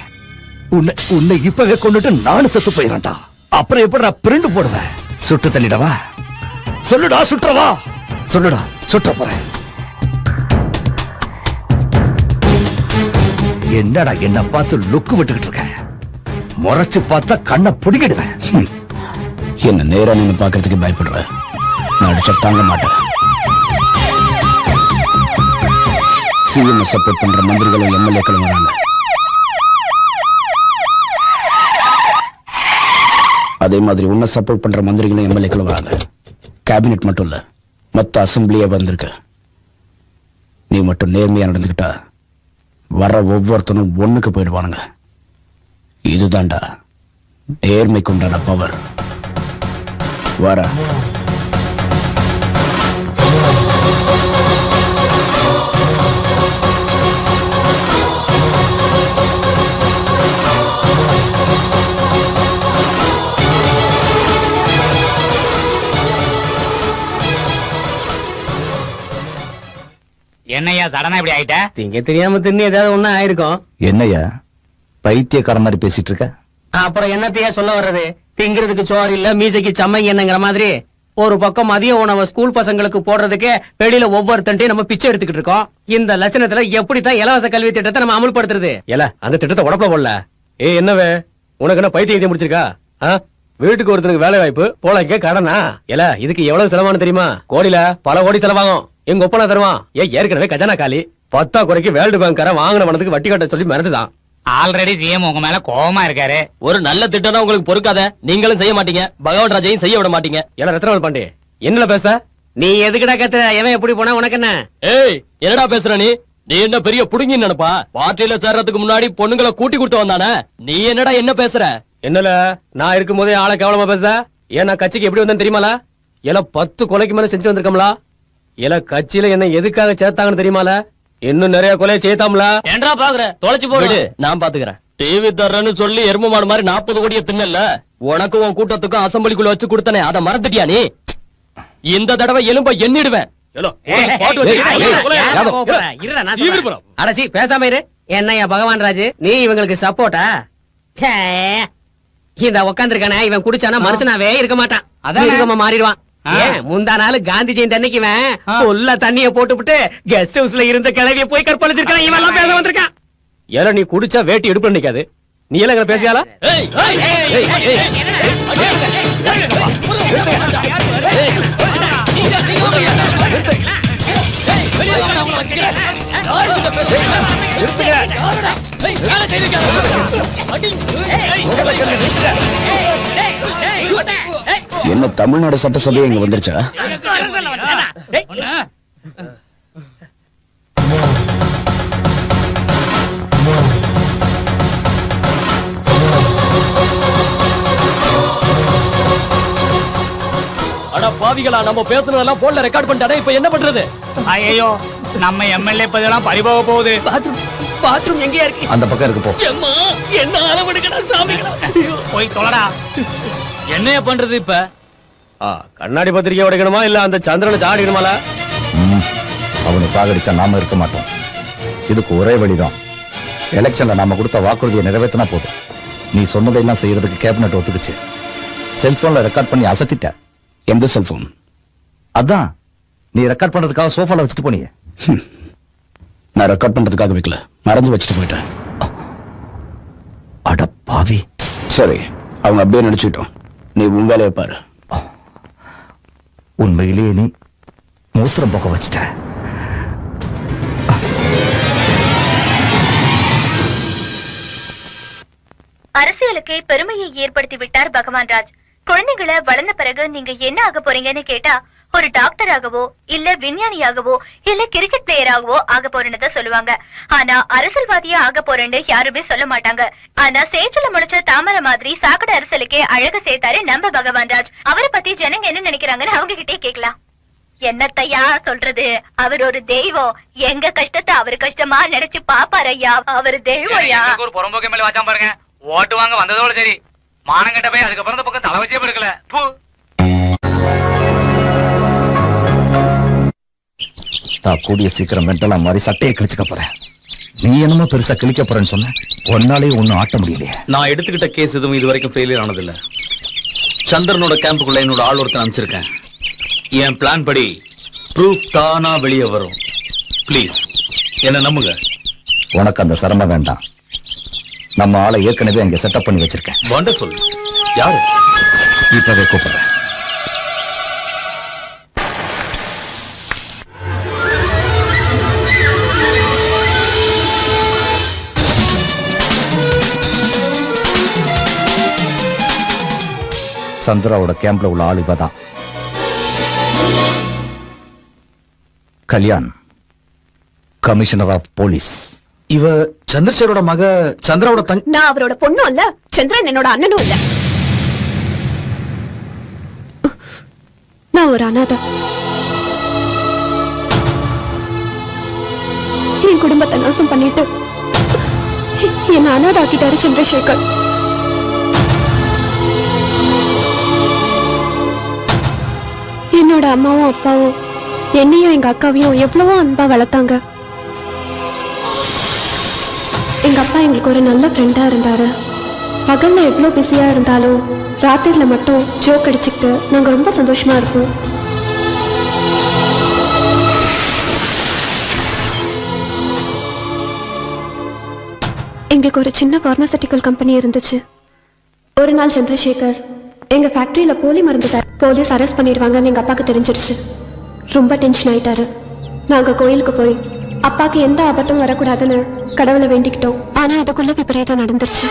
உன்னை இப்பவே கொண்டுட்டு நானும் செத்து போயிடறேன்டா. அப்புறம் எப்படிடா பிரிண்ட் போடுவேன்? சுட்டு தள்ளிடவா? சொல்லுடா சுற்றவா? சொல்லுடா சுற்ற போறேன். என்னடா என்ன பார்த்து லுக்கு விட்டுக்கிட்டு இருக்க? முறைச்சு பார்த்தா கண்ணை பிடிக்கிடுவேன்.
என்ன நேரா நின்னு பாக்குறதுக்கு பயப்படுற? நான் அடிச்சா தாங்க மாட்டேன். சிஎம் சப்போர்ட் பண்ற மந்திரிகளும் எம்எல்ஏக்களும் வராங்க. அதே மாதிரி உன்னை சப்போர்ட் பண்ற மந்திரிகளும் எம்எல்ஏக்களும் வராங்க. கேபினெட் மட்டும் இல்ல, மொத்த அசம்பிளியே வந்திருக்கு. நீ மட்டும் நேர்மையா நடந்துக்கிட்டா வர ஒவ்வொருத்தனும் ஒண்ணுக்கு போயிடுவானுங்க. இதுதான்டா நேர்மைக்கு உண்டான பவர். வர
என்னையா சடனா இப்படி ஆயிட்ட?
திங்க தெரியாம தின்னு ஏதாவது ஒண்ணு ஆயிருக்கும்.
என்னையா பைத்தியக்கார மாதிரி பேசிட்டு இருக்க?
அப்புறம் என்னத்தையா சொல்ல வர்றது? திங்கிறதுக்கு சோறு இல்ல, மீசைக்கு சம்மங்க என்னங்கிற மாதிரி ஒரு பக்கம் மதிய உணவை ஸ்கூல் பசங்களுக்கு போடுறதுக்கு வெளியில ஒவ்வொருத்தன்ட்டையும் நம்ம பிச்சை எடுத்துக்கிட்டு இருக்கோம். இந்த லட்சணத்துல எப்படித்தான் இலவச கல்வி திட்டத்தை நம்ம அமல்படுத்துறது?
ஏல அந்த திட்டத்தை உடப்பல போடல. என்னவே உனக்கு என்ன பைத்தியம் எழுதி முடிச்சிருக்கா? வீட்டுக்கு ஒருத்தனுக்கு வேலை வாய்ப்பு போலக்க கடனா? ஏல இதுக்கு எவ்வளவு செலவானு தெரியுமா? கோடியில பல கோடி செலவாகும். எங்க ஒப்பனா தருவான். ஏற்கனவே கஜானா காலி. 10 குறைக்கு வேர்ல்டு பேங்க்கார வாங்கின பணத்துக்கு வட்டி கட்ட சொல்லி மிரட்டுதான்.
ஆல்ரெடி சிஎம் உங்க மேல கோவமா இருக்காரு.
ஒரு நல்ல திட்டம்னா உங்களுக்கு பொறுக்காத. நீங்களும் செய்ய மாட்டீங்க, பகவான் ராஜையும் செய்ய விட மாட்டீங்க.
ஏன்னா ரத்னவேல் பாண்டி என்னல பேச?
நீ எதுக்குடா கத்துற? எவன் எப்படி போனா உனக்கு என்ன?
ஏய், என்னடா பேசுற நீ? நீ என்ன பெரிய புடுங்கி நினைப்பா? பார்ட்டியில சேர்றதுக்கு முன்னாடி பொண்ணுங்களை கூட்டி கொடுத்து வந்தானே, நீ என்னடா என்ன பேசுற?
என்னல நான் இருக்கும் போதே ஆளை கேவலமா பேச? ஏன் நான் கட்சிக்கு எப்படி வந்தேன்னு தெரியுமால? 10 கொலைக்கு மேல செஞ்சு வந்திருக்கோம்ல. கட்சியில என்ன எதுக்காக சேர்த்தாங்கன்னு தெரியுமால? இன்னும் நிறைய கொலையை செய்தாம்ல.
ஏன்டா பாக்குற? தொலைச்சு போடு, நான் பாத்துக்கிறேன். டிவி தர்றேன்னு சொல்லி எரும மாடு மாதிரி 40 கோடியை தின்னல. உனக்கும் உன் கூட்டத்துக்கும் அசம்பிளிக்குள்ள வச்சு கொடுத்தனே, அதை மறந்துட்டியா நீ? இந்த தடவை எலும்ப எண்ணிடுவேன்.
அடச்சி பேசாம இரு. என்னையா பகவான் ராஜு, நீ இவங்களுக்கு சப்போர்ட்டா? இந்த உட்காந்துருக்கானே இவன் குடிச்சானா மனுஷனாவே இருக்க மாட்டான். அதான் மாறிடுவான். முந்தா நாள் காந்தி ஜெயந்தி அன்னைக்கு இவன் உள்ள தண்ணிய போட்டுவிட்டு கெஸ்ட் ஹவுஸ்ல இருந்த கிளவிய போய் கற்பழிச்சிருக்கான். இவன் எல்லாம் பேச வந்திருக்கான்.
ஏல நீ குடிச்சா வேட்டி எடுப்பு நிக்காது. நீ எல்லாம் பேசியாலா?
என்ன தமிழ்நாடு சட்டசபை இங்க வந்துருச்சா?
அட பாவிகளா, நம்ம பேசுனதெல்லாம் போன்ல ரெக்கார்ட் பண்ணிட்டானே, இப்ப என்ன பண்றது?
ஐயோ, நம்ம எம்எல்ஏ பதவியெல்லாம் பறிபோக போகுது.
பாத்ரூம் எங்கயா இருக்கு?
அந்த பக்கம் இருக்கு. போ.
என்ன அளவெடுக்கடா சாமிகளா.
போய் தொலைடா.
என்னைய பண்றது இப்ப?
கண்ணாடி பத்திரிக்கை உடைக்கணுமா இல்ல அந்த சந்திரனை சாடிக்கணுமால?
அவனை சாகடிச்சா நாம இருக்க மாட்டோம். இதுக்கு ஒரே வழிதான். எலெக்ஷன்ல நாம கொடுத்த வாக்குறுதியை நிறைவேற்றினா போதும். நீ சொன்னதையெல்லாம் செய்யறதுக்கு கேபினட் ஒத்துக்குச்சு. செல்போன்ல ரெக்கார்ட் பண்ணி அசத்திட்ட.
எந்த செல்போன்?
அதான் நீ ரெக்கார்ட் பண்றதுக்காக சோஃபால வச்சுட்டு போனியே.
நான் ரெக்கார்ட் பண்றதுக்காக வைக்கல, மறந்து வச்சுட்டு போயிட்டேன்.
அட பாவி.
சரி, அவங்க அப்படியே நினைச்சுட்டோம். நீ உன் வேலையை பாரு.
உண்மையிலேயே நீ மூத்திரம் போக வச்சுட்ட.
அரசியலுக்கு பெருமையை ஏற்படுத்தி விட்டார் பகவான் ராஜ். குழந்தைகளை வளர்ந்த பிறகு நீங்க என்ன ஆக போறீங்கன்னு கேட்டா, ஒரு டாக்டராகவோ இல்ல விஞ்ஞானியாகவோ இல்ல கிரிக்கெட் பிளேயராகவோ ஆக போறேன்னு சொல்லுவாங்க. ஆனா அரசியல்வாதியா ஆக போறேன்னு யாருமே சொல்ல மாட்டாங்க. ஆனா சேற்றுல முடிச்ச தாமரை மாதிரி சாக்கடை அரசியலுக்கே அழகு சேர்த்தாரு நம்ம பகவான் ராஜ். அவரை பத்தி ஜனங்க என்ன நினைக்கிறாங்கன்னு அவங்க கிட்டே கேட்கலாம். என்னத்தையா சொல்றது, அவர் ஒரு தெய்வம். எங்க கஷ்டத்தை அவரு கஷ்டமா நினைச்சு பாப்பாரு ஐயா. அவரு தெய்வம்யா.
ஒரு புறம்போக்கு மேல வாச்சாம பாருங்க. ஓட்டு வாங்க வந்ததோட சரி, மானங்கிட்ட போய் அதுக்கப்புறம் இந்த பக்கம் தலை வச்சே போயிருக்கல.
கூடிய சீக்கிரம் மென்டலா மாதிரி சட்டையை கிழிச்சுக்க போறேன். நீ என்னமோ பெருசா கிழிக்க போறேன்னு சொன்ன. ஒன்னாலே ஒன்னும் ஆட்ட முடியலையே.
நான் எடுத்துக்கிட்ட கேஸ் எதுவும் இது வரைக்கும் ஃபெயிலியர் ஆனதில்ல. சந்திரனோட கேம்புக்குள்ள என்னோட ஆள் ஒருத்தன் அனுப்பிச்சிருக்கேன். என் பிளான் படி ப்ரூஃப் தானா வெளியே வரும். ப்ளீஸ் என்ன நம்புங்க.
உனக்கு அந்த சிரமம் வேண்டாம். நம்ம ஆளை ஏற்கனவே அங்க செட்டப் பண்ணி வச்சிருக்கேன்.
வண்டர்ஃபுல். யாரு?
இப்பவே கூப்பிடுறேன். சந்திராவோட கேம்ப்ல உள்ள ஆள் இவதான். Kalyan, commissioner of police.
இவ சந்திரசேகரோட மக சந்திராவோட தங்க.
நான் அவரோட பொண்ணும் இல்ல, சந்திரன் என்னோட அண்ணனும் இல்ல. நான் ஒரு அனாதை. என் குடும்பத்தை நாசம் பண்ணிட்டு என்ன அனாதாக்கிட்டாரு சந்திரசேகர். என்னோட அம்மாவும் அப்பாவும் என்னையும் எங்க அக்காவையும் எவ்வளவோ அன்பா வளர்த்தாங்க. எங்க அப்பா எங்களுக்கு ஒரு நல்ல ஃப்ரெண்டா இருந்தாரு. பகல்ல எவ்வளவு பிஸியா இருந்தாலும் ராத்திரில மட்டும் ஜோக் அடிச்சுக்கிட்டு நாங்க ரொம்ப சந்தோஷமா இருப்போம். எங்களுக்கு ஒரு சின்ன பார்மசூட்டிக்கல் கம்பெனி இருந்துச்சு. ஒரு நாள் சந்திரசேகர் எங்க ஃபேக்டரியில போலி மருந்து போலீஸ் அரெஸ்ட் பண்ணிடுவாங்கன்னு எங்க அப்பாக்கு தெரிஞ்சிருச்சு. ரொம்ப டென்ஷன் ஆயிட்டாரு. நாங்க கோயிலுக்கு போய் அப்பாக்கு எந்த ஆபத்தும் வரக்கூடாதுன்னு கடவுளை வேண்டிக்கிட்டோம். ஆனா அதுக்குள்ள விபரீதம் நடந்துருச்சு.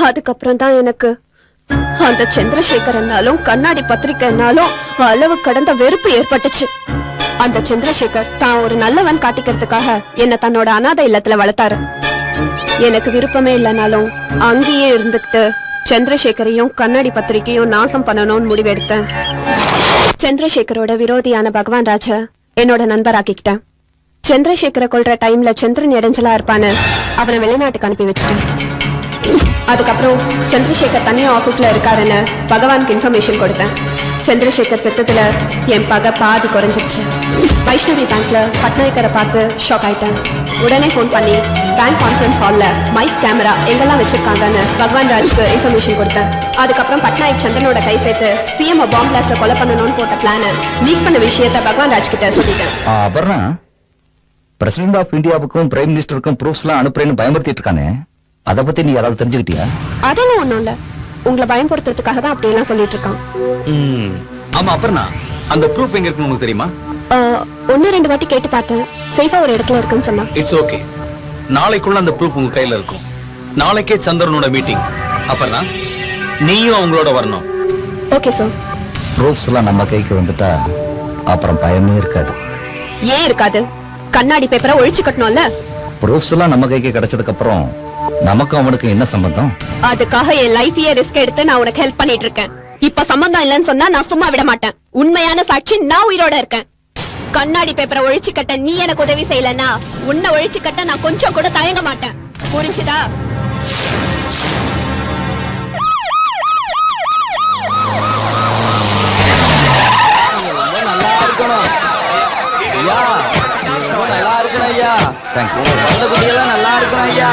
அதுக்கப்புறம் தான் எனக்கு அந்த சந்திரசேகரனாலும் கண்ணாடி பத்திரிக்கைனாலும் அளவு கடந்த வெறுப்பு ஏற்பட்டுச்சு. அந்த சந்திரசேகர் தான் ஒரு நல்லவன் காட்டிக்கிறதுக்காக என்ன தன்னோட அனாதை இல்லத்துல வளர்த்தாரு. எனக்கு விருப்பமே இல்லைனாலும் அங்கேயே இருந்துகிட்டு சந்திரசேகரையும் கண்ணாடி பத்திரிக்கையும் நாசம் பண்ணணும்னு முடிவெடுத்தேன். சந்திரசேகரோட விரோதியான பகவான் ராஜ என்னோட நண்பராக்கிக்கிட்டேன். சந்திரசேகரை கொல்ற டைம்ல சந்திரன் இடைஞ்சலா இருப்பான்னு அவனை வெளிநாட்டுக்கு அனுப்பி வச்சுட்டேன். அதுக்கப்புறம் சந்திரசேகர் தனியா ஆபீஸ்ல இருக்காருன்னு பகவானுக்கு இன்ஃபர்மேஷன் கொடுத்தேன். சந்திரசேகர் செத்ததுல என் பகை பாதி குறைஞ்சிருச்சு. வைஷ்ணவி பேங்க்ல பட்நாயக்கரை பார்த்து ஷாக் ஆயிட்டேன். உடனே போன் பண்ணி பேங்க் கான்ஃபரன்ஸ் ஹால்ல மைக் கேமரா எங்கெல்லாம் வச்சிருக்காங்கன்னு பகவான் ராஜ்க்கு இன்ஃபர்மேஷன் கொடுத்தேன். அதுக்கப்புறம் பட்நாயக் சந்திரனோட கை சேர்த்து சிஎம் பாம்பு பிளாஸ்ட்ல கொலை பண்ணணும்னு போட்ட பிளான லீக் பண்ண விஷயத்த பகவான் ராஜ் கிட்ட சொல்லிட்டேன்.
அபர்ணா, பிரசிடென்ட் ஆஃப் இந்தியாவுக்கும் பிரைம் மினிஸ்டருக்கும் ப்ரூஃப்ஸ் எல்லாம் அனுப்புறேன்னு பயமுறுத்திட்டு இருக்கானே, அத பத்தி நீ யாராவது தெரிஞ்சுக்கிட்டியா?
அதெல்லாம் ஒண்ணும் இல்ல, உங்களை பயன்படுத்துறதுக்காக தான் அப்படி எல்லாம் சொல்லிட்டு இருக்கான்.
ஆமா அபர்ணா, அந்த ப்ரூஃப் எங்க இருக்குன்னு உங்களுக்கு தெரியுமா?
1-2 வாட்டி கேட்டு பார்த்தேன். சேஃபா ஒரு இடத்துல இருக்குன்னு சொன்னா.
இட்ஸ் ஓகே, நாளைக்குள்ள அந்த ப்ரூஃப் உங்க கையில இருக்கும். நாளைக்கே சந்திரனோட மீட்டிங். அபர்ணா, நீயும் அவங்களோட வரணும்.
Okay sir.
ப்ரூஃப்ஸ் எல்லாம் நம்ம கைக்கு வந்துட்டா அப்புறம் பயமே இருக்காது.
ஏன் இருக்காது? கண்ணாடி பேப்பரை ஒழிச்சு கட்டணும்ல.
ப்ரூஃப்ஸ் எல்லாம் நம்ம கைக்கு கிடைச்சதுக்கு அப்புறம் நமக்கு அவனுக்கு என்ன சம்பந்தம்?
அதுக்காக என் லைஃபையே ரிஸ்க் எடுத்து நான் உனக்கு ஹெல்ப் பண்ணிட்டு இருக்கேன். இப்ப சம்பந்தம் இல்லைன்னு சொன்னா நான் சும்மா விட மாட்டேன். உண்மையான சாட்சி நான் உயிரோட இருக்கேன். கண்ணாடி பேப்பரை ஒழிச்சு கட்ட நீ எனக்கு உதவி செய்யலன்னா உன்னை ஒழிச்சு கட்ட நான் கொஞ்சம் கூட தயங்க மாட்டேன். புரிஞ்சுதா?
நல்லா இருக்கணும் ஐயா, நல்லா இருக்கணும் ஐயா. குழந்தை குட்டியெல்லாம் நல்லா இருக்கணும் ஐயா.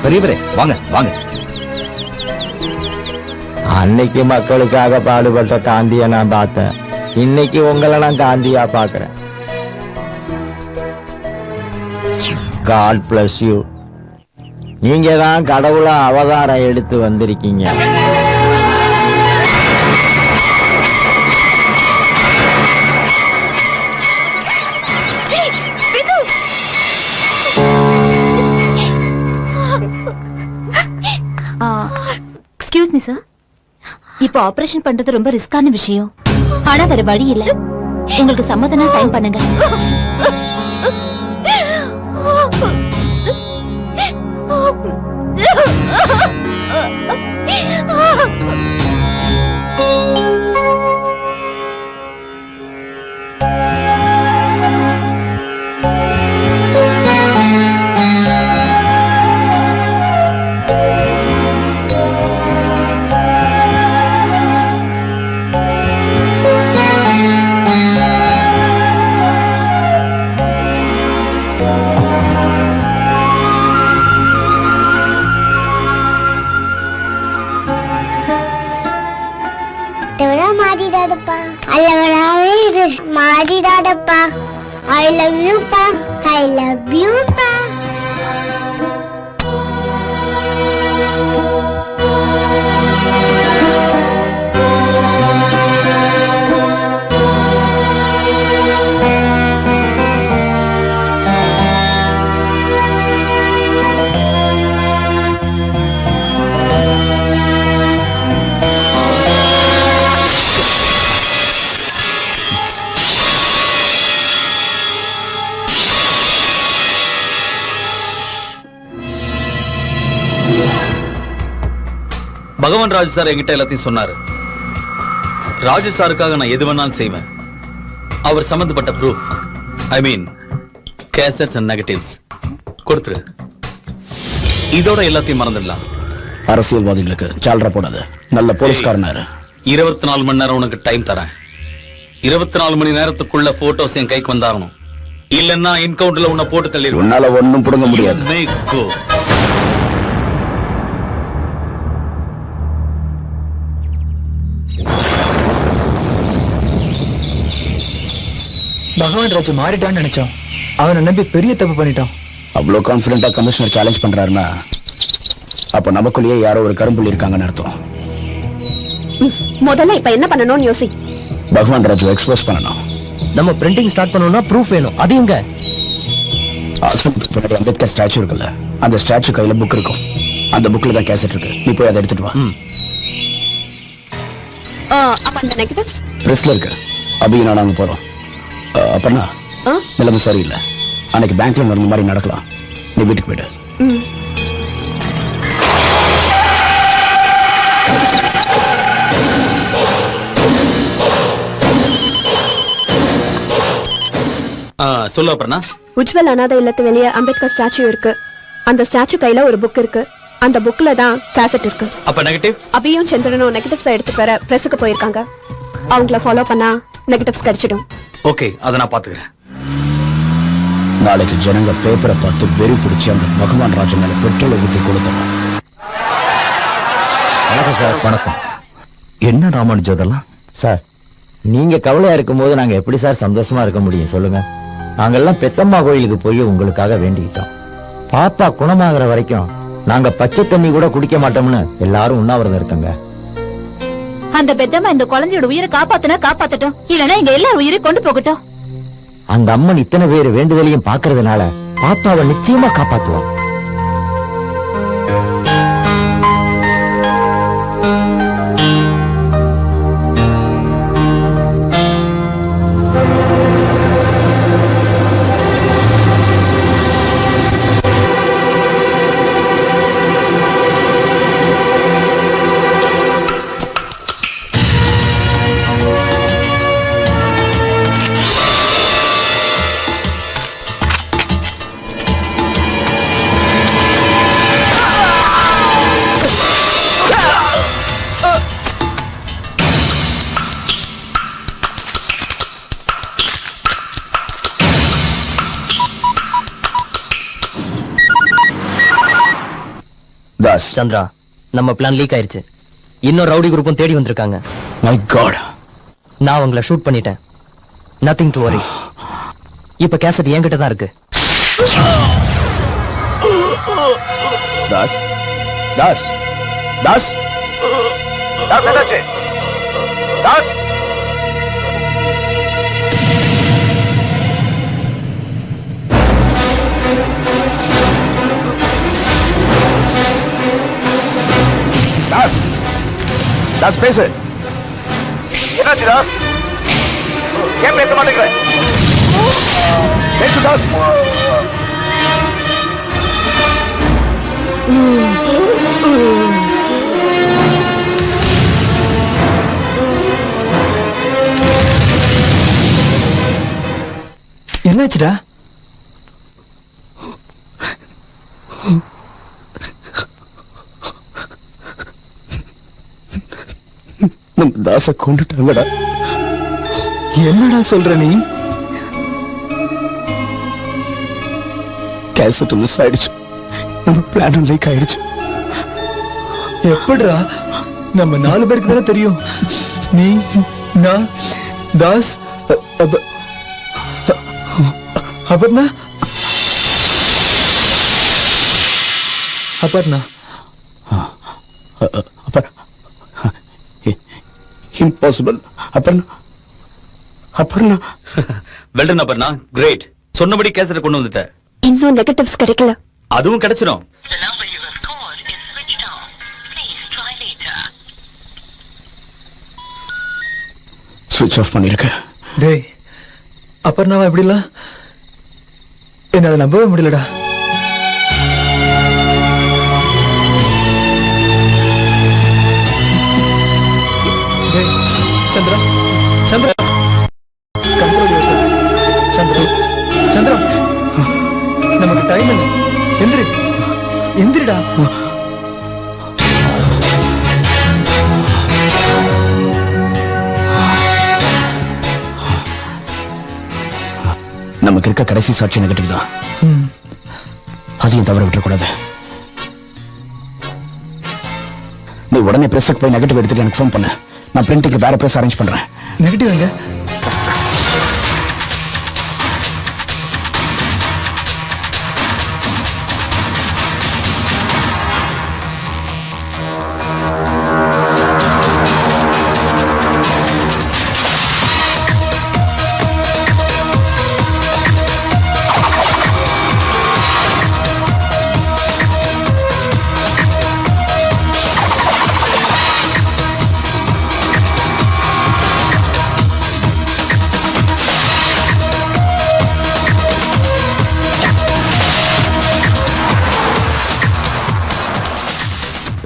பெரியவரே வாங்க வாங்க.
அன்னைக்கு மக்களுக்காக பாடுபட்ட காந்திய நான் பார்த்தேன். இன்னைக்கு உங்களை நான் காந்தியா பாக்குறேன். God bless you. நீங்க தான் கடவுளா அவதாரம் எடுத்து வந்திருக்கீங்க.
எக்ஸ்கியூஸ் மீ சார், இப்போ ஆபரேஷன் பண்றது ரொம்ப ரிஸ்கான விஷயம். ஆனா வேற வழி இல்ல. உங்களுக்கு சம்மதம்னா சைன் பண்ணுங்க.
I love you, pa. I love you, pa.
பகவான் ராஜ் சார் என்கிட்ட எல்லாத்தையும் சொன்னாரு. ராஜு சாருக்காக நான் எது வேணாலும் செய்வேன். அவர் சம்பந்தப்பட்ட proof, I mean cassettes and negatives கொடுத்துரு. இதோட எல்லாத்தையும் மறந்துடலாம்.
அரசியல்வாதிகளுக்கு சால்ரா போடாது. நல்ல போலீஸ்காரனாரு.
24 மணி நேரம் உனக்கு டைம் தரேன். 24 மணி நேரத்துக்குள்ள போட்டோஸ் என் கைக்கு வந்தாகணும். இல்லன்னா என்கவுண்டர்ல உன்னை போட்டு தள்ளிடுவேன்.
உன்னால ஒண்ணும் புடுங்க முடியாது.
பகவான் ராஜு மாறிட்டான்னு நினைச்சோம். அவனை நம்பி பெரிய தப்பு பண்ணிட்டோம்.
அவ்வளவு கான்பிடண்டா கமிஷனர் சேலஞ்ச் பண்றாருன்னா அப்ப நமக்குள்ளேயே யாரோ ஒரு கரும்புள்ளி இருக்காங்கன்னு அர்த்தம்.
முதல்ல இப்ப என்ன பண்ணணும்னு யோசி.
பகவான் ராஜு எக்ஸ்போஸ் பண்ணணும்.
நம்ம பிரிண்டிங் ஸ்டார்ட் பண்ணனும்னா ப்ரூஃப் வேணும். அது எங்க?
ஆசிரமத்துக்கு பின்னாடி அம்பேத்கர் ஸ்டாச்சு இருக்குல்ல, அந்த ஸ்டாச்சு கையில புக் இருக்கும். அந்த புக்ல தான் கேசட் இருக்கு. நீ போய் அதை எடுத்துட்டு வா.
அப்ப அந்த நெகட்டிவ்ஸ்
பிரஸ்ல இருக்கு. அபி நான் அங்க போறோம். அப்பனா நிலைமை சரியில்லை. அன்னைக்கு பேங்க்ல நடந்த மாதிரி நடக்கலாம். நீ வீட்டுக்கு போயிடு.
சொல்லு அப்புறம்னா.
உஜ்வல் அனாதை இல்லத்து வெளியே அம்பேத்கர் ஸ்டாச்சு இருக்கு. அந்த ஸ்டாச்சு கையில ஒரு புக் இருக்கு. அந்த புக்ல தான் கேசட் இருக்கு.
அப்ப நெகட்டிவ்?
அபியும் சந்திரனும் நெகட்டிவ்ஸ் எடுத்து பெற பிரஸுக்கு போயிருக்காங்க. அவங்கள ஃபாலோ பண்ணா நெகட்டிவ்ஸ் கிடைச்சிடும்.
ஓகே, அத நான் பாத்துக்கிறேன்.
நாளைக்கு ஜனங்க பேப்பரை பார்த்து வெறி பிடிச்சி அந்த பகவான் ராஜு மேல பெட்ரோலை ஊத்தி கொடுத்தோம்.
வணக்கம் சார். வணக்கம். என்ன ராமானுஜம் இதெல்லாம்?
சார், நீங்க கவலையா இருக்கும் போது நாங்க எப்படி சார் சந்தோஷமா இருக்க முடியும் சொல்லுங்க? நாங்கெல்லாம் பெத்தம்மா கோயிலுக்கு போய் உங்களுக்காக வேண்டிக்கிட்டோம். பாப்பா குணமாகிற வரைக்கும் நாங்க பச்சை தண்ணி கூட குடிக்க மாட்டோம்னு எல்லாரும் உண்ணாவிரதம் இருக்கங்க.
அந்த பெத்தம்மா இந்த குழந்தையோட உயிரை காப்பாத்தினா காப்பாத்தட்டும், இல்லனா இங்க எல்லா உயிரை கொண்டு போகட்டும்.
அந்த அம்மன் இத்தனை பேர் வேண்டுதலையும் பாக்குறதுனால பாப்பாவை நிச்சயமா காப்பாத்துவோம்.
சந்திரா, நம்ம பிளான் லீக் ஆயிருச்சு. இன்னொரு ரவுடி குரூப்பும் தேடி வந்திருக்காங்க.
மை காட்,
நான் உங்களை ஷூட் பண்ணிட்டேன். Nothing to worry. இப்ப கேசட் என்கிட்ட தான் இருக்கு.
தாஸ் தாஸ் தாஸ் தாஸ் என்னாச்சு? தாஸ் தாஸ் தாஸ் பேசு. என்னாச்சு தாஸ்? ஏன் பேச மாட்டேங்கிற? பேசு தாஸ்.
என்னாச்சுடா?
நம்ம தாச கொண்டுட்டாங்கடா.
என்னடா சொல்ற நீ?
கேசட் மிஸ் ஆயிடுச்சு. நம்ம பிளானும் லீக் ஆயிடுச்சு.
எப்படிடா? நம்ம 4 பேருக்கு தானே தெரியும். நீ, நான், Das, Aparna. Aparna
impossible. Aparna Aparna
well done Aparna, great. சொன்னபடி கேசட் கொண்டு வந்துட்ட.
இன்னும் நெகட்டிவ்ஸ் கிடைக்கல.
அதுவும் கிடைச்சிடும்.
ஸ்விட்ச் ஆஃப் பண்ணிருக்க.
டேய், அபர்ணாவா எப்படிலாம்? என்னால நம்பவே முடியலடா. சந்திரா சந்திரா கண்ட்ரோல் யோசர் சந்திரா சந்திரா நமக்கு டைம் இல்லை எந்திரி எந்திரிடா
நமக்கு இருக்க கடைசி சாட்சி நெகட்டிவ் தான். அதையும் தவற விட்டுறக்கூடாது. நீ உடனே பிரஸ்க்கு போய் நெகட்டிவ் எடுத்துட்டு எனக்கு ஃபோன் பண்ணு. நான் பிரிண்டிங்க்கு வேற பிரஸ் அரேஞ்ச் பண்றேன்.
நெகட்டிவ் எங்க?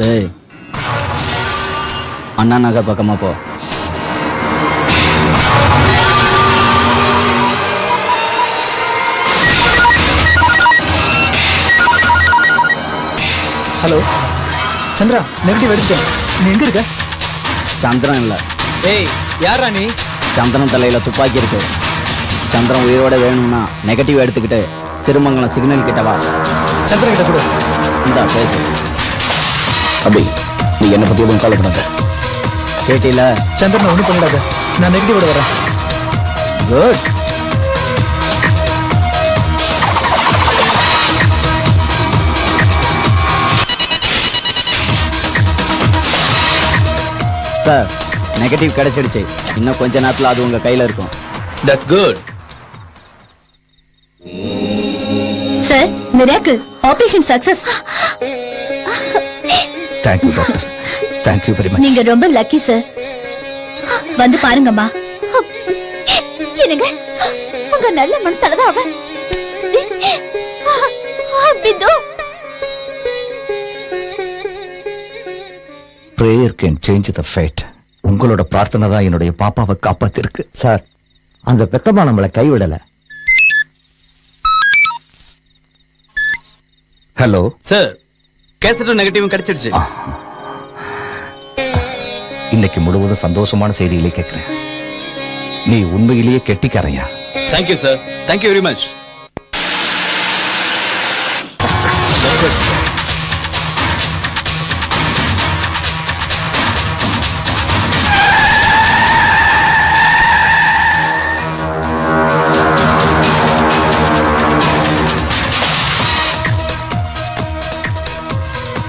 ஏய், அண்ணா நகர் பக்கமா போ.
ஹலோ சந்திரா, நெகட்டிவ் எடுத்துட்டேன். நீ எங்க இருக்க?
சந்திரன் இல்ல.
ஏய், யாரா நீ?
சந்திரன் தலையில துப்பாக்கி இருக்கு. சந்திரன் உயிரோட வேணும்னா நெகட்டிவ் எடுத்துக்கிட்டு திருமங்கலம் சிக்னல் கிட்ட வா.
சந்திரன் கிட்ட கொடு.
இந்தா பேசு.
அபி, நீ என்ன பத்தி எதுவும் கவலைப்படாத.
கேட்டில?
சந்திரன் ஒண்ணும் பண்ணிடாத, நான் நெகட்டிவோட வரேன்.
குட். சார், நெகட்டிவ் கிடைச்சிடுச்சு. இன்னும் கொஞ்ச நேரத்துல அது உங்க கையில இருக்கும்.
That's good.
Sir, miracle, operation success.
Thank you doctor, thank you very much.
நீங்க ரொம்ப லக்கி சார். வந்து பாருங்கம்மா. என்னங்க, உங்க நல்ல மனசாலதான் அவன்
prayer can change the fate. உங்களோட பிரார்த்தனை தான் என்னுடைய பாப்பாவை காப்பாத்திருக்கு.
சார், அந்த பெத்தம்மா நம்மளை கைவிடல.
Hello
sir, கேசட்டும் நெகட்டிவும் கிடைச்சிடுச்சு.
இன்னைக்கு முழுவதும் சந்தோஷமான செய்திகளை கேட்கிறேன். நீ உண்மையிலேயே கெட்டிக்காரையா?
Thank you sir, thank you very much.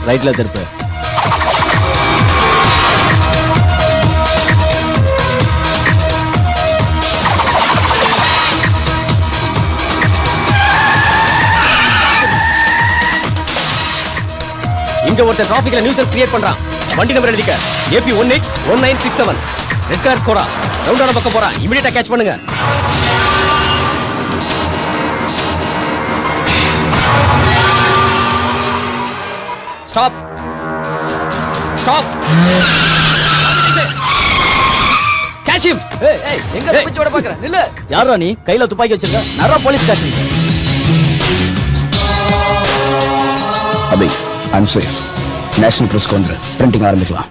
ரைட்ல திருப்பு.
இங்க ஒருத்தர் டிராபிக்ல நியூசன்ஸ் கிரியேட் பண்றான். வண்டி நம்பர் எழுதிக்க. AP 181967. ரெட் கார் ஸ்கோரா. ரவுண்டான பக்கம் போறான். இமிடியேட்டா கேட்ச் பண்ணுங்க. ஸ்டாப். ஸ்டாப். Catch him.
ஏய் ஏய், எங்க தப்பிச்சு ஓட பாக்குற? நில்லு. யாரா நீ? கையில துப்பாக்கி வச்சிருக்க? நரா police station.
Abhi, I'm safe. National press கொண்டு பிரிண்டிங் ஆரம்பிக்கலாம்.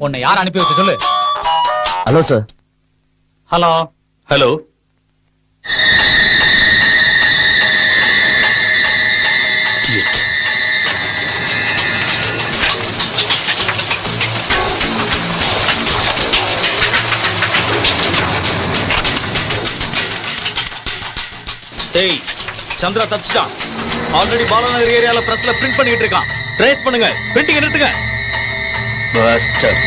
உன்னை யார் அனுப்பி வச்சு சொல்லு.
Hello sir.
Hello
hello. டேய், சந்திரா தப்பிச்சிட்டான். ஆல்ரெடி பாலநகர் ஏரியால பிரஸ்ல பிரிண்ட் பண்ணிட்டு இருக்கான். ட்ரேஸ் பண்ணுங்க, பிரிண்டிங் நிறுத்துங்க. பஸ்டர்.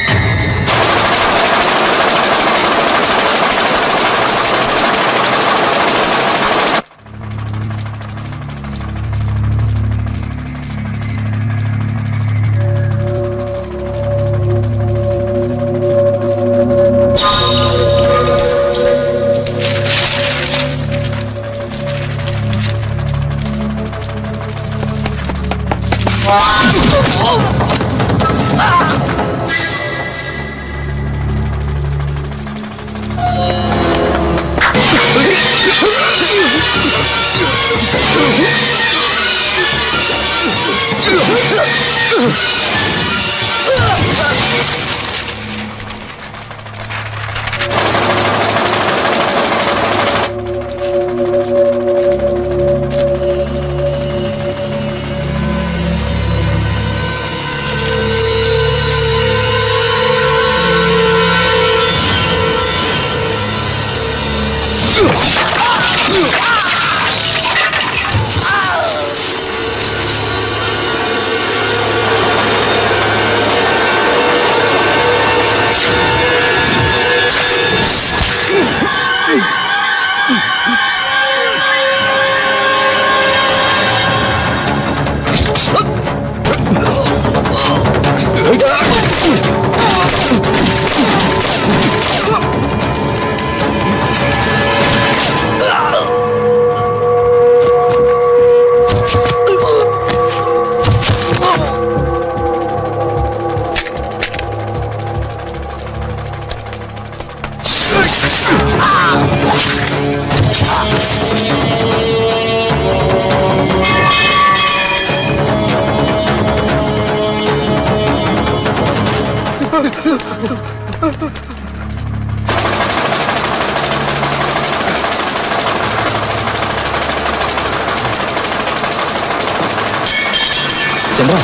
சந்திரா,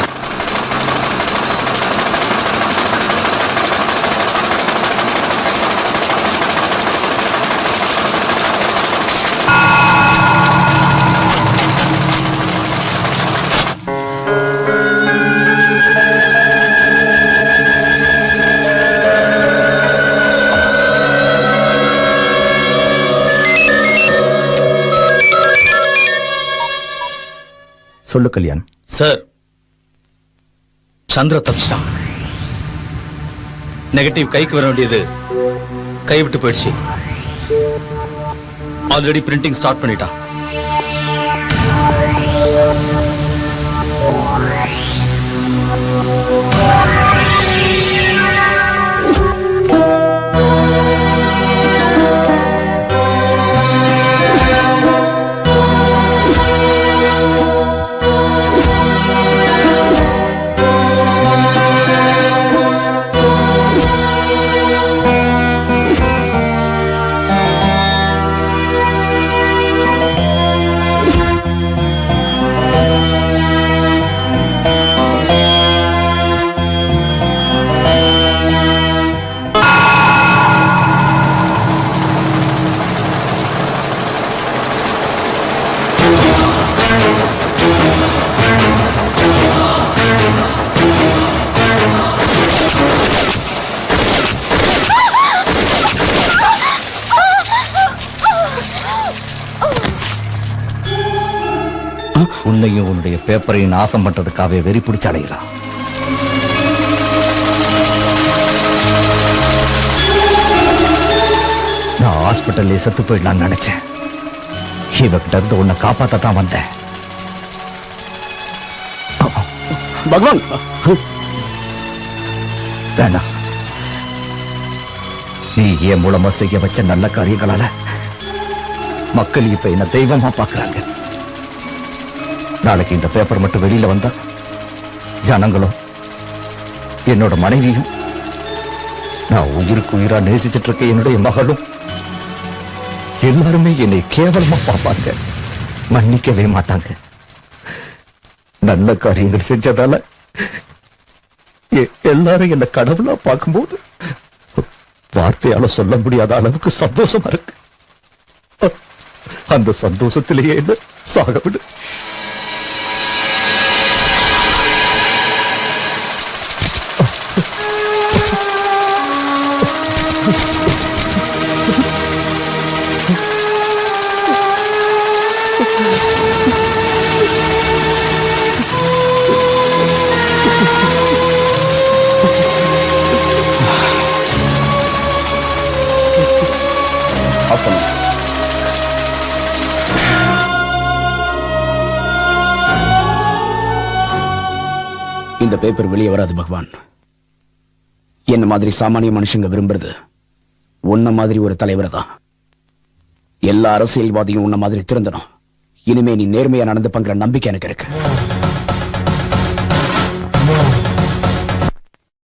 சொல்லு கல்யாண்.
சார், சந்திர தப்பிச்சிட்டான். நெகட்டிவ் கைக்கு வர வேண்டியது கைவிட்டு போயிடுச்சு. ஆல்ரெடி பிரிண்டிங் ஸ்டார்ட் பண்ணிட்டான்.
உன்னையும் உன்னுடைய பேப்பரையும் நாசம் பண்றதுக்காக வெறி பிடிச்சு அடைகிறான். நான் ஹாஸ்பிட்டல்ல செத்து போயிடலான்னு நினைச்சேன். இவகிட்ட இருந்து உன்னை காப்பாத்தான் வந்தேன்.
பகவான்,
வேண்டாம். நீ என் மூலமா செய்ய வச்ச நல்ல காரியங்களால மக்கள் இப்ப என்ன தெய்வமா பாக்குறாங்க. நாளைக்கு இந்த பேப்பர் மட்டும் வெளியில வந்தா ஜனங்களும் என்னோட மனைவியும் நான் உயிருக்கு உயிரா நேசிச்சிட்டு இருக்க என்னுடைய மகளும் எல்லாருமே என்னை கேவலமா பார்ப்பாங்க, மன்னிக்கவே மாட்டாங்க. நல்ல காரியங்கள் செஞ்சதால எல்லாரும் என்ன கடவுளா பார்க்கும்போது வார்த்தையால சொல்ல முடியாத அளவுக்கு சந்தோஷமா இருக்கு. அந்த சந்தோஷத்திலேயே என்ன சாக விடு.
இந்த பேப்பர் வெளியே வராது பகவான். என்ன மாதிரி சாமானிய மனுஷங்க விரும்புறது உன்ன மாதிரி ஒரு தலைவரை தான். எல்லா அரசியல்வாதியும் உன்ன மாதிரி திருந்தணும். இனிமே நீ நேர்மையா நடந்துப்பங்கிற நம்பிக்கை எனக்கு இருக்கு.